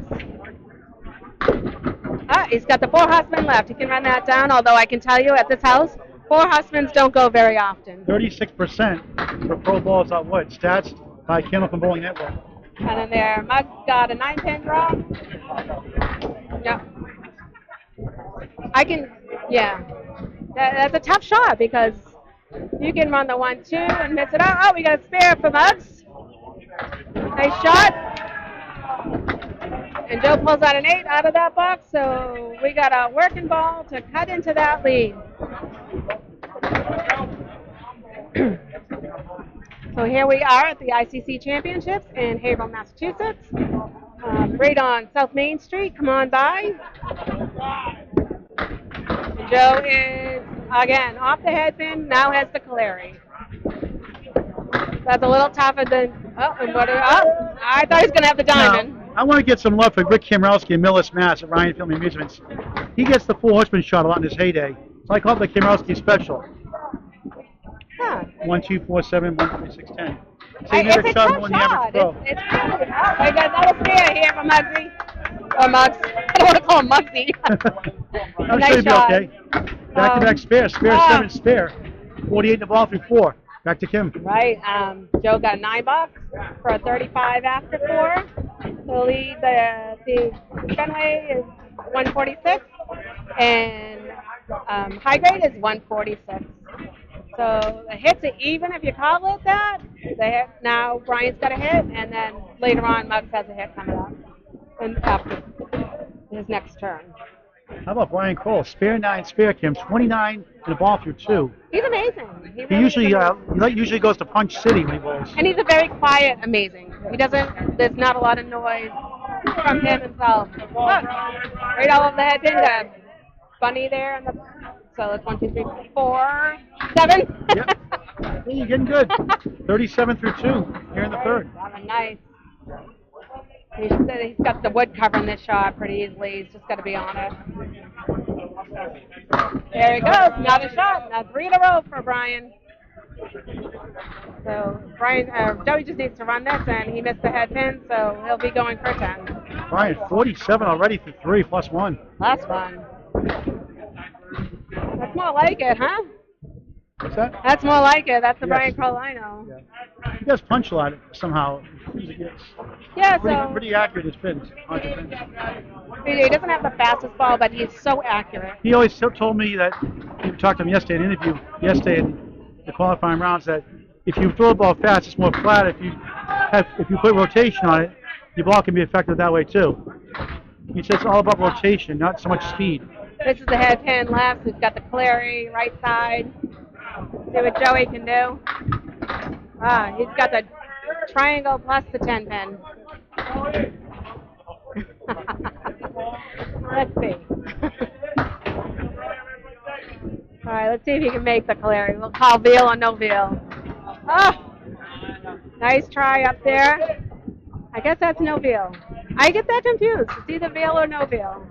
He's got the 4 horsemen left. He can run that down, although I can tell you at this house, 4 horsemen don't go very often. 36% for pro balls out wood. Stats by Candlepin Bowling Network. And then there, Mug got a 9-pin draw. Yep. I can, yeah. That's a tough shot because you can run the 1-2 and miss it out. Oh, we got a spare for Muggs. Nice shot. And Joe pulls out an 8 out of that box, so we got a working ball to cut into that lead. So here we are at the ICC Championships in Haverhill, Massachusetts. Right on South Main Street. Come on by. And Joe is, again, off the headpin, now has the Caleri. That's a little tougher than, I thought he was going to have the diamond. Now, I want to get some love for Rick Kimrowski in Millis, Mass. at Ryan Film Amusements. He gets the 4 horseman shot a lot in his heyday. So I call it the Kimrowski special. Huh. 1, 2, 4, 7, 1, 3, 6, 10. So It's he a never tough shot more than the shot. average pro. It's really, I got another spare here from Muggsy. Or Muggs. I don't want to call him Muggsy. I'm Nice sure you'll be shot. okay. Back-to-back spare. Spare 7 spare. 48 in the ball through 4. Back to Kim. Right. Joe got a $9 for a 35 after 4. So lead the Fenway is 146, and high grade is 146. So the hits are even if you call it that. The hit, now Brian's got a hit, and then later on Muggs has a hit coming up, and after his next turn. How about Brian Cole? Spare 9, spare Kim. 29 in the ball through 2. He's amazing. He really usually is amazing. usually goes to Punch City when he bowls. And he's a very quiet, amazing. He doesn't, there's not a lot of noise from him himself. Look, right all over the head pin, the bunny there, and the, so that's 1, 2, 3, 4, 7. Yep. Hey, you're getting good. 37 through 2 here in the 3rd. Nice. He's got the wood covering this shot pretty easily. He's just got to be on it. There he goes. Another shot. Now 3 in a row for Brian. So Joey just needs to run this, and he missed the head pin, so he'll be going for 10. Brian, 47 already for 3 plus 1. Last one. That's more like it, huh? What's that? That's more like it. That's the Yes. Brian Carlino. Yeah. He does punch a lot somehow. Yeah, Pretty accurate his pins. On the pins. He doesn't have the fastest ball, but he's so accurate. He always told me that, we talked to him yesterday in an interview, in the qualifying rounds, that if you throw the ball fast, it's more flat. If you put rotation on it, your ball can be affected that way too. He says it's all about rotation, not so much speed. This is the head pin left. He's got the Clary right side. See what Joey can do. He's got the triangle plus the 10 pin. Let's see. All right, let's see if he can make the Clary. We'll call veal or no veal. Oh, nice try up there. I guess that's no veal. I get that confused. It's either veal or no veal.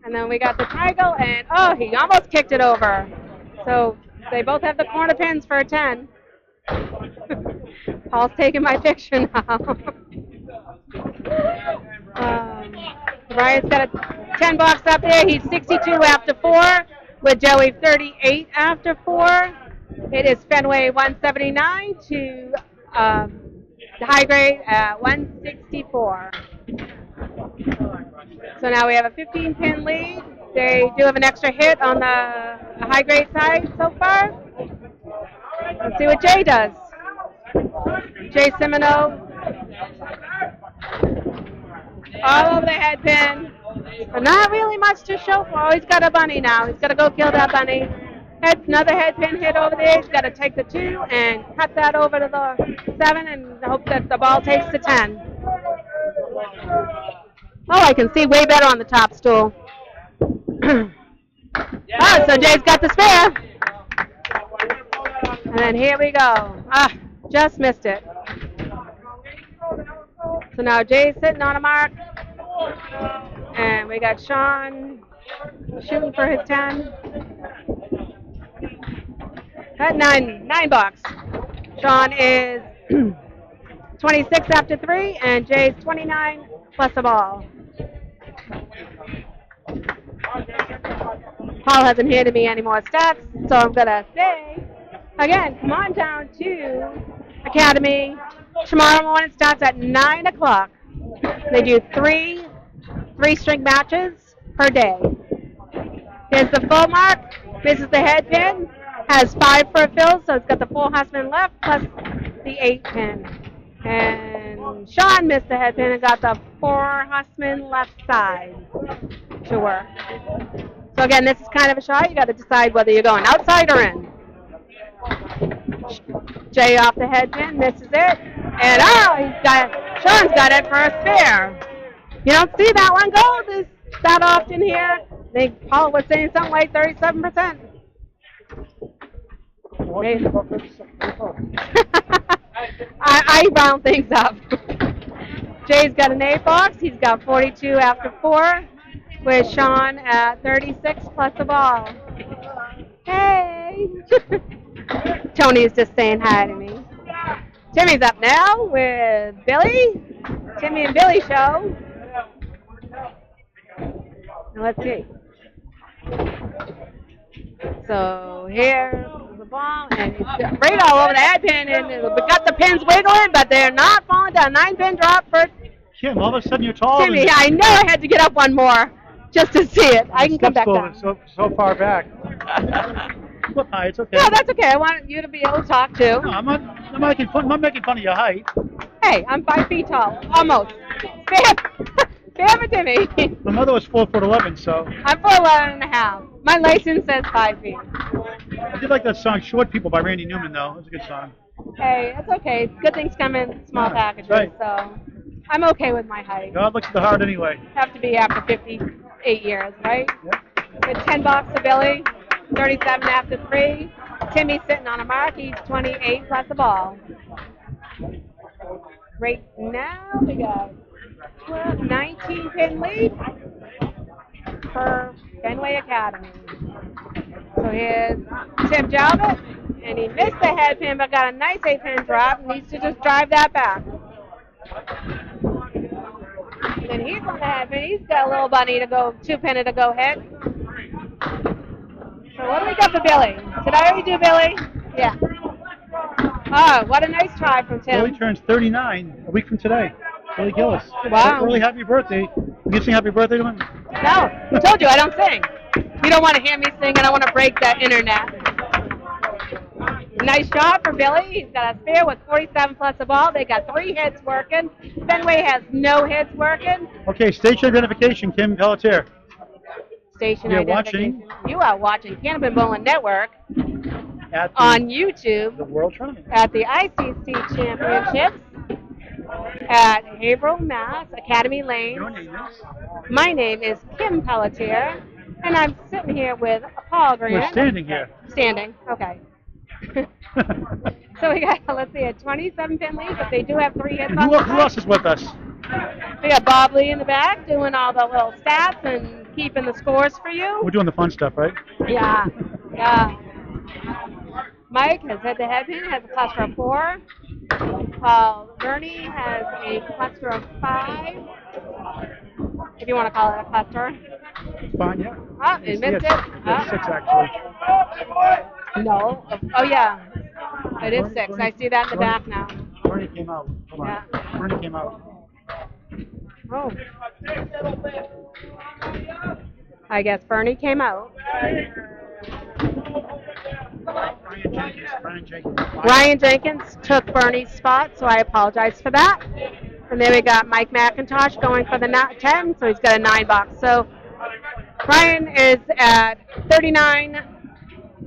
And then we got the triangle, and he almost kicked it over. So they both have the corner pins for a 10. Paul's taking my picture now. Brian's got a 10 box up there. He's 62 after 4, with Joey 38 after 4. It is Fenway 179 to the high grade at 164. So now we have a 15-pin lead. They do have an extra hit on the high grade side so far. Let's see what Jay does. Jay Simino. All over the head pin. But not really much to show for. He's got a bunny now. He's got to go kill that bunny. Another head pin hit over there. He's got to take the 2 and cut that over to the 7 and hope that the ball takes the 10. Oh, I can see way better on the top stool. So Jay's got the spare. And then here we go. Just missed it. So now Jay's sitting on a mark. And we got Sean shooting for his 10. At 9 box. Sean is 26 after 3, and Jay's 29 plus a ball. Paul hasn't handed me any more stats, so I'm going to say, again, come on down to Academy. Tomorrow morning starts at 9 o'clock. They do three-string matches per day. Here's the full mark. This is the head pin. Has 5 for a fill, so it's got the 4 Hussman left plus the 8 pin. And Sean missed the head pin and got the 4 Hussman left side to work. So again, this is kind of a shot. You got to decide whether you're going outside or in. Jay off the head pin, misses it. And Sean's got it for a spare. You don't see that one go that often here. I think Paul was saying something like 37%. I round things up. Jay's got an 8 box. He's got 42 after 4, with Sean at 36 plus a ball. Hey! Tony's just saying hi to me. Timmy's up now with Billy. Timmy and Billy show. Now let's see. So here's the ball, and it's right all over the head pin, and we got the pins wiggling, but they're not falling down. 9-pin drop for Kim, all of a sudden you're taller. Timmy. I know I had to get up one more just to see it. I can come back down. So far back. Look, hi, it's okay. No, that's okay. I want you to be able to talk too. No, I'm not making fun of your height. Hey, I'm 5 feet tall, almost. Fair for Timmy. My mother was 4'11", so. I'm 4'11 and a half. My license says 5 feet. I did like that song "Short People" by Randy Newman, though. It was a good song. Hey, it's okay. Good things come in small packages, right. so I'm okay with my height. God looks at the heart anyway. Have to be after 58 years, right? Yep. With 10 bucks to Billy, 37 after 3. Timmy's sitting on a mark. He's 28 plus a ball. Right now we got 19-pin lead for Fenway Academy. So here's Tim Jalbert, and he missed the head pin, but got a nice 8-pin drop. Needs to just drive that back. And then he's on the head pin. He's got a little bunny to go, 2-pinner to go hit. So what do we got for Billy? Did I already do Billy? Yeah. Oh, what a nice try from Tim. Billy turns 39 a week from today. Billy Gillis. Wow. Early happy birthday. You sing happy birthday to him? No, I told you I don't sing. You don't want to hear me sing, and I want to break that internet. Nice shot for Billy. He's got a spare with 47 plus a ball. They got 3 hits working. Fenway has no hits working. Okay, station identification, Kim Pelletier. Station You're identification. watching? You are watching Cannabis Bowling Network At the, on YouTube the World Tournament. at the ICC Championships at Haverhill, Mass, Academy Lane. Your name is? My name is Kim Pelletier, and I'm sitting here with Paul Grant. We're standing here. Standing, okay. So we got, let's see, a 27-pin lead, but they do have 3 hits And on who the else is with us? We got Bob Lee in the back doing all the little stats and keeping the scores for you. We're doing the fun stuff, right? Yeah, yeah. Mike has head-to-head pin, has a cluster of 4. Bernie has a cluster of 5, if you want to call it a cluster. It's fine, yeah. Oh, it missed it. It's 6, actually. No. Oh, yeah. It is 6. I see that in the back now. Bernie came out. Come on. Yeah. Bernie came out. Oh. I guess Bernie came out. Ryan Jenkins took Bernie's spot, so I apologize for that. And then we got Mike McIntosh going for the 10, so he's got a 9 box. So Ryan is at 39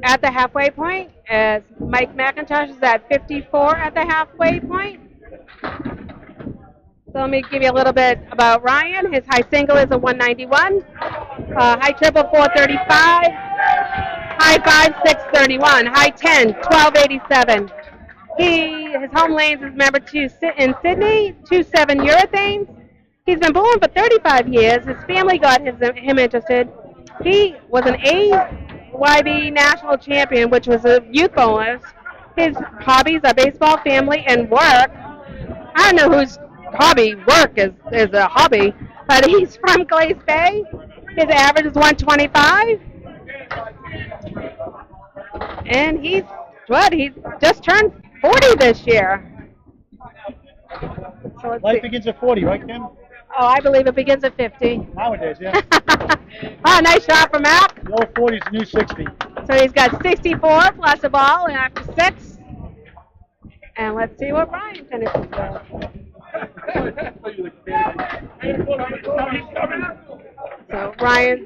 at the halfway point, as Mike McIntosh is at 54 at the halfway point. So let me give you a little bit about Ryan. His high single is a 191, high triple 435, high 5 631, high 10 1287. His home lanes is member 2 in Sydney, 27 urethanes. He's been bowling for 35 years. His family got him interested. He was an AYB national champion, which was a youth bowler. His hobbies are baseball, family, and work. I don't know whose hobby work is a hobby, but he's from Glace Bay. His average is 125. And he's just turned 40 this year. So let's Life see. begins at 40, right, Kim? Oh, I believe it begins at 50. Nowadays, yeah. Oh, nice shot from Mac. The old 40 is the new 60. So he's got 64 plus a ball and after 6. And let's see what Brian finishes with. So Ryan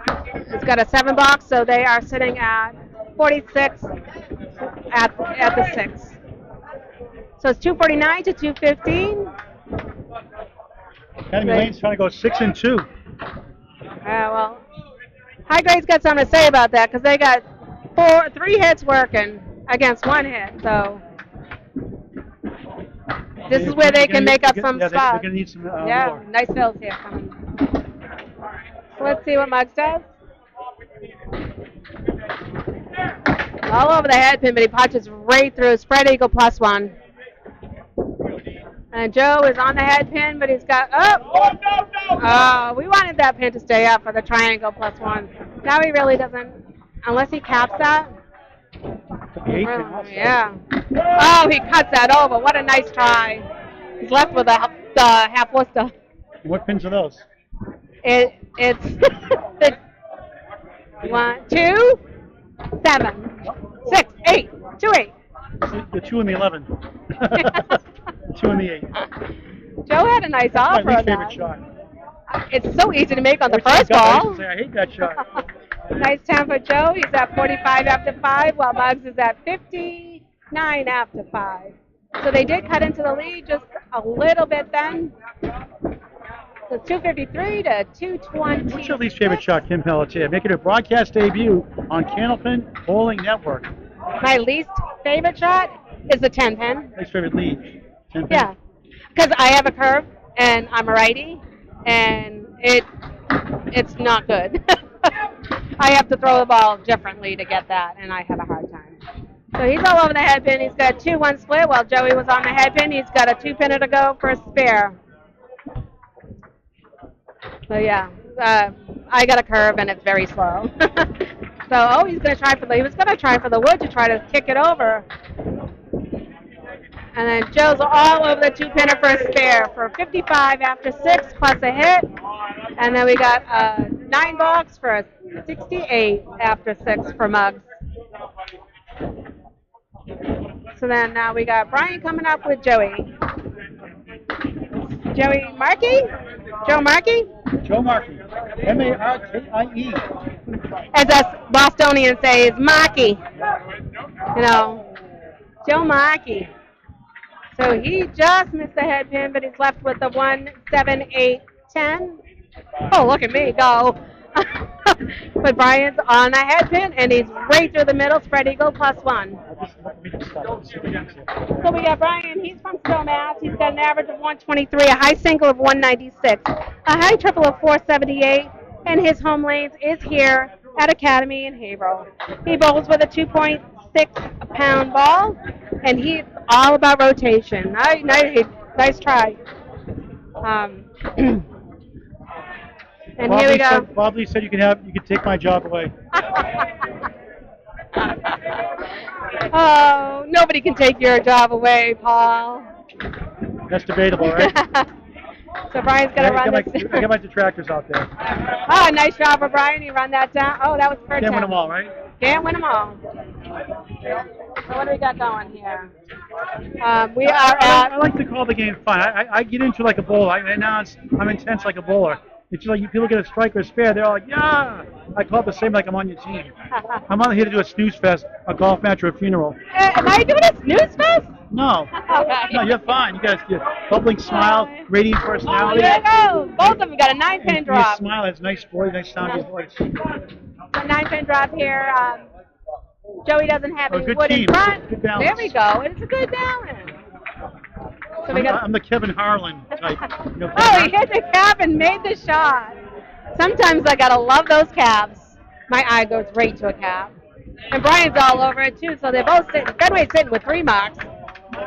has got a 7 box, so they are sitting at 46 at the 6. So it's 249 to 215. Academy Lane's trying to go 6 and 2. Well, High Grade's got something to say about that because they got 3 hits working against 1 hit. So this is where they can make up some They're spots. going to need some Yeah, more. nice fills here coming. So let's see what Muggs does. All over the head pin, but he punches right through. Spread eagle +1. And Joe is on the head pin, but he's got Oh, we wanted that pin to stay up for the triangle +1. Now he really doesn't, unless he caps that. The 8 pin also. Yeah. Oh, he cuts that over. What a nice try. He's left with a half Worcester. What pins are those? It's the 1, 2, 7, 6, 8, 2, 8. The 2 and the 11. The 2 and the 8. Joe had a nice That's offer my on least favorite that. shot. It's so easy to make on the Every time first I got that, I ball. used to say, I hate that shot. Nice 10 for Joe. He's at 45 after 5, while Muggs is at 59 after 5. So they did cut into the lead just a little bit then. So 253 to 220. What's your least favorite shot, Kim Pelletier? Making her broadcast debut on Candlepin Bowling Network. My least favorite shot is the 10 pin. Least favorite lead. 10 pin. Yeah, because I have a curve and I'm a righty, and it's not good. I have to throw the ball differently to get that, and I have a hard time. So he's all over the head pin. He's got a 2-1 split while Joey was on the head pin. He's got a 2-pinner to go for a spare. So yeah, I got a curve and it's very slow. So he was gonna try for the wood to try to kick it over. And then Joe's all over the 2-pinner for a spare for 55 after 6 plus a hit. And then we got 9 balks for a 68 after 6 for Muggs. So then now we got Brian coming up with Joey. Joey Markey? Joe Markey? Joe Markey. M-A-R-K-I-E. As us Bostonians say, is Markey. You know, Joe Markey. So he just missed the head pin, but he's left with the 1, 7, 8, 10. Oh, look at me go. But Brian's on the head pin, and he's right through the middle, spread eagle, +1. So we got Brian. He's from Stowe, Mass. He's got an average of 123, a high single of 196, a high triple of 478, and his home lanes is here at Academy in Haverhill. He bowls with a 2.6-pound ball, and he's all about rotation. Nice try. And here we go. Bob Lee said you could take my job away. Oh, nobody can take your job away, Paul. That's debatable, right? So Brian's going to run this. I got my detractors out there. Oh, nice job for Brian. You run that down. Oh, that was for 10. Can't win them all, right? Can't win them all. So what do we got going here? We are at... I like to call the game fun. I get into like a bowler. I'm intense like a bowler. It's like you people get a strike or a spare, they're all like, yeah! I call it the same like I'm on your team. I'm not here to do a snooze fest, a golf match, or a funeral. Am I doing a snooze fest? No. Okay. No, you're fine. You guys get bubbling smile, radiant personality. There you go. Both of them got a 9-pin drop. Your smile has nice voice, nice sound in his voice. So 9-pin drop here. Joey doesn't have any wood in front. Good balance. There we go. It's a good balance. So I'm the Kevin Harlan type. You know, oh, he hit the cap and made the shot. Sometimes I gotta love those caps. My eye goes right to a cap. And Brian's all over it too. So they're both sitting. Fenway's sitting with 3 marks,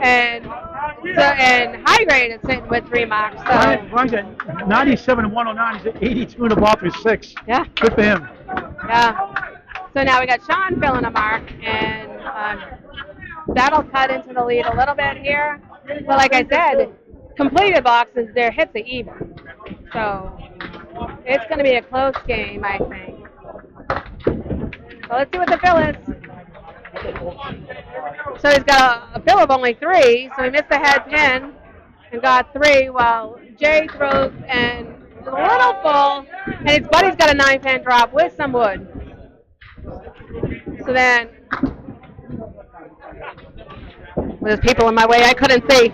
and High Grade is sitting with 3 marks. So Brian's at 97 and 109. He's at 82 in the ball through 6. Yeah. Good for him. Yeah. So now we got Sean filling a mark, and that'll cut into the lead a little bit here. But like I said, completed boxes, their hits are even. So it's going to be a close game, I think. So let's see what the fill is. So he's got a fill of only 3, so he missed the head pin and got 3, while Jay throws and a little full, and his buddy's got a 9-pin drop with some wood. So then, there's people in my way I couldn't see.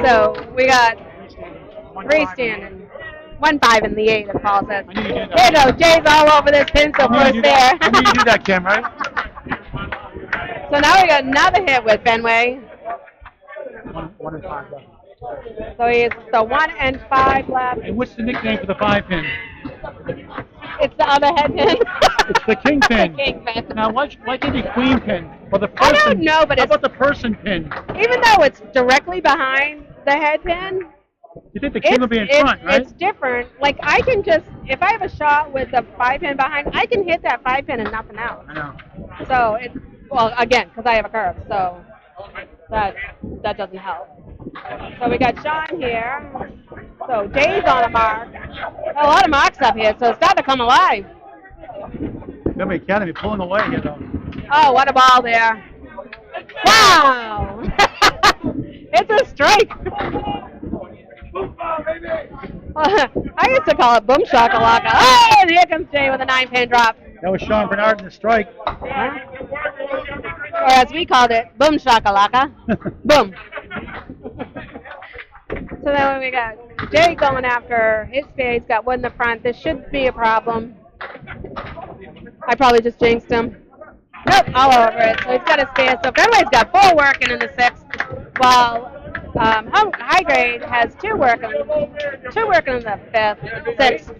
So we got 3 standing, 1-5 in the 8, as Paul says. There you go, Jay's all over this pin, so first there. I knew you do that, Cam, right? So now we got another hit with Fenway. 1 and 5 left. So he's the 1 and 5 left. And what's the nickname for the 5-pin? It's the other head pin. It's the king pin. The king pin. Now, why can't it be queen pin? Or the person? I don't know, but how it's... about the person pin? Even though it's directly behind the head pin, You think the king will be in front, right? It's different. Like, I can just, if I have a shot with the 5-pin behind, I can hit that 5-pin and nothing else. I know. So, it's, well, again, because I have a curve, so that doesn't help. So we got Sean here. So Jay's on a mark. A lot of marks up here, so it's got to come alive. Fenway Academy pulling away here, though. Oh, what a ball there. Wow! It's a strike. I used to call it boom shakalaka. Oh, and here comes Jay with a 9-pin drop. That was Sean Bernard in the strike. Huh? Or as we called it, boom shakalaka. Boom. So then we got Jay going after his spade. He's got wood in the front. This should be a problem. I probably just jinxed him. Nope, all over it. So he's got a spade. So Fenway's got 4 working in the 6th, while High grade has two working in the fifth, sixth.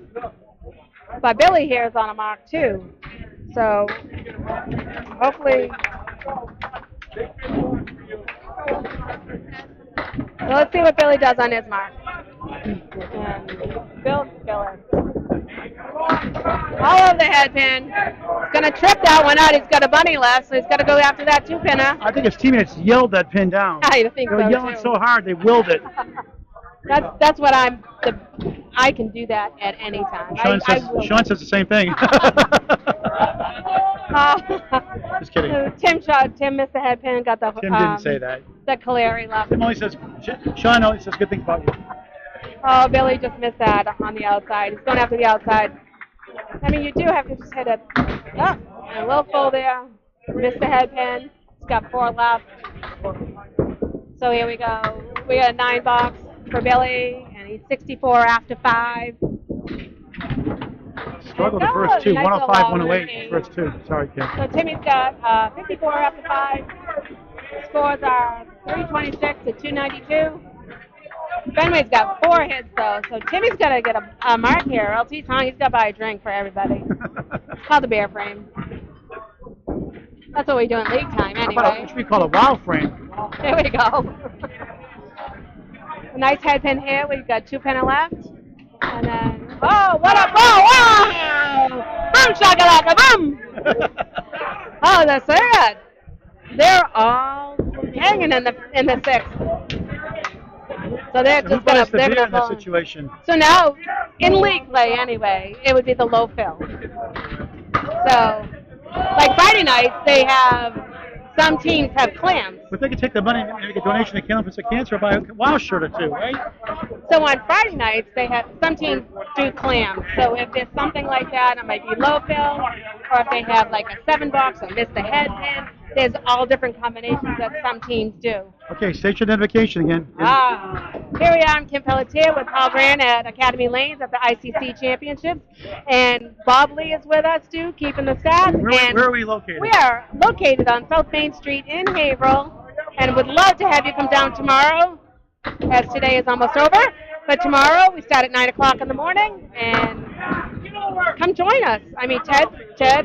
But Billy here is on a mark too. So hopefully. So let's see what Billy does on his mark. And Bill's killer. All over the head pin. He's going to trip that one out. He's got a bunny left, so he's got to go after that two pinner. I think his teammates yelled that pin down. I think They were so, yelling too. so hard they willed it. That's what I can do that at any time. Sean says the same thing. Just kidding. Tim missed the head pin, got the Tim didn't say that. The Caleri left. Sean only says good things about you. Oh, Billy just missed that on the outside. He's going after the outside. I mean, you do have to just hit it. Oh, a little full there. Missed the head pin. He's got 4 left. So here we go. We got a 9 box for Billy, and he's 64 after 5. Struggled the first two. 105, 108. First two. Sorry, Kim. So Timmy's got 54 after 5. Scores are 326 to 292. Fenway's got 4 hits though, so Timmy's got to get a mark here, or else he's got to buy a drink for everybody. It's called the bear frame. That's what we do in league time anyway. Which we call a wow frame. There we go. A nice head pin here. We've got 2 pinner left. And then, oh, what a ball! Wow! Boom, shakalaka, boom! Oh, that's it. They're all hanging in the 6th. So they're just going to in this situation. So now, in league play anyway, it would be the low fill. So, like Friday nights, they have, some teams have clams. But they could take the money and make a donation to Cancer for Cancer or buy a wow shirt or two, right? So on Friday nights, they have, some teams do clams. So if there's something like that, it might be low fill, or if they have like a 7 box or miss the head pin, there's all different combinations that some teams do. Okay, state your identification again. Here we are, I'm Kim Pelletier with Paul Grant at Academy Lanes at the ICC Championships. And Bob Lee is with us too, keeping the stats. Where are we located? We are located on South Main Street in Haverhill, and would love to have you come down tomorrow, as today is almost over. But tomorrow, we start at 9 o'clock in the morning, and come join us. I mean, Ted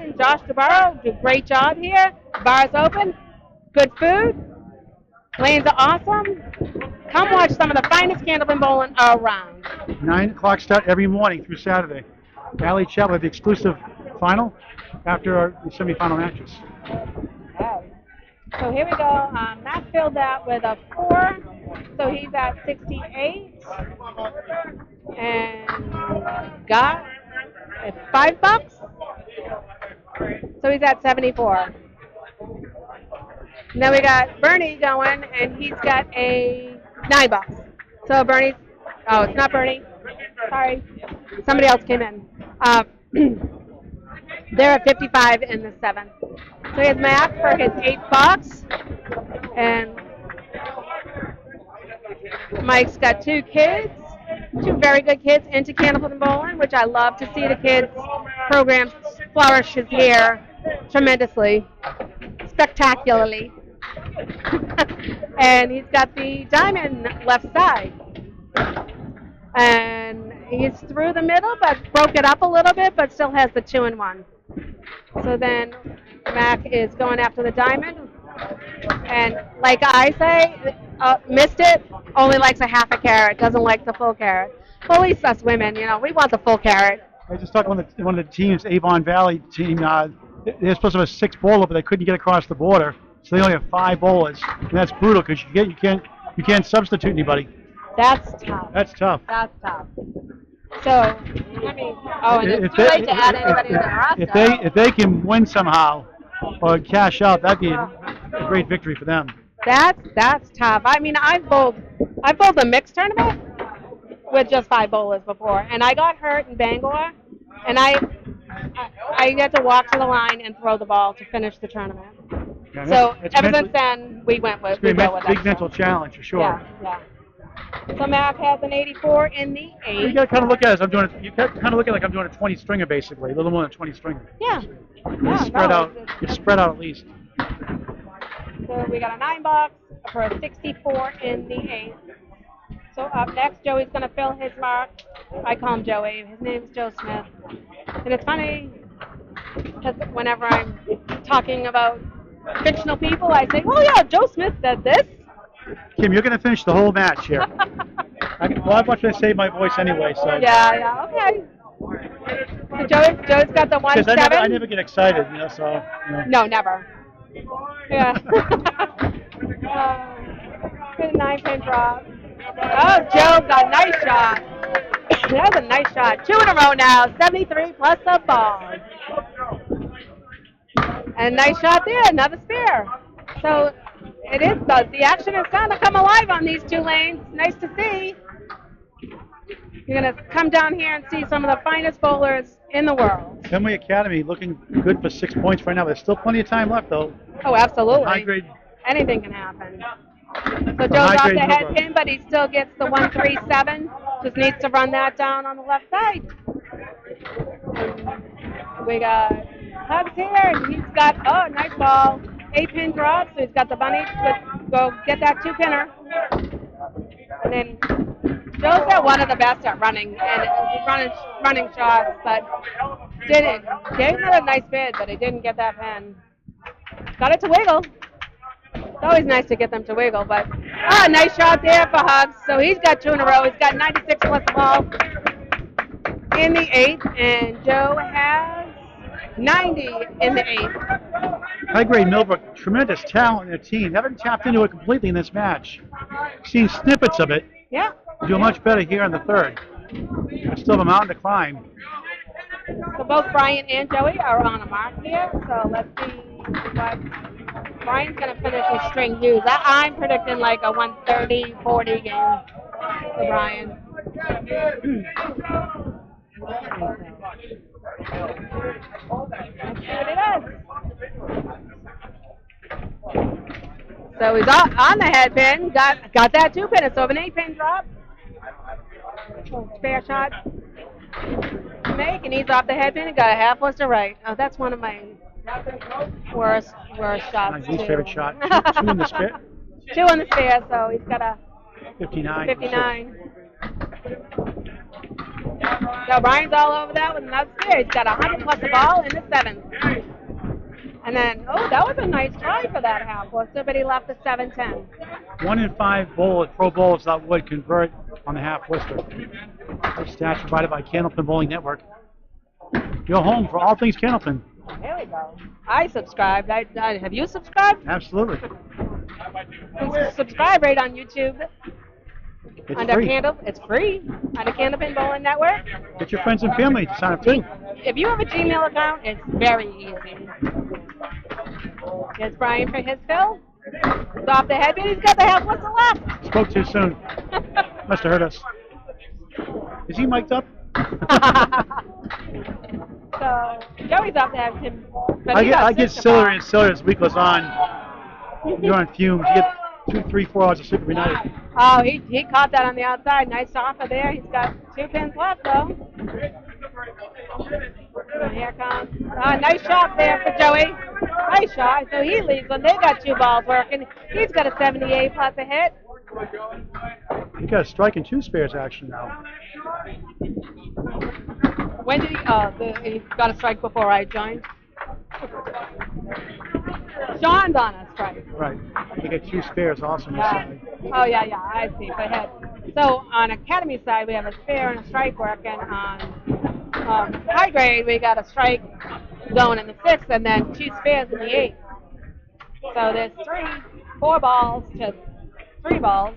and Josh DeBarro do a great job here. The bar's open, good food, lanes are awesome. Come watch some of the finest candlepin bowling around. 9 o'clock start every morning through Saturday. Allie Chapel had the exclusive final after our semifinal matches. Okay. So here we go. Matt filled that with a 4, so he's at 68. And got $5. So he's at 74. And then we got Bernie going, and he's got a $9. So Bernie's, oh, it's not Bernie. Sorry. Somebody else came in. They're at 55 in the 7th. So he has Matt for his $8. And Mike's got 2 kids, 2 very good kids into candlepin bowling, which I love to see the kids' program flourishes here tremendously, spectacularly. And he's got the diamond left side. And he's through the middle, but broke it up a little bit, but still has the 2-in-1. So then Mac is going after the diamond. And like I say, missed it, only likes a half a carat, doesn't like the full carat. Well, at least us women, you know, we want the full carat. I just talked to one of the teams, Avon Valley team. They're supposed to have a 6 bowler, but they couldn't get across the border, so they only have 5 bowlers, and that's brutal because you can't substitute anybody. That's tough. That's tough. That's tough. So, I mean, oh, and it's too late to add anybody to the roster. If they can win somehow or cash out, that'd be a great victory for them. That's tough. I mean, I've bowled a mixed tournament with just 5 bowlers before, and I got hurt in Bangor, and I had to walk to the line and throw the ball to finish the tournament. Yeah, so ever since then, we went with it's that. a big mental challenge for sure. Yeah. So Mac has an 84 in the 8. You got to kind of look at it as I'm doing. You kind of look at it like I'm doing a 20 stringer basically, a little more than 20 stringer. Yeah. You're spread out at least. So we got a 9 box, for a 64 in the 8th. So up next, Joey's going to fill his mark. I call him Joey. His name's Joe Smith. And it's funny because whenever I'm talking about fictional people, I say, well, yeah, Joe Smith said this. Kim, you're going to finish the whole match here. Well, I'm watching to save my voice anyway, so. Yeah, okay. So Joey's got the 1-7. Because I never get excited, so. No, never. Yeah. 9-pin drop. Oh, Joe got a nice shot. That was a nice shot. 2 in a row now. 73 plus the ball. And a nice shot there. Another spare. So it is the action is starting to come alive on these 2 lanes. Nice to see. You're going to come down here and see some of the finest bowlers in the world. Fenway Academy looking good for 6 points right now. There's still plenty of time left, though. Oh, absolutely. High grade. Anything can happen. So Joe's off the head pin, but he still gets the 137. Just needs to run that down on the left side. We got Hugs here, and he's got, oh, nice ball. 8-pin drop, so he's got the bunny. Go get that 2-pinner. And then Joe's got one of the best at running shots, but didn't. Gave it a nice bid, but he didn't get that pin. Got it to wiggle. It's always nice to get them to wiggle, but nice shot there for Hugs. So he's got 2 in a row. He's got 96 plus the ball in the 8th, and Joe has 90 in the 8th. High grade Millbrook, tremendous talent in their team. Haven't tapped into it completely in this match. Seen snippets of it. Yeah. Do much better here in the 3rd. But still a mountain to climb. So both Brian and Joey are on a mark here. So let's see what Brian's going to finish his string dues. I'm predicting like a 130-40 game for Brian. Let's see what it is. So he's on the head pin. Got that 2-pin. So an 8-pin drop. Spare shot to make, and he's off the head pin and got a half was to right. Oh, that's one of my worst shots. My least favorite shot. 2 in the spare. 2 on the spare, so he's got a 59. So Brian's all over that with another spare. He's got 100 plus the ball in the 7th. And then, that was a nice try for that half Worcester, but he left the 7-10. 1 in 5 pro bowlers that would convert on the half Worcester. Those stats provided by Candlepin Bowling Network. Your home for all things Candlepin. There we go. I subscribed. Have you subscribed? Absolutely. Subscribe right on YouTube. It's Under free. It's free. Under Candlepin Bowling Network. Get your friends and family to sign up too. If you have a Gmail account, it's very easy. Here's Brian for his fill. He's off the head, but he's got the half whistle left. Spoke too soon. Must have heard us. Is he mic'd up? So Joey's off the head pin. I get sillier and sillier as the week goes on. You're on fumes. You get 2, 3, 4 hours of sleep every night. Oh, he caught that on the outside. Nice offer there. He's got 2 pins left, though. So here comes. Nice shot there for Joey. Nice shot. So he leads when they got 2 balls working. He's got a 78 plus a hit. You got a strike and 2 spares action now. When did he got a strike before I joined? Sean's on a strike. Right. You get 2 spares also. Yeah. Oh, yeah, I see. For hit. So on Academy side, we have a spare and a strike working. On high grade, we got a strike going in the 6th and then 2 spares in the 8th. So there's 4 balls to 3 balls.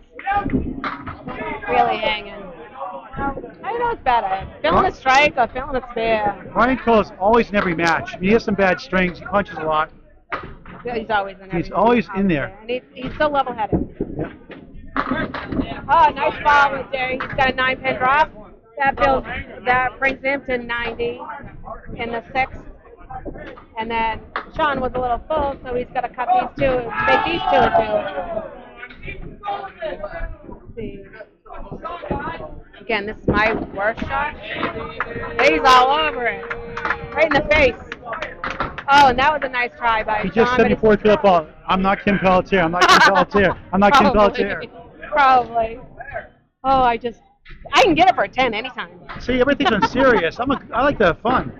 Really hanging. I know it's better. Filling a strike or filling a spare. Brian Cole's always in every match. He has some bad strings. He punches a lot. He's always in there. He's always in there. And he's so level-headed. Yeah. Oh, nice ball with Jerry. He's got a 9-pin drop. That brings him to 90 in the 6th. And then Sean was a little full, so he's got to cut these 2, make these 2 a 2. Let's see. Again, this is my worst shot. He's all over it. Right in the face. Oh, and that was a nice try by He just Sean, said but before he threw the ball, I'm not Kim Pelletier. I'm not Kim Pelletier. I'm not Kim Pelletier. Probably. Oh, I can get it for a 10 anytime. See, everything's on serious. I like to have fun.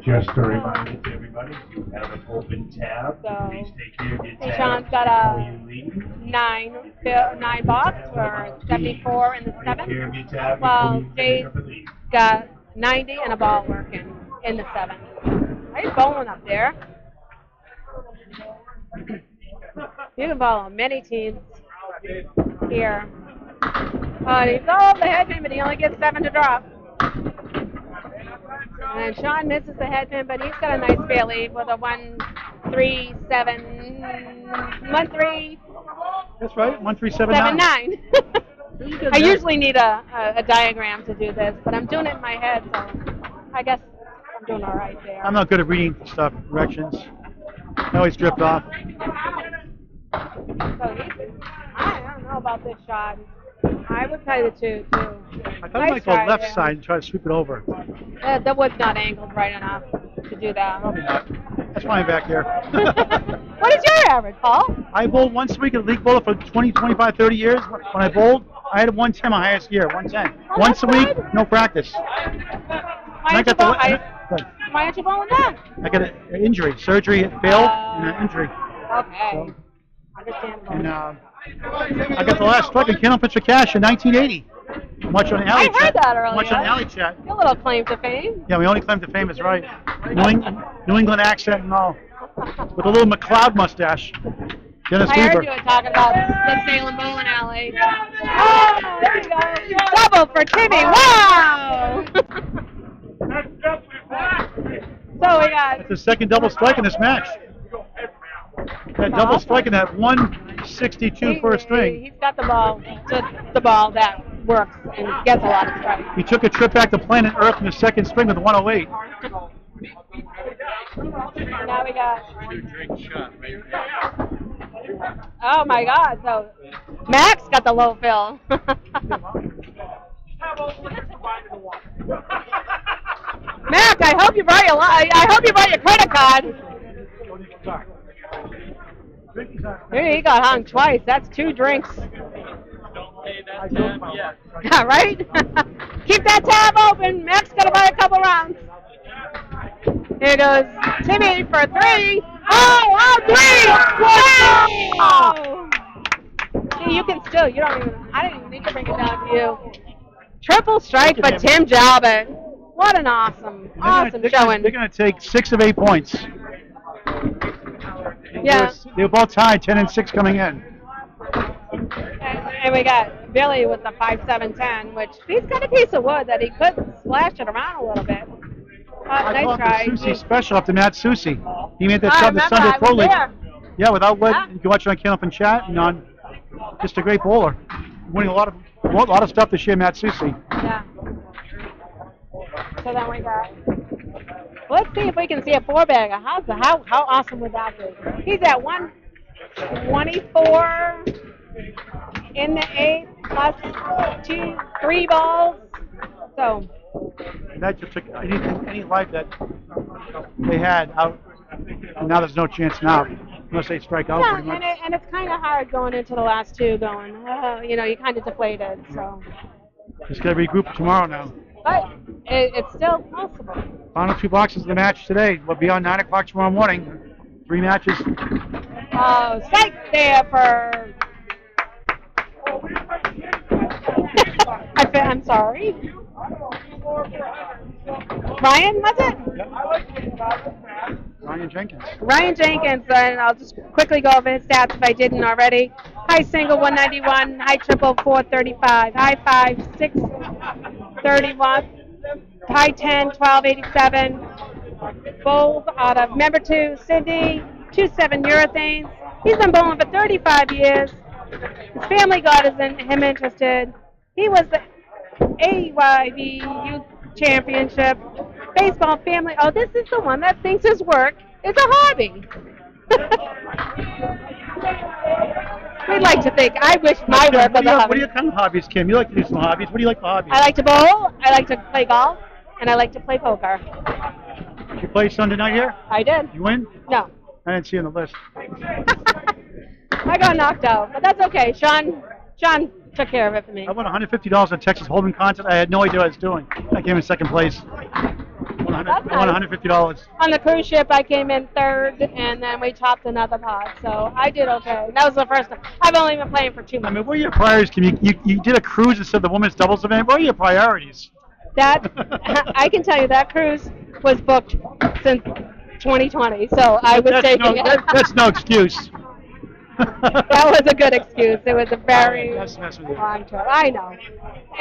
Just a reminder to everybody, you have an open tab. So, Please take care of your hey, tab Sean's got before a you leave. 9 box for 74 in the Take care of 7th. your tab Well, before you Jay's finish up and leave. got 90 and a ball working in the 7th. He's bowling up there. You can bowl on many teams here. He's all over the head pin, but he only gets 7 to drop. And Sean misses the head pin, but he's got a nice fair lead with a 1-3-7, 1-3. That's right, 1-3-7-9. 7-9. I usually need a diagram to do this, but I'm doing it in my head, so I guess I'm doing all right there. I'm not good at reading stuff, directions. I always drift off. So I don't know about this shot. I would play the 2 too. I thought I might go left side and try to sweep it over. The wood's not angled right enough to do that. Probably not. That's why I'm back here. What is your average, Paul? I bowled once a week at league bowler for 20, 25, 30 years. When I bowled, I had 110 my highest year, 110. Once a week, no practice. Why aren't you bowling that? I got an injury, surgery, it failed, and an injury. Okay. So, Understandable. and I got the last strike in Candle Pitcher Cash in 1980. Much on the alley I chat. heard that earlier. Much on the alley chat. Your little claim to fame. Yeah, we only claim to fame is right. New England accent and all. With a little McLeod mustache. Dennis I Weaver. heard you were talking about the Salem Bowling Alley. Oh, there you go. Double for Timmy. Wow! So we got. That's the second double strike in this match. That double strike in that 162 first string. He's got the ball, just the ball that works and gets a lot of strikes. He took a trip back to planet Earth in the second string with 108. Now we got. Two-drink shot, right? Oh my God! So Max got the low fill. Mac, I hope you brought your credit card. Here he got hung twice. That's 2 drinks. Yeah, right? Keep that tab open. Mac's gonna buy a couple rounds. Here goes Timmy for 3. Oh, 3! Wow! You can still. You don't even. I didn't even need to bring it down to you. Triple strike for Tim Jalbert. What an awesome showing. They're going to take 6 of 8 points. Yeah. They were both tied, 10 and 6 coming in. And we got Billy with the 5-7-10, which he's got a piece of wood that he could splash it around a little bit. I Nice call try. it the Susie special after Matt Susie. He made that I shot the remember, Sunday I Pro was League. there. Yeah, without wood, Yeah. you can watch it on Can Up and Chat. And on, just a great bowler, winning a lot of stuff this year, Matt Susie. Yeah. So then we got. Let's see if we can see a 4-bagger. How awesome would that be? He's at 124 in the 8 plus 3 balls. So. And that just took any life that they had out. And now there's no chance now, unless they strike out pretty much. And it's kind of hard going into the last 2 going, you're kind of deflated. So. Just got to regroup tomorrow now. But it's still possible. Final 2 boxes of the match today. We'll be on 9 o'clock tomorrow morning. 3 matches. Strike there for. I'm sorry. Ryan, was it? Yep. Ryan Jenkins. Ryan Jenkins, and I'll just quickly go over his stats if I didn't already. High single 191, high triple 435, high 5 631, high 10 1287. Bowls out of member 2 Sydney, 27 urethanes. He's been bowling for 35 years. His family got him interested. He was the AYB Youth Championship. Baseball family. Oh, this is the one that thinks his work is a hobby. We'd like to think. I wish my work was a hobby. What are your kind of hobbies, Kim? You like to do some hobbies. What do you like for hobbies? I like to bowl. I like to play golf, and I like to play poker. Did you play Sunday night here? I did. You win? No. I didn't see you on the list. I got knocked out, but that's okay. Sean took care of it for me. I won $150 at Texas Hold'em contest. I had no idea what I was doing. I came in second place. That's I won nice. $150. On the cruise ship, I came in third, and then we topped another pod, so I did okay. That was the first time. I've only been playing for 2 I months. mean, what are your priorities? You did a cruise instead of the women's doubles event. What are your priorities? That I can tell you that cruise was booked since 2020, so I was taking it. That's no excuse. That was a good excuse. It was a very That's messing with you. long trip. I know.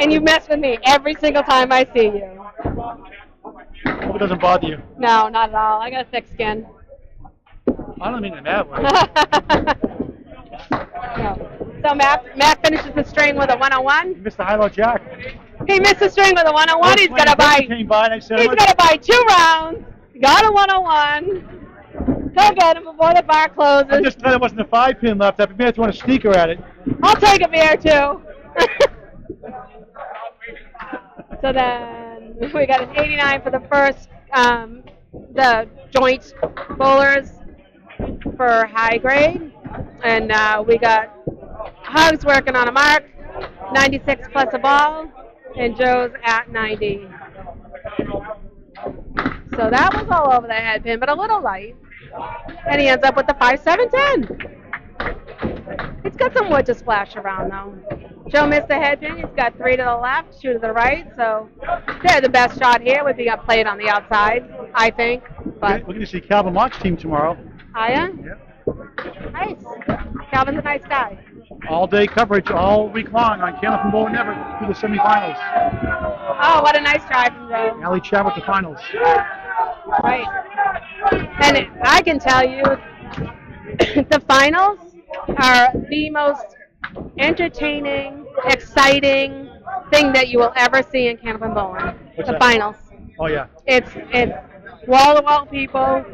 And you mess with me every single time I see you. Hope it doesn't bother you. No, not at all. I got a thick skin. I don't mean it in that way. No. So Mac finishes the string with a 101. You missed the high-low jack. He missed the string with a 101. He's gonna buy. Came by and I said, He's gonna buy 2 rounds. Got a 101. Go get him before the bar closes. I'm just glad there wasn't a 5-pin left. I may have to want a sneaker at it. I'll take a beer too. So then we got an 89 for the first, the joint bowlers for high grade, and we got Hugs working on a mark, 96 plus a ball, and Joe's at 90. So that was all over the head pin, but a little light, and he ends up with the 5-7-10. It's got some wood to splash around though. Joe missed the head pin. He's got 3 to the left, 2 to the right. So they're the best shot here would be played on the outside, I think. But We're going to see Calvin Mock's team tomorrow. are ya? Yep. Nice. Calvin's a nice guy. All-day coverage all week long on Channel from Bowling Network through the semifinals. Oh, what a nice drive from Joe. Allie Chabot the finals. Right. And I can tell you, the finals are the most entertaining, exciting thing that you will ever see in Canopin Bowling. What's The that? finals. Oh, yeah. It's wall-to-wall people.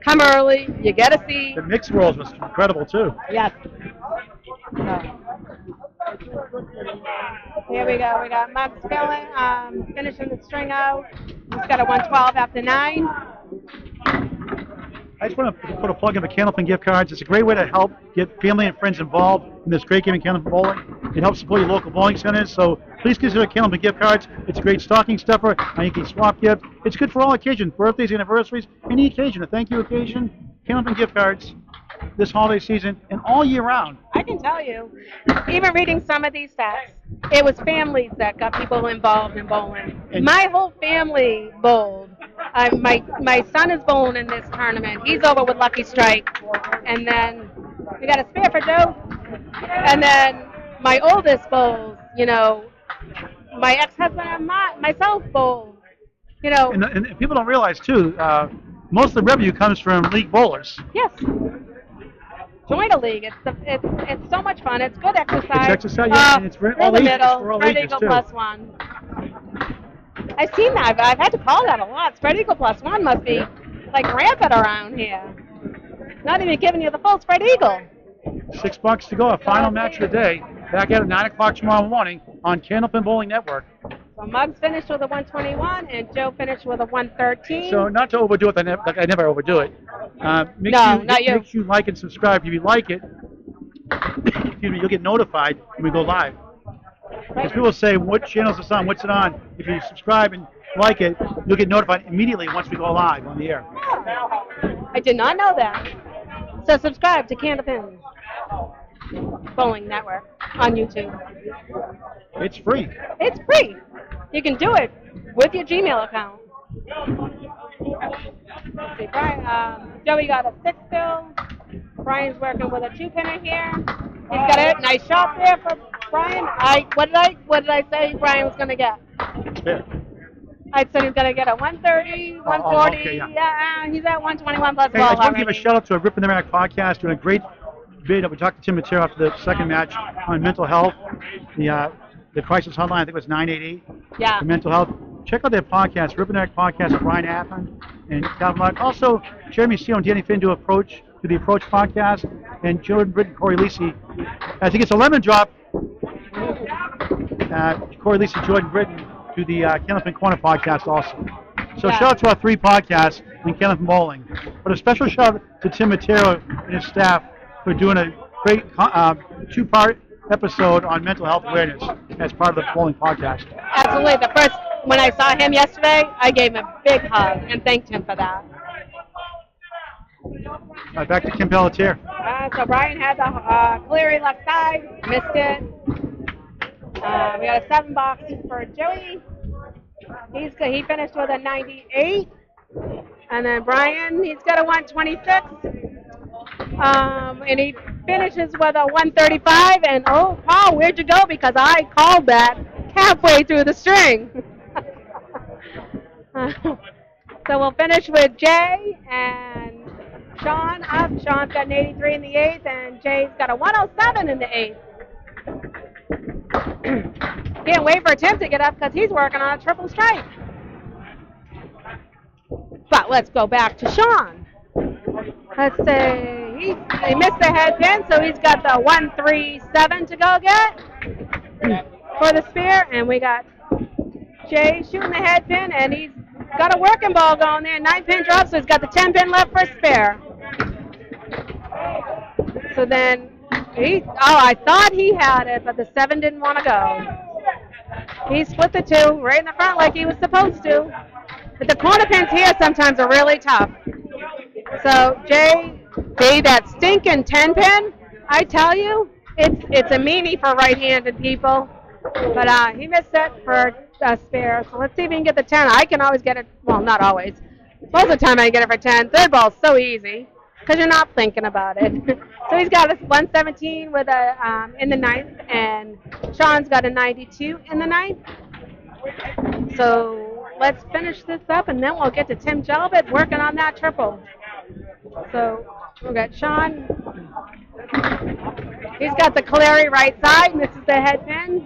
Come early. You get a seat. The mixed rolls was incredible, too. Yes. So. Here we go. We got Muggs finishing the string out. He's got a 112 after 9. I just want to put a plug in for Candlepin gift cards. It's a great way to help get family and friends involved in this great game in Candlepin bowling. It helps support your local bowling centers, so please consider Candlepin gift cards. It's a great stocking stuffer, and you can swap gift. It's good for all occasions, birthdays, anniversaries, any occasion, a thank you occasion. Candlepin gift cards this holiday season and all year round. I can tell you, even reading some of these stats, it was families that got people involved in bowling. And my whole family bowled. My son is bowling in this tournament. He's over with Lucky Strike. And then we got a spare for Joe. And then my oldest bowls, you know, my ex-husband and myself bowl. You know. And people don't realize, too, most of the revenue comes from league bowlers. Yes. Join a league. It's so much fun. It's good exercise. It's exercise, yeah, and it's for all the ages, middle. for all Spread ages, Eagle too. +1. I've seen that. I've had to call that a lot. Spread Eagle +1 must be like rampant around here. Not even giving you the full Spread Eagle. $6 to go. A final match of the day. Back at 9 o'clock tomorrow morning on Candlepin Bowling Network. So Muggs finished with a 121, and Joe finished with a 113. So not to overdo it, I never overdo it. Make sure you like and subscribe. If you like it, excuse me, you'll get notified when we go live. Because people say, what channel is this on? What's it on? If you subscribe and like it, you'll get notified immediately once we go live on the air. I did not know that. So subscribe to Candlepin Bowling Network on YouTube. It's free. It's free. You can do it with your Gmail account. Let's see, Brian, Joey got a 6 still. Brian's working with a 2-pinner here. He's got a nice shot there for Brian. What did I say Brian was going to get? There. I said he's going to get a 130, 140. Okay, yeah. Yeah, he's at 121 plus Hey, ball I just want to give a already. shout out to a Rip in the Rack podcast doing a great video. We talked to Tim Matera after the second match on mental health. The crisis hotline, I think it was 988. Yeah. For mental health. Check out their podcast, Rip in the Rack podcast with Brian Appin and Calvin Mock. Also, Jeremy Steele and Danny Finn do the Approach podcast, and Jordan Britton, Corey Lisi. I think it's a lemon drop. Corey Lisi, Jordan Britton do the Candlepin Corner podcast also. So Yeah. shout out to our 3 podcasts and Kenneth Bowling. But a special shout out to Tim Matero and his staff for doing a great 2-part episode on mental health awareness as part of the Bowling podcast. Absolutely. When I saw him yesterday, I gave him a big hug and thanked him for that. All right, back to Kim Pelletier. So Brian had the Cleary left side, missed it. We got a 7 box for Joey. He finished with a 98. And then Brian, he's got a 126. And he finishes with a 135. And oh, Paul, where'd you go? Because I called that halfway through the string. So we'll finish with Jay and Sean up. Sean's got an 83 in the 8th, and Jay's got a 107 in the 8th. Can't wait for Tim to get up because he's working on a triple strike. But let's go back to Sean. Let's say he missed the head pin, so he's got the 137 to go get for the spear, and we got Jay shooting the head pin, and he's got a working ball going there. 9-pin drop, so he's got the 10-pin left for a spare. So then I thought he had it, but the 7 didn't want to go. He split the 2 right in the front like he was supposed to. But the corner pins here sometimes are really tough. So Jay, that stinking 10-pin, I tell you, it's a meanie for right-handed people. But he missed it for a spare. So let's see if we can get the 10. I can always get it. Well, not always. Most of the time I get it for 10. Third ball's so easy because you're not thinking about it. So he's got a 117 with a in the 9th, and Sean's got a 92 in the 9th. So let's finish this up, and then we'll get to Tim Jelbit working on that triple. So we've got Sean. He's got the Cleary right side, misses the head pin.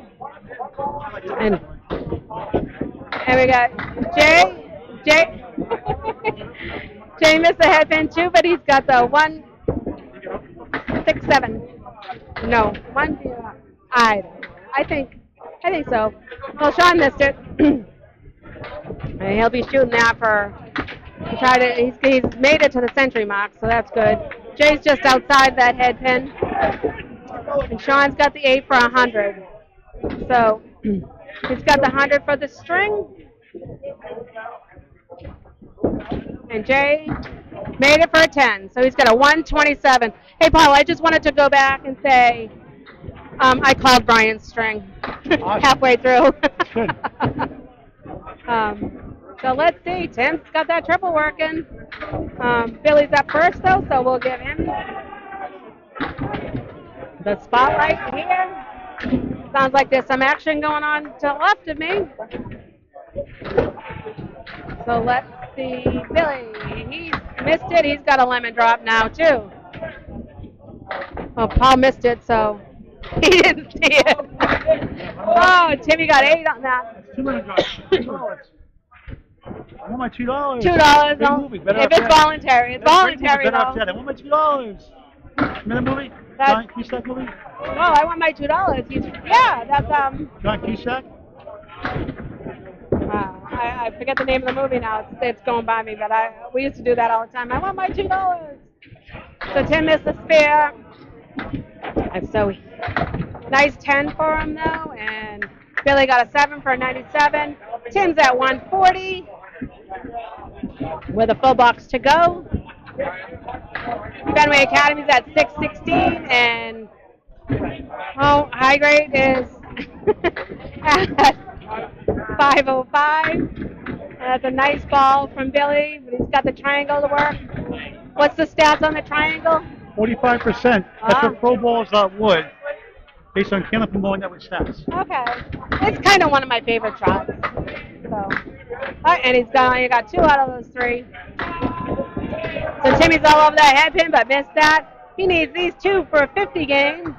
And we got Jay. Jay missed the head pin too, but he's got the 167. No, I think so. Well, Sean missed it. And he'll be shooting that for. He's made it to the century mark, so that's good. Jay's just outside that head pin, and Sean's got the 8 for 100. So he's got the 100 for the string. And Jay made it for a 10, so he's got a 127. Hey, Paul, I just wanted to go back and say I called Brian's string halfway through. Good. So let's see. Tim's got that triple working. Billy's up first, though, so we'll give him the spotlight here. Sounds like there's some action going on to the left of me. So let's see. Billy, he's missed it. He's got a lemon drop now, too. Well, Paul missed it, so he didn't see it. Oh, Timmy got 8 on that. $2. I want my $2. $2. Big movie, better If off it's that. voluntary. It's voluntary, Better off though. that. I want my $2. Remember the movie? John Cusack movie? Oh, I want my $2. Yeah, that's John Cusack? I forget the name of the movie now. It's going by me, but we used to do that all the time. I want my $2. So Tim missed the spare. And so nice 10 for him though, and Billy got a 7 for a 97. Tim's at 140 with a full box to go. Fenway Academy's at 616, and high grade is at 505. That's a nice ball from Billy, but he's got the triangle to work. What's the stats on the triangle? 45%. That's what Pro Bowls would, based on Kenneth Bowling Network stats. Okay. It's kind of one of my favorite shots. So, and he got 2 out of those 3. So Timmy's all over that head pin, but missed that. He needs these 2 for a 50 game.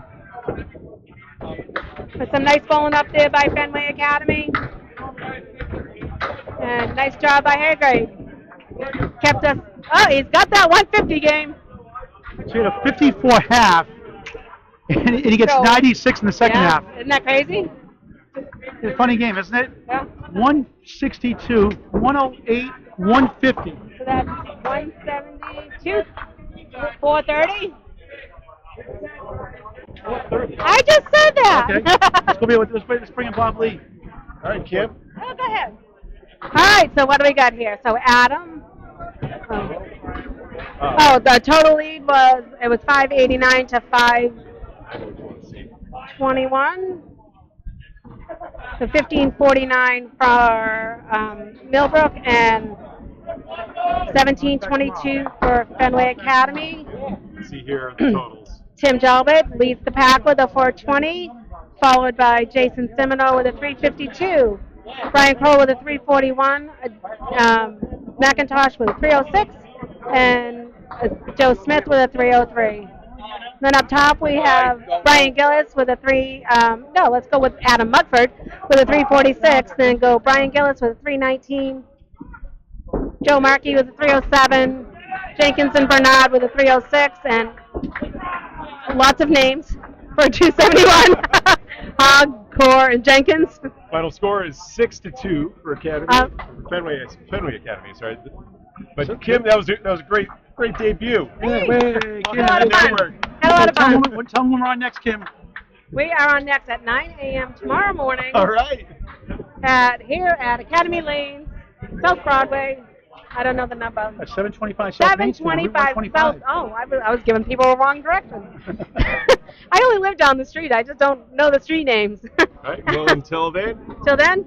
With some nice bowling up there by Fenway Academy. And nice job by Haygrave. Kept us. Oh, he's got that 150 game. So he had a 54 half, and he gets So, 96 in the second half. Isn't that crazy? It's a funny game, isn't it? Yeah. 162, 108, 150. So that's 172, 430. I just said that. Okay. Let's go with the spring and Bob Lee. All right, Kim. Oh, go ahead. All right, so what do we got here? So Adam. The total lead was 589 to 521. So 1549 for Millbrook and 1722 for Fenway Academy. See here the totals. Tim Jalbert leads the pack with a 420, followed by Jason Simino with a 352. Brian Crow with a 341, McIntosh with a 306, and Joe Smith with a 303. Then up top we have Brian Gillis with a let's go with Adam Mugford with a 346, then go Brian Gillis with a 319, Joe Markey with a 307, Jenkins and Bernard with a 306, and lots of names for 271. Hogg, Core, and Jenkins. Final score is 6-2 for Academy. Fenway Academy, sorry. But Kim, that was a great debut. Hey, Had a lot of fun. Had a lot of fun. Tell them when we're on next, Kim. We are on next at 9 a.m. tomorrow morning. All right. Here at Academy Lanes, South Broadway. I don't know the number. At 725 South Main Street, Route 725 South. Oh, I was giving people a wrong direction. I only live down the street. I just don't know the street names. All right. Well, until then. Till then.